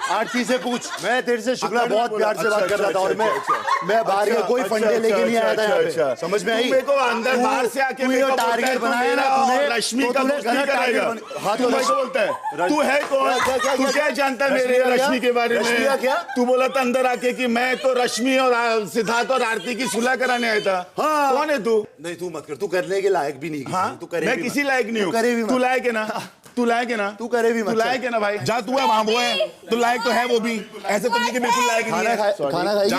आरती से पूछ। मैं तेरे से शुक्ला बहुत प्यार से बात कर रहा था, और मैं बाहर का कोई फंडे लेके नहीं आया था यहाँ पे। समझ में आई? अंदर बाहर से आके टारगेट बनाया ना तूने, रश्मि का गलत करेगा। हाँ तो बोलता है तू है कौन? तू क्या जानता है मेरे रश्मि के बारे में? क्या तू बोला था अंदर आके कि मैं तो रश्मि और सिद्धार्थ और आरती की सुलह कराने आया था। हाँ। कौन है तू? नहीं तू मत कर, तू करने के लायक भी नहीं। हाँ तू करे मैं किसी लायक नहीं हूँ। तू लायक है ना? तू लायक है ना? तू करे भी मत। तू लायक है ना भाई? जहाँ तू है वहाँ वो है। तू लायक तो है वो भी, ऐसे तो नहीं कि बिल्कुल लायक नहीं है। खाना खाएगी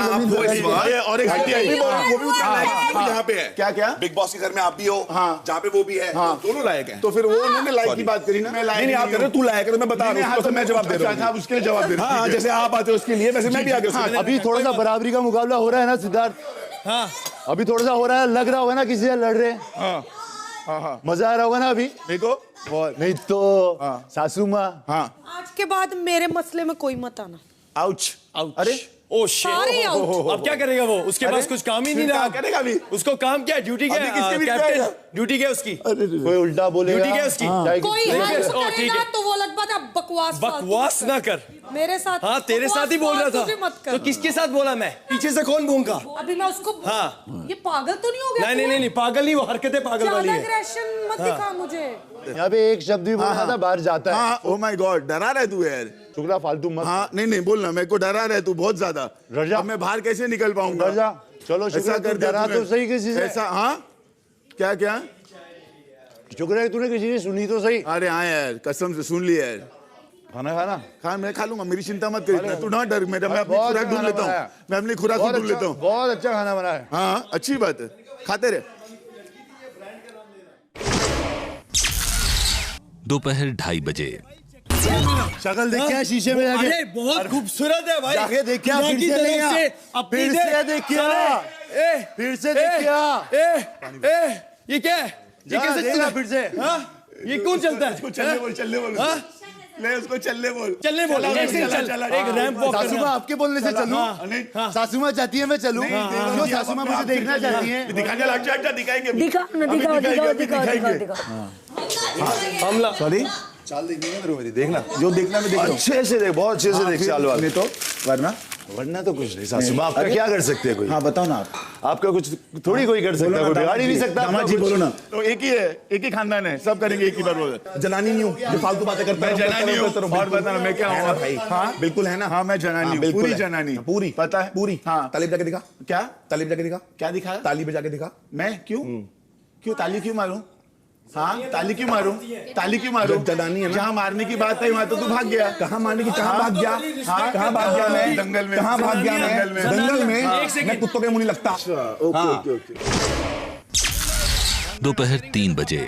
और एक हड्डी आई वो भी यहाँ पे है। क्या क्या? बिग बॉस के घर में आप भी हो, जहाँ पे वो भी है, दोनों लायक हैं। तो फिर वो उन्होंने लायक की बात करी ना। मैं लायक नहीं, आप कर रहे हो, तू लायक है, मैं बता रहा हूँ, मैं जवाब दे रहा हूँ। उसके लिए जवाब दे रहा हूँ। जैसे आप आते हो उसके लिए, वैसे मैं भी आ गया। अभी थोड़ा सा बराबरी का मुकाबला हो रहा है ना सिद्धार्थ? हाँ अभी थोड़ा सा हो रहा है, लग रहा होगा ना किसी से लड़ रहे। मजा आ रहा होगा ना अभी? देखो नहीं तो सासू माँ। आज के बाद मेरे मसले में कोई मत आना। आउच। अरे ओ शिट, अब क्या करेगा वो? उसके पास कुछ काम ही नहीं रहा। करेगा भी उसको काम क्या है? ड्यूटी क्या है? कैप्टन ड्यूटी क्या है उसकी? कोई उल्टा बोलेगा, ड्यूटी क्या है उसकी? कोई हेल्प करेगा तो वो अलग बात है, बकवास ना कर मेरे साथ। हाँ तेरे साथ ही बोल रहा था। तो किसके साथ बोला मैं? पीछे से कौन भूंगा? अभी मैं उसको हाँ ये पागल तो नहीं हो गया? नहीं पागल नहीं, वो हरकतें पागल वाली है। एग्रेशन मत दिखा मुझे। यहाँ पे एक शब्द भी बोला था बाहर जाता है। हाँ, ओह माय गॉड, डरा रहा है तू यार। शुक्ला फालतू मत। हाँ नहीं बोलना, मेरे को डरा रहा है तू बहुत ज्यादा। रजा, अब मैं बाहर कैसे निकल पाऊंगा? रजा चलो शुक्र कर, डरा तो सही किसी से। ऐसा हाँ क्या शुक्र है तूने किसी ने सुनी तो सही। अरे हाँ यार, कसम से सुन लिया यार। खाना मैं खा लूंगा, मेरी चिंता मत कर, तू ना डर। मैं अपनी खुराक ढूंढ लेता हूँ, मैं अपनी खुराक ढूंढ लेता हूँ। बहुत अच्छा खाना बना है। हाँ अच्छी बात है, खाते रहे। दोपहर 2:30 बजे। शक्ल देख क्या शीशे में जाके? अरे बहुत खूबसूरत है भाई। जाके देख क्या? फिर से देख क्या? फिर से देख क्या? ये क्या है? ये कैसे चलता? फिर से ये कौन चलता है? चलने बोल ले उसको, चलने बोल। एक रैंप वॉक। सासू माँ आपके बोलने से चलूं? सासू माँ चाहती है मैं चलूं? क्यों सासू माँ मुझे देखना चाहती है? दिखाएंगे। दिखाओ। हमला सॉरी, चाल देखनी है मेरी, देखना जो देखना मैं देख रहा हूं। अच्छे से देख, बहुत अच्छे से देख चाल वाल। नहीं तो वरना तो कुछ नहीं। सासू माँ आपका क्या कर सकते हैं कोई? हाँ बताओ ना। आपका कुछ थोड़ी कोई कर सकता है, कोई बिगाड़ ही नहीं सकता। दामाद जी बोलो ना। तो एक ही है, एक ही खानदान है, सब करेंगे एक ही बार। बोल जनानी नहीं हूँ जो फालतू बातें करता है। जनानी हूँ और बताना मैं क्या हूँ भाई? हाँ बिल्कुल है ना। हाँ मैं जनानी हूँ, पूरी जनानी, पूरी पता है पूरी। हाँ ताली बजा के दिखा। क्या ताली बजा के दिखा? क्या दिखा? ताली बजा के दिखा। मैं क्यों ताली क्यों मारूं? हाँ ताली क्यों मारूं? जनानी है ना। जहाँ मारने की बात है वहाँ तो तू भाग गया। कहाँ मारने की? कहाँ भाग गया? हाँ कहाँ भाग गया मैं? दंगल में। कहाँ भाग गया मैं? दंगल में। मैं कुत्तों के मुंह नहीं लगता। ओके। दोपहर 3 बजे।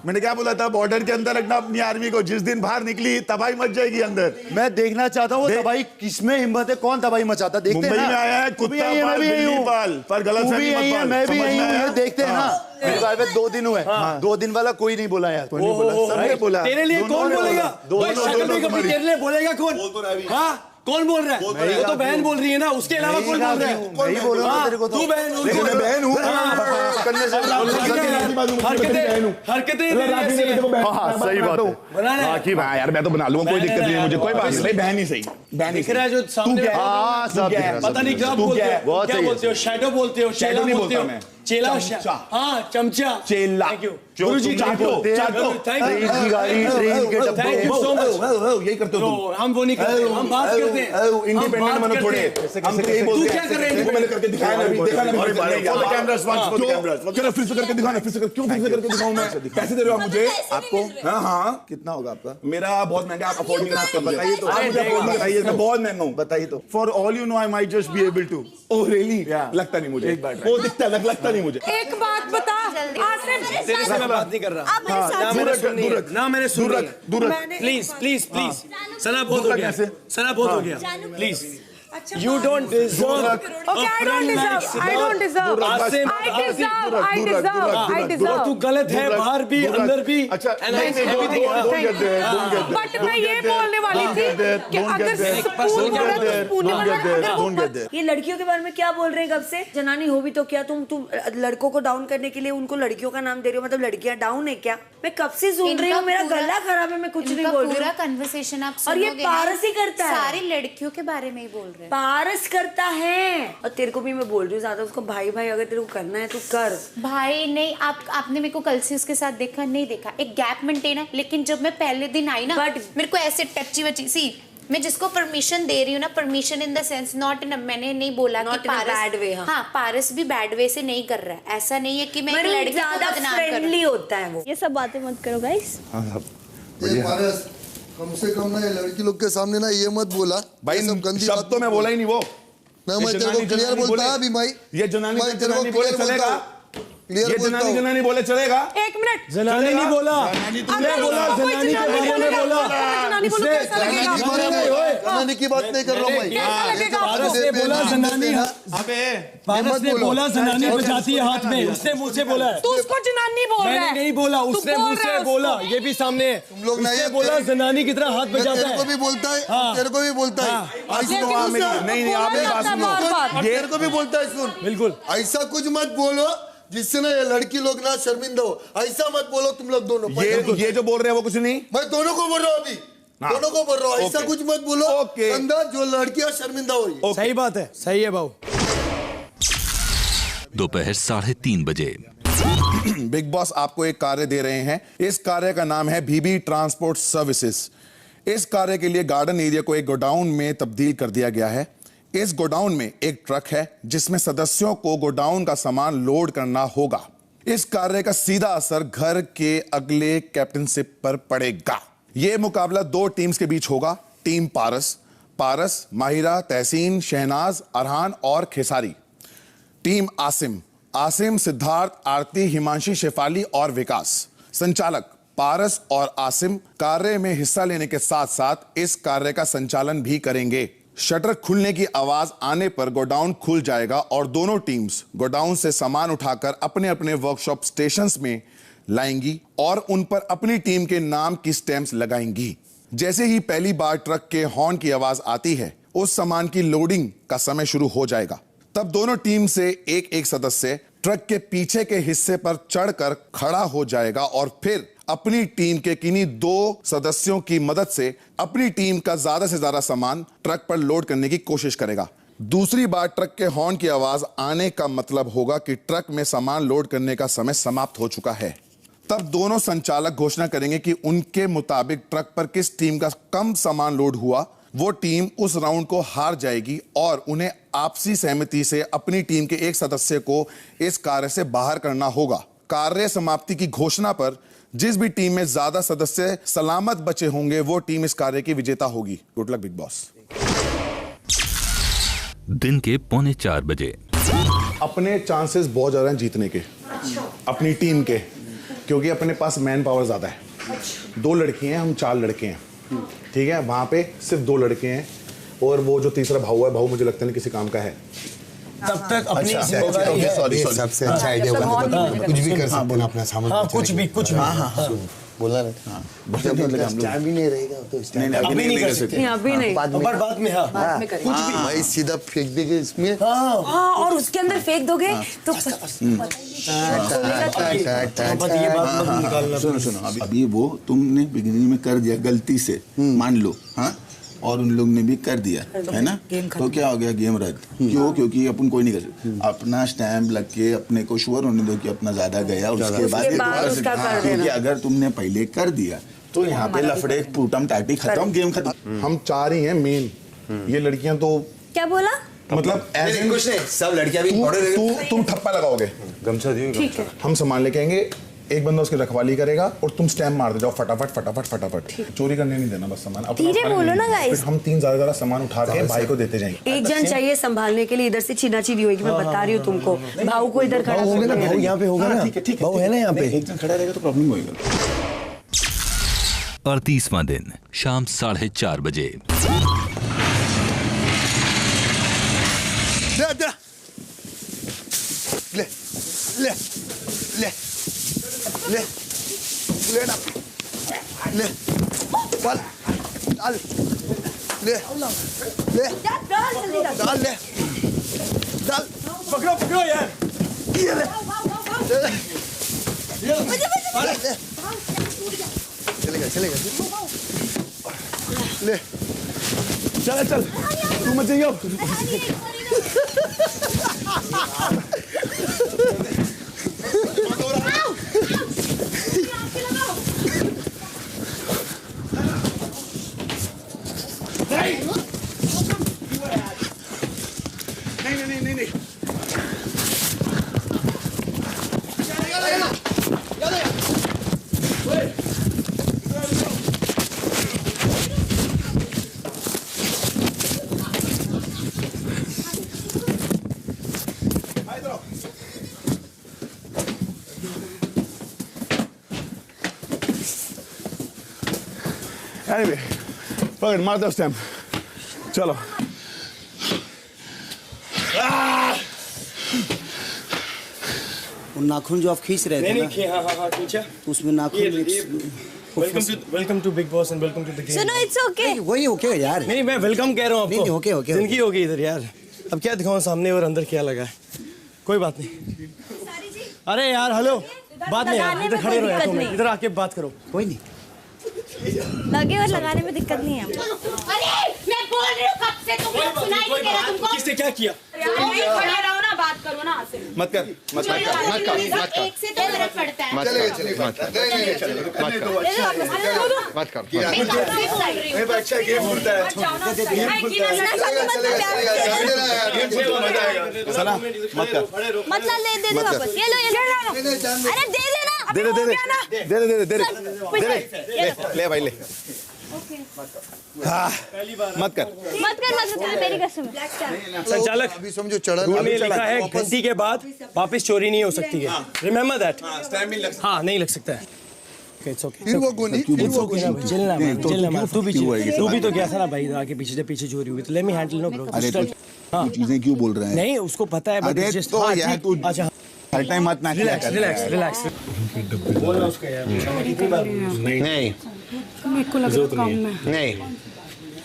मैंने क्या बोला था? बॉर्डर के अंदर रखना अपनी आर्मी को। जिस दिन बाहर निकली तबाही मच जाएगी अंदर। मैं देखना चाहता हूँ तबाही किसमें हिम्मत है, कौन तबाही मचाता? देखते हैं मुंबई में आया है कुत्ता पाल, बिल्ली पाल, पर गलत फहमी मत पाल। मैं भी यही हूँ, देखते हैं ना। मेरे बारे में 2 दिन हुए, 2 दिन वाला कोई नहीं बोला यार। सबने बोला। तेरे लिए कौन बोलेगा? तेरे लिए बोलेगा कौन? हाँ कौन बोल रहा है? वो तो बहन बोल रही है ना, उसके अलावा कौन बोल रहा है? नहीं बोल रहा तेरे को तो। तू बहन हूँ। हरकतें सही बात है। बाकी भाई यार मैं तो बना लूंगा, कोई दिक्कत नहीं है मुझे, कोई बात नहीं। बहन ही सही, बहन ही दिख रहा है जो सामने। पता नहीं क्या बोलते हो? शैडो बोलते हो? चेला बोलते हो? चेला। हाँ चमचा। चेला। गुरुजी चाटो। ट्रेन की गाड़ी, ट्रेन के डब्बे। यही करते हो हम वो नहीं करते, हम बात करते हैं। इंडिपेंडेंट बनो थोड़े। हम तो यही बोलते हैं। तू क्या कर रहे हैं? मैंने करके दिखाया ना, देखा ना। कैमरा फिर से करके दिखाना। फिर से क्यों फिर से करके दिखाऊं मैं? पैसे दे रहे हो मुझे? आपको? हाँ कितना होगा आपका? मेरा बहुत महंगा, आप अफोर्ड नहीं कर सकते। बताइए तो। आप मुझे अफोर्ड बताइए, मैं बहुत महंगा हूँ। बताइए तो। For all you know I might just be able to. Oh really? लगता नहीं मुझे। एक बार वो दिखता है, लगता नहीं मुझे। एक बात बता आसिफ, तेरे से मैं बात नहीं कर रहा। ना मैंने सुनी है। प्लीज सना बहुत हो गया। सना बहुत हो गया। Please You don't deserve. Okay, I don't deserve. I deserve. तू गलत है बाहर भी अंदर भी। अच्छा बट मैं ये बोलने वाली थी कि अगर ये लड़कियों के बारे में क्या बोल रहे हैं कब से? जनानी हो भी तो क्या तुम लड़कों को डाउन करने के लिए उनको लड़कियों का नाम दे रहे हो? मतलब लड़कियां डाउन है क्या? मैं कब से सुन रही हूँ, मेरा गला खराब है, मैं कुछ नहीं बोल रही। पूरा कन्वर्सेशन आप और ये पारस ही करता है, सारी लड़कियों के बारे में ही बोल रहे हैं। पारस करता है। और तेरे को भी मैं बोल रही हूँ ज्यादा उसको भाई अगर तेरे को करना है तो कर। भाई नहीं, आपने मेरे को कल से उसके साथ देखा नहीं देखा, एक गैप मेंटेन है। लेकिन जब मैं पहले दिन आई ना, मेरे को ऐसे टची वची सी, मैं जिसको परमिशन दे रही हूँ ना, permission in the sense not in, मैंने नहीं बोला कि पारस बैड वे। हाँ पारस भी बैड वे से नहीं कर रहा है। ऐसा नहीं है कि मैं एक लड़की को बदनाम कर रही हूँ। होता है वो। ये सब बातें मत करो गाइस। पारस कम से कम ना लड़की लोग के सामने ना ये मत बोला भाई, सब गंदी शब्द तो मैं बोला ही नहीं वो। ना मैं तेरे को क्लियर बोलता है अभी भाई। ये जनानी बोले चलेगा? क्लियर ये बोलता हूँ। जनानी बोले चलेगा? एक मिनट, जनानी नहीं बोला, तुमने बोला जनानी के बारे में बोला। जनानी बोलो कैसा लगेगा? जनानी की बात नहीं कर रहा हूँ मैं। पारस ने बोला जनानी, पारस ने बोला जनानी बजाती है हाथ में, उसने मुंह से बोला है। तू उसको जनानी बोल रहा है। मैंने नहीं बोला, उसने मुंह से बोला, ये भी सामने है। तुम लोग उसने बोला जनानी की तरह हाथ बजाता है। तेरे को भी बोलता है, तेरे को भी बोलता है। नहीं आप मेरी बात सुनो, तेरे को भी बोलता है, सुन। बिल्कुल ऐसा कुछ मत बोलो जिससे ना ये लड़की लोग ना शर्मिंदा हो। ऐसा मत बोलो तुम लोग दोनों। ये जो बोल रहे हैं वो कुछ नहीं, मैं दोनों को बोल रहा हूँ अभी, दोनों को बोल रहा हूँ। ऐसा कुछ मत बोलो अंदर जो लड़कियां शर्मिंदा हो रही। सही बात है, सही है भाऊ। दोपहर 3:30 बजे। बिग बॉस आपको एक कार्य दे रहे हैं। इस कार्य का नाम है बीबी ट्रांसपोर्ट सर्विसेज। इस कार्य के लिए गार्डन एरिया को एक गोडाउन में तब्दील कर दिया गया है। इस गोडाउन में एक ट्रक है जिसमें सदस्यों को गोडाउन का सामान लोड करना होगा। इस कार्य का सीधा असर घर के अगले कैप्टनशिप पर पड़ेगा। यह मुकाबला 2 टीम्स के बीच होगा। टीम पारस, माहिरा, तहसीन, शहनाज, अरहान और खेसारी। टीम आसिम, सिद्धार्थ, आरती, हिमांशी, शेफाली और विकास। संचालक पारस और आसिम कार्य में हिस्सा लेने के साथ साथ इस कार्य का संचालन भी करेंगे। शटर खुलने की आवाज आने पर गोडाउन खुल जाएगा और दोनों टीम्स गोडाउन से सामान उठाकर अपने अपने वर्कशॉप स्टेशंस में लाएंगी और उन पर अपनी टीम के नाम की स्टैंप्स लगाएंगी। जैसे ही पहली बार ट्रक के हॉर्न की आवाज आती है, उस सामान की लोडिंग का समय शुरू हो जाएगा। तब दोनों टीम से एक सदस्य ट्रक के पीछे के हिस्से पर चढ़कर खड़ा हो जाएगा और फिर अपनी टीम के किन्हीं 2 सदस्यों की मदद से अपनी टीम का ज्यादा से ज्यादा सामान ट्रक पर लोड करने की कोशिश करेगा। दूसरी बार ट्रक के हॉर्न की आवाज आने का मतलब होगा कि ट्रक में सामान लोड करने का समय समाप्त हो चुका है। तब दोनों संचालक घोषणा करेंगे कि उनके मुताबिक ट्रक पर किस टीम का कम सामान लोड हुआ, वो टीम उस राउंड को हार जाएगी और उन्हें आपसी सहमति से अपनी टीम के एक सदस्य को इस कार्य से बाहर करना होगा। कार्य समाप्ति की घोषणा पर जिस भी टीम में ज्यादा सदस्य सलामत बचे होंगे, वो टीम इस कार्य की विजेता होगी। Good luck big boss. दिन के 3:45 बजे। अपने चांसेस बहुत ज्यादा हैं जीतने के, अपनी टीम के, क्योंकि अपने पास मैन पावर ज्यादा है। 2 लड़की हैं, हम 4 लड़के हैं, ठीक है। वहां पे सिर्फ 2 लड़के हैं और वो जो तीसरा भाऊ है, भाऊ मुझे लगता नहीं किसी काम का है। तब तक अपनी जिम्मेदारी है। सॉरी सबसे अच्छा आइडिया कुछ भी कर सकते हैं अपना सामान। हाँ कुछ भी बोलना नहीं। जब टाइम भी नहीं रहेगा तो अभी नहीं कर सकते, अभी नहीं, बाद में बाद में करेंगे। कुछ भी भाई सीधा फेंक देंगे इसमें। हाँ और उसके अंदर फेंक दोगे तो सुनो अभी वो तुमने बिगिनिंग में कर दिया गलती से, मान लो, हाँ, और उन लोग ने भी कर दिया, है ना, तो क्या हो गया, गेम रद्द। क्यों? क्योंकि अपन कोई नहीं कर सकता। अपना स्टैम्प लग के अपने को श्योर होने दो कि अपना ज्यादा गया, उसके बाद क्योंकि अगर तुमने पहले कर दिया तो यहाँ पे लफड़े टूटम टाटी खत्म, गेम खत्म। हम 4 ही हैं मेन, ये लड़कियां तो क्या बोला, मतलब कुछ नहीं, सब लड़कियां भी तुम ठप्पा लगाओगे, गमछा दियो, हम संभाल लेके आएंगे। एक बंदा उसकी रखवाली करेगा और तुम स्टैम्प मार दे जाओ फटाफट। चोरी करने नहीं देना, बस सामान धीरे बोलो ना गाइस। हम 3 ज्यादा सामान उठा के भाई को देते जाएंगे। एक जन चाहिए संभालने के लिए, इधर से छीना-छीनी होगी, मैं बता रही हूँ तुमको। भाऊ को इधर खड़ा होगा ना, भाऊ यहाँ पे होगा ना, भाऊ है ना यहाँ पे, एक जन खड़ा रहेगा तो प्रॉब्लम होएगा। 38वां दिन, शाम 4:30 बजे। ले ना, ले डाल पकड़ो यार, ये ले चलेगा ले चल तू मत जाइयो। नहीं Anyway, पकड़ मार दो स्टैम्प, चलो। वो नाखून जो आप खींच रहे थे ना, हाँ खींचा, उसमें नाखून। Welcome to Bigg Boss and welcome to the game. सुनो इट्स ओके। वही ओके यार। नहीं मैं वेलकम कह रहा हूँ आपको। नहीं ओके ओके। जिंदगी होगी इधर यार, अब क्या दिखाऊं सामने और अंदर क्या लगा है, कोई बात नहीं। अरे यार हेलो, बात नहीं यार, इधर खड़े रहो यार तुम, इधर आके बात करो। कोई नहीं, लगे और लगाने में दिक्कत नहीं है। अरे मैं बोल रही हूँ कब से, तुम सुनाई नहीं दे रहा तुमको? किसने क्या किया? खड़े रहो ना, बात करो ना। मत कर, मत कर। एक से तो फर्क पड़ता है। मत कर। अच्छा गेम होता है। सना मत कर। मतलब दे दे वापस। ये लो। अरे दे देना। दे ले भाई ले। मत कर मेरी कसम। संचालक अभी समझो चढ़ा रूल में लिखा है घंटी के बाद वापस चोरी नहीं हो सकती है। Remember that. हाँ नहीं लग सकता है। फिर वो गोली चिल्लना तू भी तो गया था ना भाई, आगे पीछे जब पीछे चोरी हुई तो let me handle no bro. अरे तू चीजें क्यों बोल रहे हैं? नहीं उसको पता है बट जस्ट तो यार तू अच्छा हर टाइम मत ना रिलैक्स बोलना उसको यार। कितनी बार नहीं मेरे को लग रहा काम में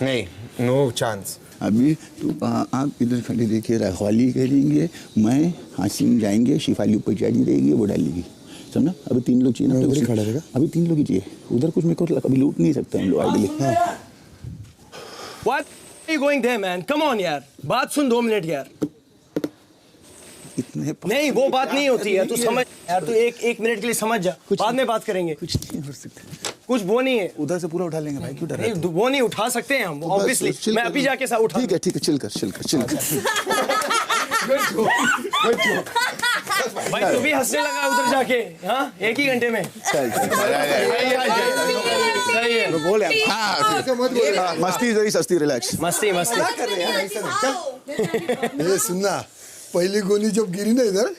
नहीं नो चांस। अभी तो आप इधर खड़े देखिए, रखवाली करेंगे, मैं हासिम जाएंगे, शिफाली ऊपर चढ़ी रहेगी, वो डालेगी, समझा? अभी 3 लोग चाहिए ना, उधर खड़ा रहेगा। अभी 3 लोग ही चाहिए, उधर कुछ मेरे को अभी लूट नहीं सकते हम लोग ideally. What are you going there man? Come on यार, बात सुन 2 मिनट यार। इतने नहीं वो बात नहीं होती है, तू समझ यार, तू एक मिनट के लिए समझ जा, बाद में बात करेंगे। कुछ नहीं हो सकता, कुछ वो नहीं है, उधर से पूरा उठा लेंगे भाई, क्यों डर रहा है? वो नहीं उठा सकते हैं हम ऑब्वियसली। मैं अभी जाके उठा। ठीक है चिल कर। भाई तू भी हंसने लगा उधर जाके, हाँ 1 ही घंटे में। सही है बोल यार। मस्ती जरी सस्ती, रिलैक्स। मस्ती ये सुनना, पहली गोली जब गिरी ना इधर,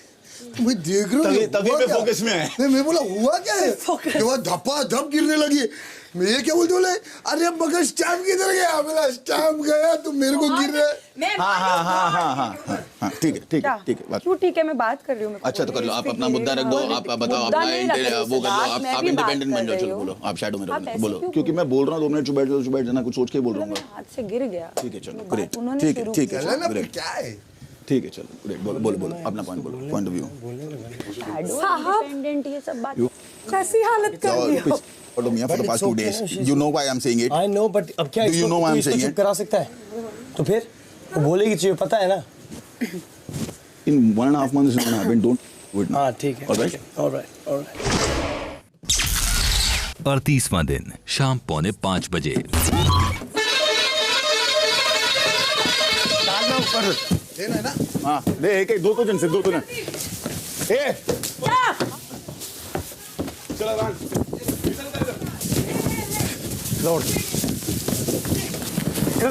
तो मैं देख रहा हूँ तभी पे फोकस में है। नहीं मैं बोला हुआ क्या है, के बाद धपा धप गिरने लगी। मैं ये क्या बोलते, बोले अरे मगर स्टैम्प किधर गया? बोला स्टैम्प गया तो मेरे को गिर रहा है। हाँ ठीक है क्यों ठीक है, मैं बात कर रही हूँ। अच्छा तो कर लो, आप अपना मुद्दा रख दो, आप बताओ अपना वो कर लो, आप इंडिपेंडेंट बन जाओ। चलो बोलो, आप शैडो में रहो, बोलो, क्योंकि मैं बोल रहा हूँ 2 मिनट बैठ जाना, कुछ सोच के बोल रहा हूँ। हाथ से गिर गया। ठीक है चलो, ग्रेट, ठीक है क्या है, ठीक है चलो ग्रेट, बोलो अपना पॉइंट बोलो, पॉइंट ऑफ व्यू। इंडिपेंडेंट ये सब बात कैसी हालत कर दी हो? For the past 2 days, you know why I'm saying it? I know, but अब क्या? Do you know why I'm saying it? करा सकता है, तो फिर वो बोलेगी चाहिए, पता है ना? In 1.5 months it's gonna happen. Don't do it now. हाँ ठीक है। All right. 38वां दिन शाम 4:45 बजे। देना है ना? हाँ दे, एक 2 जन से 2 जन। चलो लौट इधर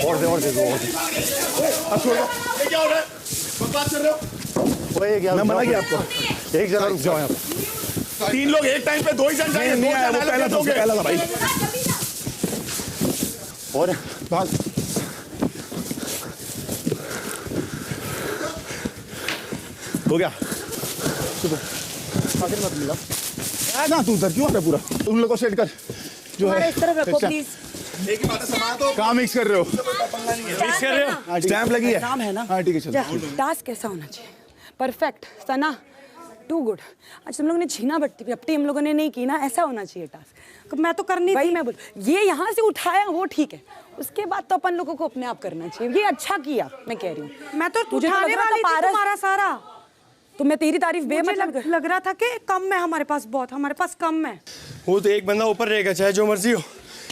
और दे अब छोड़ दो। ये क्या हो रहा है, बात कर रहे हो? मैं मना किया आपको, एक जगह रुक जाओ। यहाँ 3 लोग एक टाइम पे 2 ही जन जाएंगे। नहीं आया, वो पहला था भाई। और बात हो गया, मत मिला ना, तू उधर क्यों आ रहा है? पूरा उन लोगों को सेट कर जो है, इस तरफ रखो प्लीज। एक ही बात है, सामान तो कहाँ मिक्स कर रहे हो? मिक्स कर रहे हो? स्टैम्प लगी है, काम है ना। हाँ ठीक है चलो। टास्क कैसा होना चाहिए? Perfect, Sana too good. आज तुम लोगों ने छीना बट्टी हम लोगों ने नहीं की ना, ऐसा होना चाहिए टास्क। मैं तो करनी थी, मैं बोल ये यहाँ से उठाया वो ठीक है, उसके बाद तो अपन लोगों को अपने आप करना चाहिए। ये अच्छा किया, मैं कह रही हूँ। मैं तो उठाने वाली थी तुम्हारा सारा, तो मैं तेरी तारीफ बेमतलब लग रहा था कि कम है हमारे पास, बहुत हमारे पास कम है। वो तो एक बंदा ऊपर रहेगा चाहे जो मर्जी हो,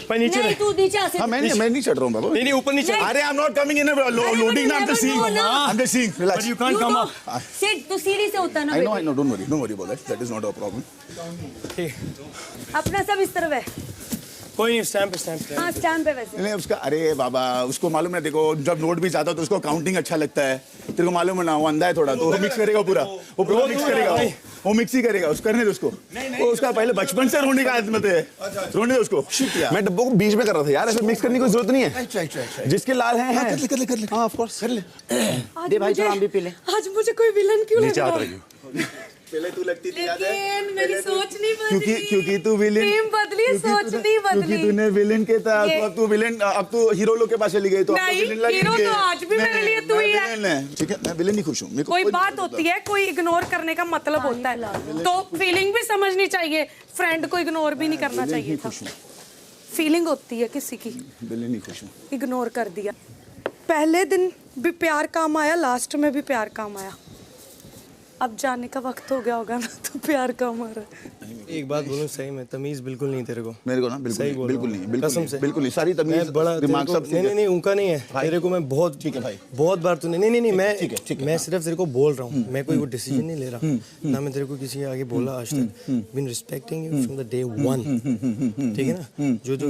पर नीचे नहीं तू नीचे आ। हाँ मैं नहीं चढ़ रहा हूँ बाबू। नहीं ऊपर नीचे। अरे I am not coming in loading ना, I am just seeing, But you can't come up. Sit तू सीढ़ी से उतर ना। I know, don't worry about that is not a problem। अपना सब इस तरफ है। कोई नहीं, स्टैम्प हाँ स्टैम्प पे वैसे नहीं उसका, अरे बाबा उसको मालूम है, देखो जब नोट भी जाता तो उसको काउंटिंग अच्छा लगता है, तेरे को मालूम है ना, वो अंधा है थोड़ा, तो वो मिक्स करेगा पूरा, वो पूरा मिक्स करेगा, वो मिक्स ही करेगा, उसको करने दो उसको, वो उसका पहले बचपन से रोने का आदत है, रोने दो उसको। मैं डब्बों को बीच में कर रहा था यार, ऐसे मिक्स करने की जरूरत नहीं है, जिसके लाल हैं कर ले, हाँ ऑफ कोर्स कर ले। दे भाई चलो हम भी पी ले। आज मुझे कोई विलन क्यों लग रहा है? पहले तू लगती थी, याद है? लेकिन मेरी सोच नहीं बदली, क्योंकि तू विलेन, टीम बदली, सोच नहीं बदली, क्योंकि तूने विलेन के था, अब तू विलेन, अब तू हीरो लोग के पास चली गई, तो नहीं, हीरो तो आज भी मेरे लिए तू ही है। ठीक है, मैं विलेन ही खुश हूँ। कोई बात होती है, कोई इग्नोर करने का मतलब होता है, तो फीलिंग भी समझनी चाहिए, फ्रेंड को इग्नोर भी नहीं करना चाहिए था। फीलिंग होती है किसी की, विलेन ही खुश हूँ, इग्नोर कर दिया। पहले दिन भी प्यार काम आया, लास्ट में भी प्यार काम आया, अब जाने का वक्त हो गया होगा ना, तो प्यार काम आ रहा है। एक बात बोलूं, सही में तमीज बिल्कुल नहीं तेरे को, मेरे को ना बिल्कुल नहीं, बिल्कुल नहीं, कसम से बिल्कुल नहीं, सारी तमीज बड़ा दिमाग सब। नहीं उनका नहीं है, तेरे को मैं बहुत, ठीक है भाई, बहुत बार तूने नहीं मैं सिर्फ तेरे को बोल रहा हूँ, मैं कोई वो डिसीजन नहीं ले रहा ना, मैं तेरे को किसी के आगे बोला आज तक, been respecting you from the day one, ठीक है ना, जो तू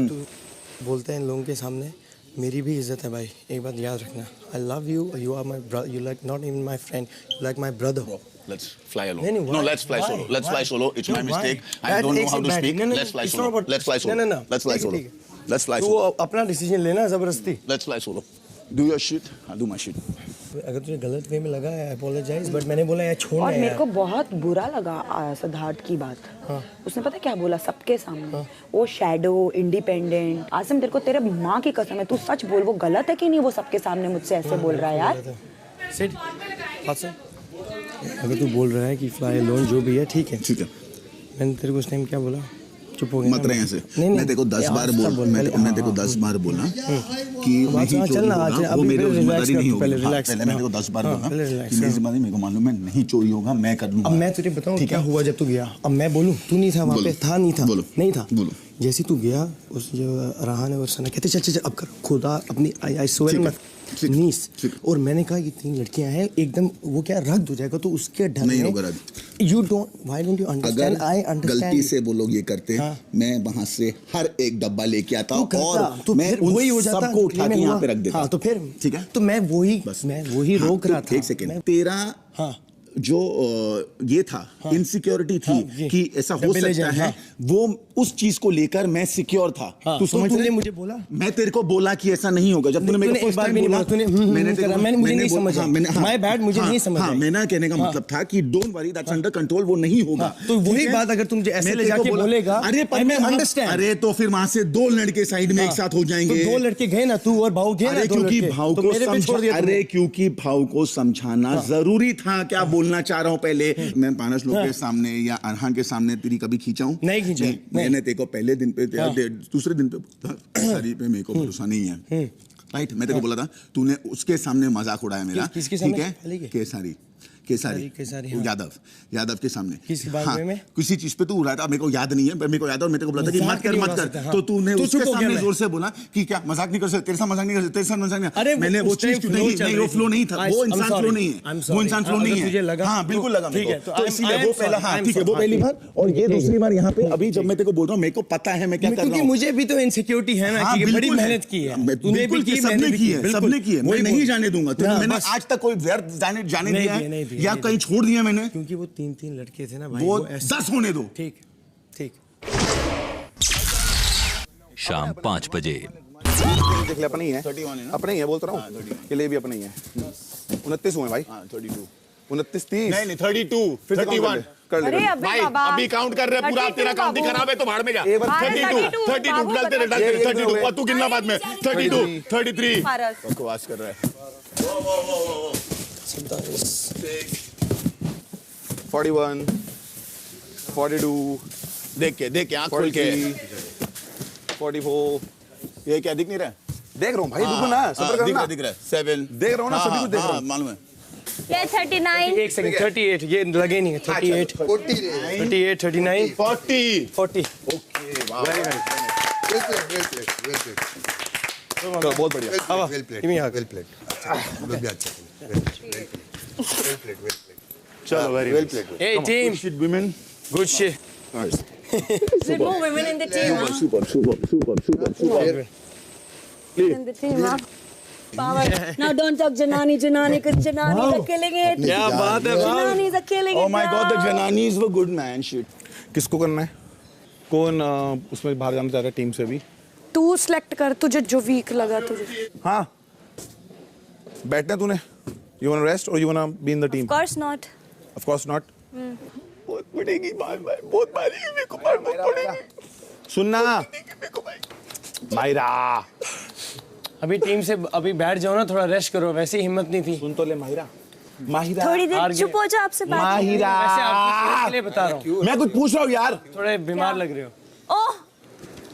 बोलता है इन लोगों के सामने, मेरी भी इज्जत है भाई, एक बात याद रखना, I love you, you are my brother, you like not even my friend, you like my brother. Let's fly alone. No, let's fly solo. Let's fly solo. It's my mistake. I don't know how to speak. Let's fly solo. Let's fly solo. Let's fly solo. Let's fly solo. तू अपना decision लेना जबरदस्ती। Let's fly solo. Do your shit. I'll do my shit. अगर तुझे गलत वे में लगा है, अपोलोजाइज, बट मैंने बोला यार छोड़। और मेरे को बहुत बुरा लगा सिद्धार्थ की बात। उसने पता क्या बोला सबके सामने, वो शैडो, इंडिपेंडेंट। आसिम तेरे को, तेरे माँ की कसम है, तू सच बोल, वो गलत है कि नहीं, वो सबके सामने मुझसे ऐसे बोल रहा है यार। सिट, हाथ से। अगर तू बोल रहा है कि फ्लाई अलोन जो भी है ठीक है, मैंने तेरे को उस टाइम क्या बोला, चुप हो गया मत रहे ऐसे। मैं देखो 10 बार बोल, मैं देखो 10 बार बोला कि मैं ही चोरी होगा, वो मेरी जिम्मेदारी नहीं होगी। पहले मैं देखो 10 बार बोला कि मेरी जिम्मेदारी, मेरे को मालूम है नहीं चोरी होगा, मैं कर दूंगा। अब मैं तुझे बताऊं क्या हुआ जब तू गया, अब मैं बोलूं, तू नहीं था वहाँ पे, था नहीं था, नहीं था, जैसे तू गया, उस जो रहान और सना कहते चल अब कर, खुदा अपनी आई स्वेयर मत नीस, और मैंने कहा ये 3 लड़कियां हैं, एकदम वो क्या रद्द हो जाएगा, तो उसके डर नहीं होगा रद्द। You don't, why don't you understand, I understand. गलती से वो लोग ये करते, मैं वहां से हर एक डब्बा लेके आता और तो मैं वही हो जाता, सबको उठा के यहाँ पे रख देता। हाँ तो फिर ठीक है, तो मैं वही रोक रहा था। एक सेकेंड, तेरा जो ये था इनसिक्योरिटी थी कि ऐसा हो सकता है, वो उस चीज को लेकर मैं सिक्योर था। तू समझ रहे? मुझे बोला, मैं तेरे को बोला कि ऐसा नहीं होगा, जब तूने मेरे को फर्स्ट टाइम बोला, मैंने मुझे नहीं समझा, माय बैड, मुझे नहीं समझा। मैंने कहने का मतलब था कि don't worry, that's under control, वो नहीं होगा। तो वही बात अगर तुम ऐसे ले जाके बोलेगा, अरे पर मैं अंडरस्टैंड, अरे तो फिर वहां से 2 लड़के साइड में एक साथ हो जाएंगे, 2 लड़के गए ना, तू और भाऊ गए ना, क्योंकि भाव को अरे क्योंकि भाव को समझाना जरूरी था। क्या बोलना चाह रहा हूँ पहले, मैं 5 लोग के सामने या अरहान के सामने तेरी कभी खींचा हूँ? नहीं खींचा। मैंने तेरे को पहले दिन पे, दूसरे दिन पे, सारी पे मेरे को भरोसा नहीं है, राइट? मैं तेरे को बोला था, तूने उसके सामने मजाक उड़ाया मेरा, ठीक है? केसारी यादव के सामने, किसी चीज पे तू उड़ाया था, मेरे को याद नहीं है, मेरे को याद है, और मेरे को बोला था कि मत कर, तो तूने उसके सामने जोर से बोला कि क्या मजाक नहीं कर सकते, तेरे साथ मजाक नहीं कर सकते, तेरे साथ मजाक नहीं। मैंने वो चीज नहीं, वो फ्लो नहीं था, वो इंसान फ्लो नहीं है, वो इंसान फ्लो नहीं है। हाँ बिल्कुल लगा मेरे को, तो इसीलिए वो पहला, हाँ ठीक है, वो पहली बार, और ये दूसरी बार यहाँ पे अभी जब मैं तेरे को बोल रहा हूँ, मेरे को पता है मैं क्या कर रहा हूँ। मुझे भी तो इनसिक्योरिटी है ना, बड़ी मेहनत की है, बिल्कुल की, सबने की है, सबने की है, मैं नहीं जाने दूंगा। मैंने आज तक कोई व्यर्थ जाने दिया है या कहीं छोड़ दिया मैंने? क्योंकि वो 3 लड़के थे ना भाई, वो 10 होने दो। ठीक। शाम 5 बजे। देख ले, अपने ही है, अपने ही है, बोलता रहा हूँ, ये ले भी अपने ही है। 29 हुए भाई, 32, 29, 30, नहीं 32, 31 कर ले भाई, अभी काउंट कर रहे पूरा, तेरा काउंटिंग खराब है तो भाड़ में जा। 32 डालते 32, तू गिनना बाद में, 32, 33 बकवास कर रहा है। 41, 42, देख के आँख खोल के, 44, ये क्या दिख नहीं रहा है? देख रहा हूँ भाई, रुको ना, सब्र करना। दिख रहा है 7, देख रहा हूँ ना, सभी कुछ देख रहा हूँ, मालूम है। ये 39, एक सेकंड, 38, ये लगे नहीं है, 38, 38, 39, 40। ओके, वाह, वेरी नाइस, बहुत बढ़िया, वेल प्लेड, चलो very well played. Hey team, Good shit women, good shit. Nice. Is it more women in the team? Huh? Super. In the team, huh? Power. Now don't talk Janani, because Jananis are killing it. क्या बात है वाह. Jananis are killing it. Oh my God, the now. Jananis were good, man. Shit. किसको करना है? कौन उसमें बाहर जाना चाह रहा है टीम से भी? तू सिलेक्ट कर, तुझे जो वीक लगा तुझे. हाँ. बैठना तूने. You wanna rest or you wanna be in the team? Of course not. Of course not. बहुत पड़ेगी बार-बार. बहुत मारेगी मेरे को बार-बार पड़ेगी. सुनना. मायरा. अभी टीम से अभी बैठ जाओ ना, थोड़ा रेस्ट करो. वैसे ही हिम्मत नहीं थी. सुन तो ले माहिरा. माहिरा. थोड़ी देर चुप हो जा, आपसे बात. माहिरा. वैसे आपके लिए बता रहा हूँ. मैं कुछ पूछ रहा हूँ यार. थोड़े बीमार लग रहे हो. ओह,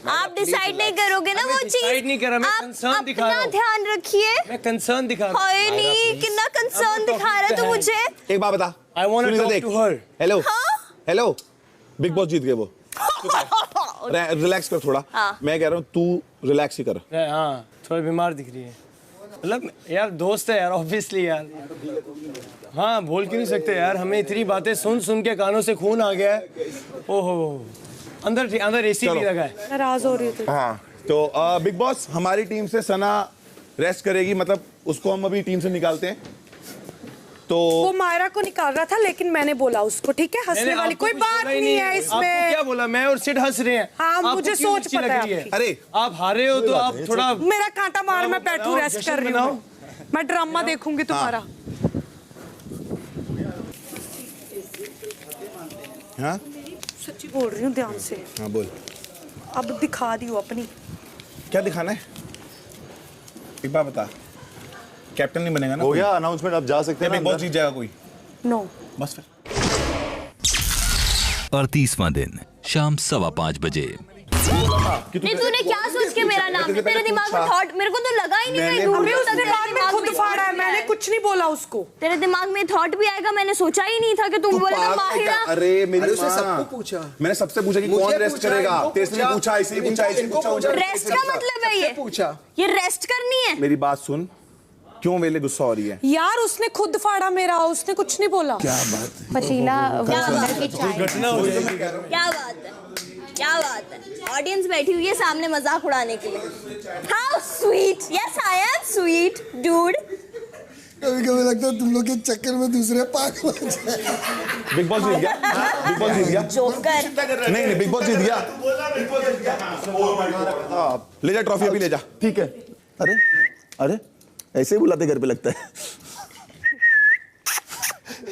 आप डिसाइड नहीं करोगे ना वो चीज. डिसाइड नहीं कर रहा, मैं कंसर्न दिखा रहा हूँ. अपना ध्यान रखिए. मैं कंसर्न दिखा रहा हूँ. हाय नहीं, कितना कंसर्न दिखा रहा है तू मुझे. एक बात बता. I want to talk to her. Hello. हाँ? हेलो. बिग बॉस जीत गए वो. रिलैक्स कर थोड़ा. मैं कह रहा हूँ तू रिलैक्स ही कर. हाँ, थोड़ा बीमार दिख रही है. मतलब यार दोस्त है यार, ऑब्वियसली यार. हाँ, बोल क्यों नहीं सकते यार. हमें इतनी बातें सुन सुन के कानों से खून आ गया है. ओहो, अंदर एसी भी लगा है. नाराज हो रही थी. हाँ, तो बिग बॉस हमारी टीम से सना रेस्ट करेगी, मतलब उसको हम अभी टीम से निकालते हैं. तो वो मायरा को निकाल रहा था, लेकिन मैंने बोला उसको, ठीक है, हंसने वाली कोई बात नहीं है इसमें. आपको क्या बोला? मैं और सिड हंस रहे हैं. हाँ, मुझे सोच पता है. अरे आप हारे हो तो आप थोड़ा. मेरा कांटा मार, मैं बैठूं रेस्ट कर रही हूँ. मैं ड्रामा देखूंगी तुम्हारा. हाँ, सच्ची बोल रही हूँ, ध्यान से. हाँ बोल. अब दिखा दी अपनी. क्या दिखाना है? एक बात बता. कैप्टन नहीं बनेगा ना? हो गया अनाउंसमेंट, अब जा सकते हैं. बिग बॉस जीत जाएगा कोई? नो. बस फिर. 38वां दिन शाम 5:15 बजे. नहीं, तूने क्या सोच के मेरा नाम है? तेरे दिमाग में थॉट, मेरे को तो लगा ही नहीं. अभी उसने दिमाग में खुद फाड़ा है, मैंने कुछ नहीं बोला उसको. तेरे दिमाग में थॉट भी आएगा, मैंने सोचा ही नहीं था कि तुम बोलेगा माहिरा. अरे मेरी माँ, सबको पूछा. मैंने सबसे पूछा कि कौन रेस्ट करेगा. तेरे पूछा, इसे पूछा. रेस्ट का मतलब है ये रेस्ट करनी है. मेरी बात सुन. क्यों वेले गुस्सा हो रही है? यार उसने खुद फाड़ा मेरा, उसने कुछ नहीं बोला. क्या बात है? पतीला घटना हो जाएगी. क्या बात है, क्या बात है. ऑडियंस बैठी हुई है सामने मजाक उड़ाने के लिए. How sweet. Yes I am sweet dude. कभी कभी लगता है तुम लोग के चक्कर में दूसरे पागल हो जाए. बिग बॉस जीत गया. बिग बॉस जीत गया. जोकर. नहीं बिग बॉस जीत गया. ले जा ट्रॉफी, अभी ले जा. ठीक है. अरे अरे ऐसे ही बुलाते घर पे, लगता है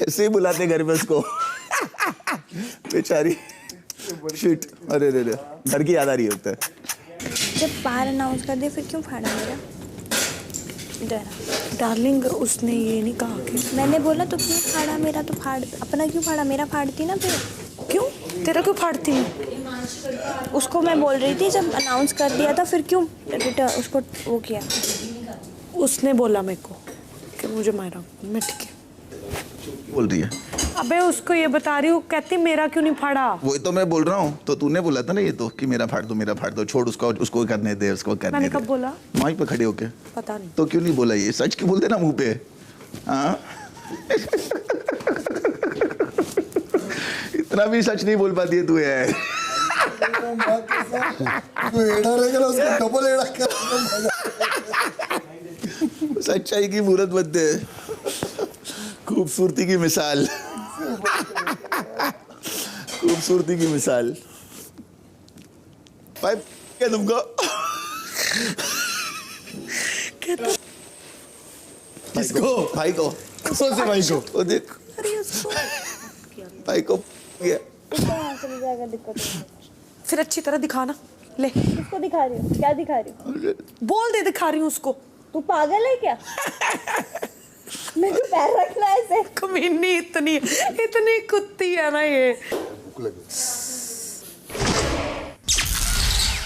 ऐसे ही बुलाते घर पे उसको. बेचारी. शिट. अरे रे घर की याद आ रही होता है. जब बाहर अनाउंस कर दे, फिर क्यों फाड़ा मेरा? डार्लिंग, उसने ये नहीं कहा कि मैंने बोला तो क्यों फाड़ा मेरा. तो फाड़ अपना क्यों फाड़ा, मेरा फाड़ती ना फिर. क्यों तेरा क्यों फाड़ती. उसको मैं बोल रही थी जब अनाउंस कर दिया था, फिर क्यों उसको वो किया. उसने बोला मेरे को कि मुझे मारा. मैं ठीक है बोल रही है. अबे उसको ये बता रही हूँ, कहती मेरा क्यों नहीं फाड़ा. वही तो मैं बोल रहा हूँ. तो तूने बोला था ना ये तो कि मेरा फाड़ दो, छोड़ उसको करने दे, उसको करने दे. मैंने कब बोला? वहीं पे खड़े होके. पता नहीं. तो क्यों नहीं बोला? ये सच क्यों बोलते ना मुंह पे. हाँ. इतना भी सच नहीं बोल पाती है तू यार. सच्चाई की मूरत बनते. खूबसूरती की मिसाल. खूबसूरती की मिसाल. पाइप क्या तुमको? किसको? भाई को. कौन से भाई को? वो देख भाई को गया. फिर अच्छी तरह दिखाना. ले. किसको दिखा रही हूँ? क्या दिखा रही हूँ? बोल दे, दिखा रही हूँ उसको. तू पागल है क्या? मेरे पैर रखना ऐसे. कमीनी इतनी कुत्ती है ना ये.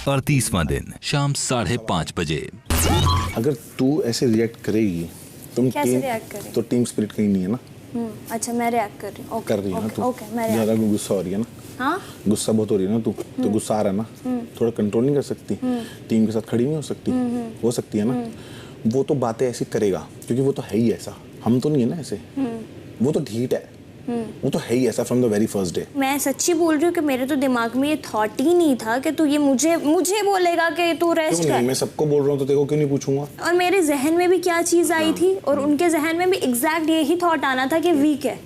38वां दिन शाम 5:30 बजे. अगर तू ऐसे रिएक्ट करेगी कैसे रिएक्ट करें? तो टीम स्पिरिट कहीं नहीं है ना. अच्छा मैं रिएक्ट कर रही हूँ. कर रही है ना तू. ओके मैं ज्यादा गुस्सा हो रही है ना. हाँ, गुस्सा बहुत हो रही है ना तू. तो गुस्सा आ रहा है ना, थोड़ा कंट्रोल नहीं कर सकती. टीम के साथ खड़ी नहीं हो सकती. हो सकती है ना. वो तो बातें ऐसी करेगा क्योंकि वो तो है ही ऐसा. हम तो नहीं है ना ऐसे. वो तो ढीठ है. वो तो है ही ऐसा from the very first day. मैं सच्ची बोल रही हूँ कि मेरे तो दिमाग में ये थॉट ही नहीं था कि तू ये मुझे बोलेगा कि तू रेस्ट कर। मैं सबको बोल रहा हूँ तो तेरे को क्यों नहीं पूछूंगा? और मेरे जहन में भी क्या चीज आई थी और उनके जहन में भी एग्जैक्ट यही थॉट आना था कि वीक है।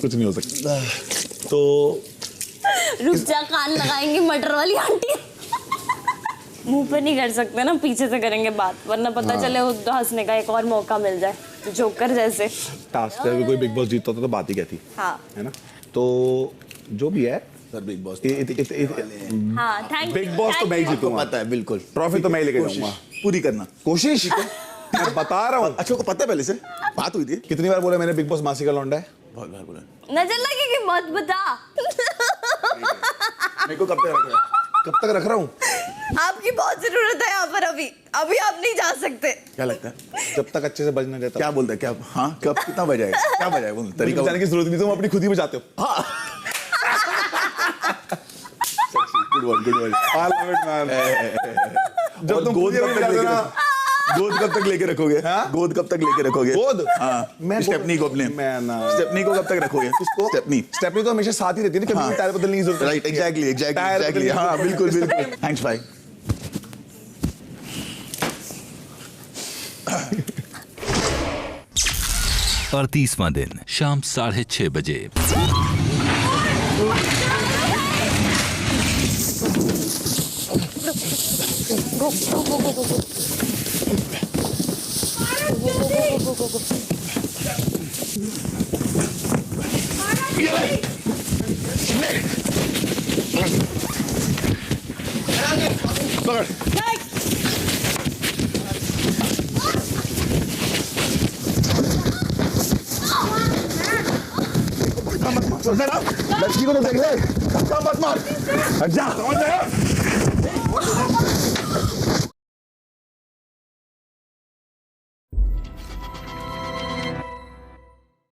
कुछ नहीं हो सकता। तो रुक जा, कान लगाएंगे मटर वाली आंटी। मुंह पे नहीं कर सकते ना, पीछे से करेंगे बात, वरना पता चले हंसने का एक और मौका मिल जाए, जोकर जैसे। टास्क है, कोई बिग बॉस जीतता होता तो बात ही कहती। हाँ है ना? तो जो भी है सर, बिग बॉस हाँ, थैंक बिग बॉस तो मैं ही जीतूंगा, पता है बिल्कुल। ट्रॉफी तो मैं ही लेके जाऊंगा। पूरी करना कोशिश। मैं बता रहा हूँ। अच्छा को पता है पहले से बात हुई थी? कितनी बार बोला मैंने बिग बॉस मासी का लौंडा है? बहुत बार बोला। नजर लगेगी मत बता। मेरे को कब तक रख रहा हूँ? आपकी बहुत जरूरत है यहाँ पर। अभी आप नहीं जा सकते। क्या लगता है? जब तक अच्छे से बजने देता। क्या बोलता है? क्या? हाँ, कब कितना बजाएगा? क्या बजाएगा? बोल, तरीका बजाने की जरूरत नहीं, तुम अपनी खुद ही बजाते हो। हाँ। Good one. I love it man. जब तुम गोद कब तक लेके रखोगे? गोद कब तक लेके रखोगे? गोद? हाँ। मैं स्टेपनी को अपने स्टेपनी को कब तक रखोगे? किसको? स्टेपनी तो हमेशा साथ ही रहती है ना, कभी टायर बदलने की जरूरत नहीं। Right, exactly. हाँ, बिल्कुल। थैंक्स भाई। और 30वां दिन शाम 6:30 बजे। लड़की को तो देख ले, मत मार, हट जा।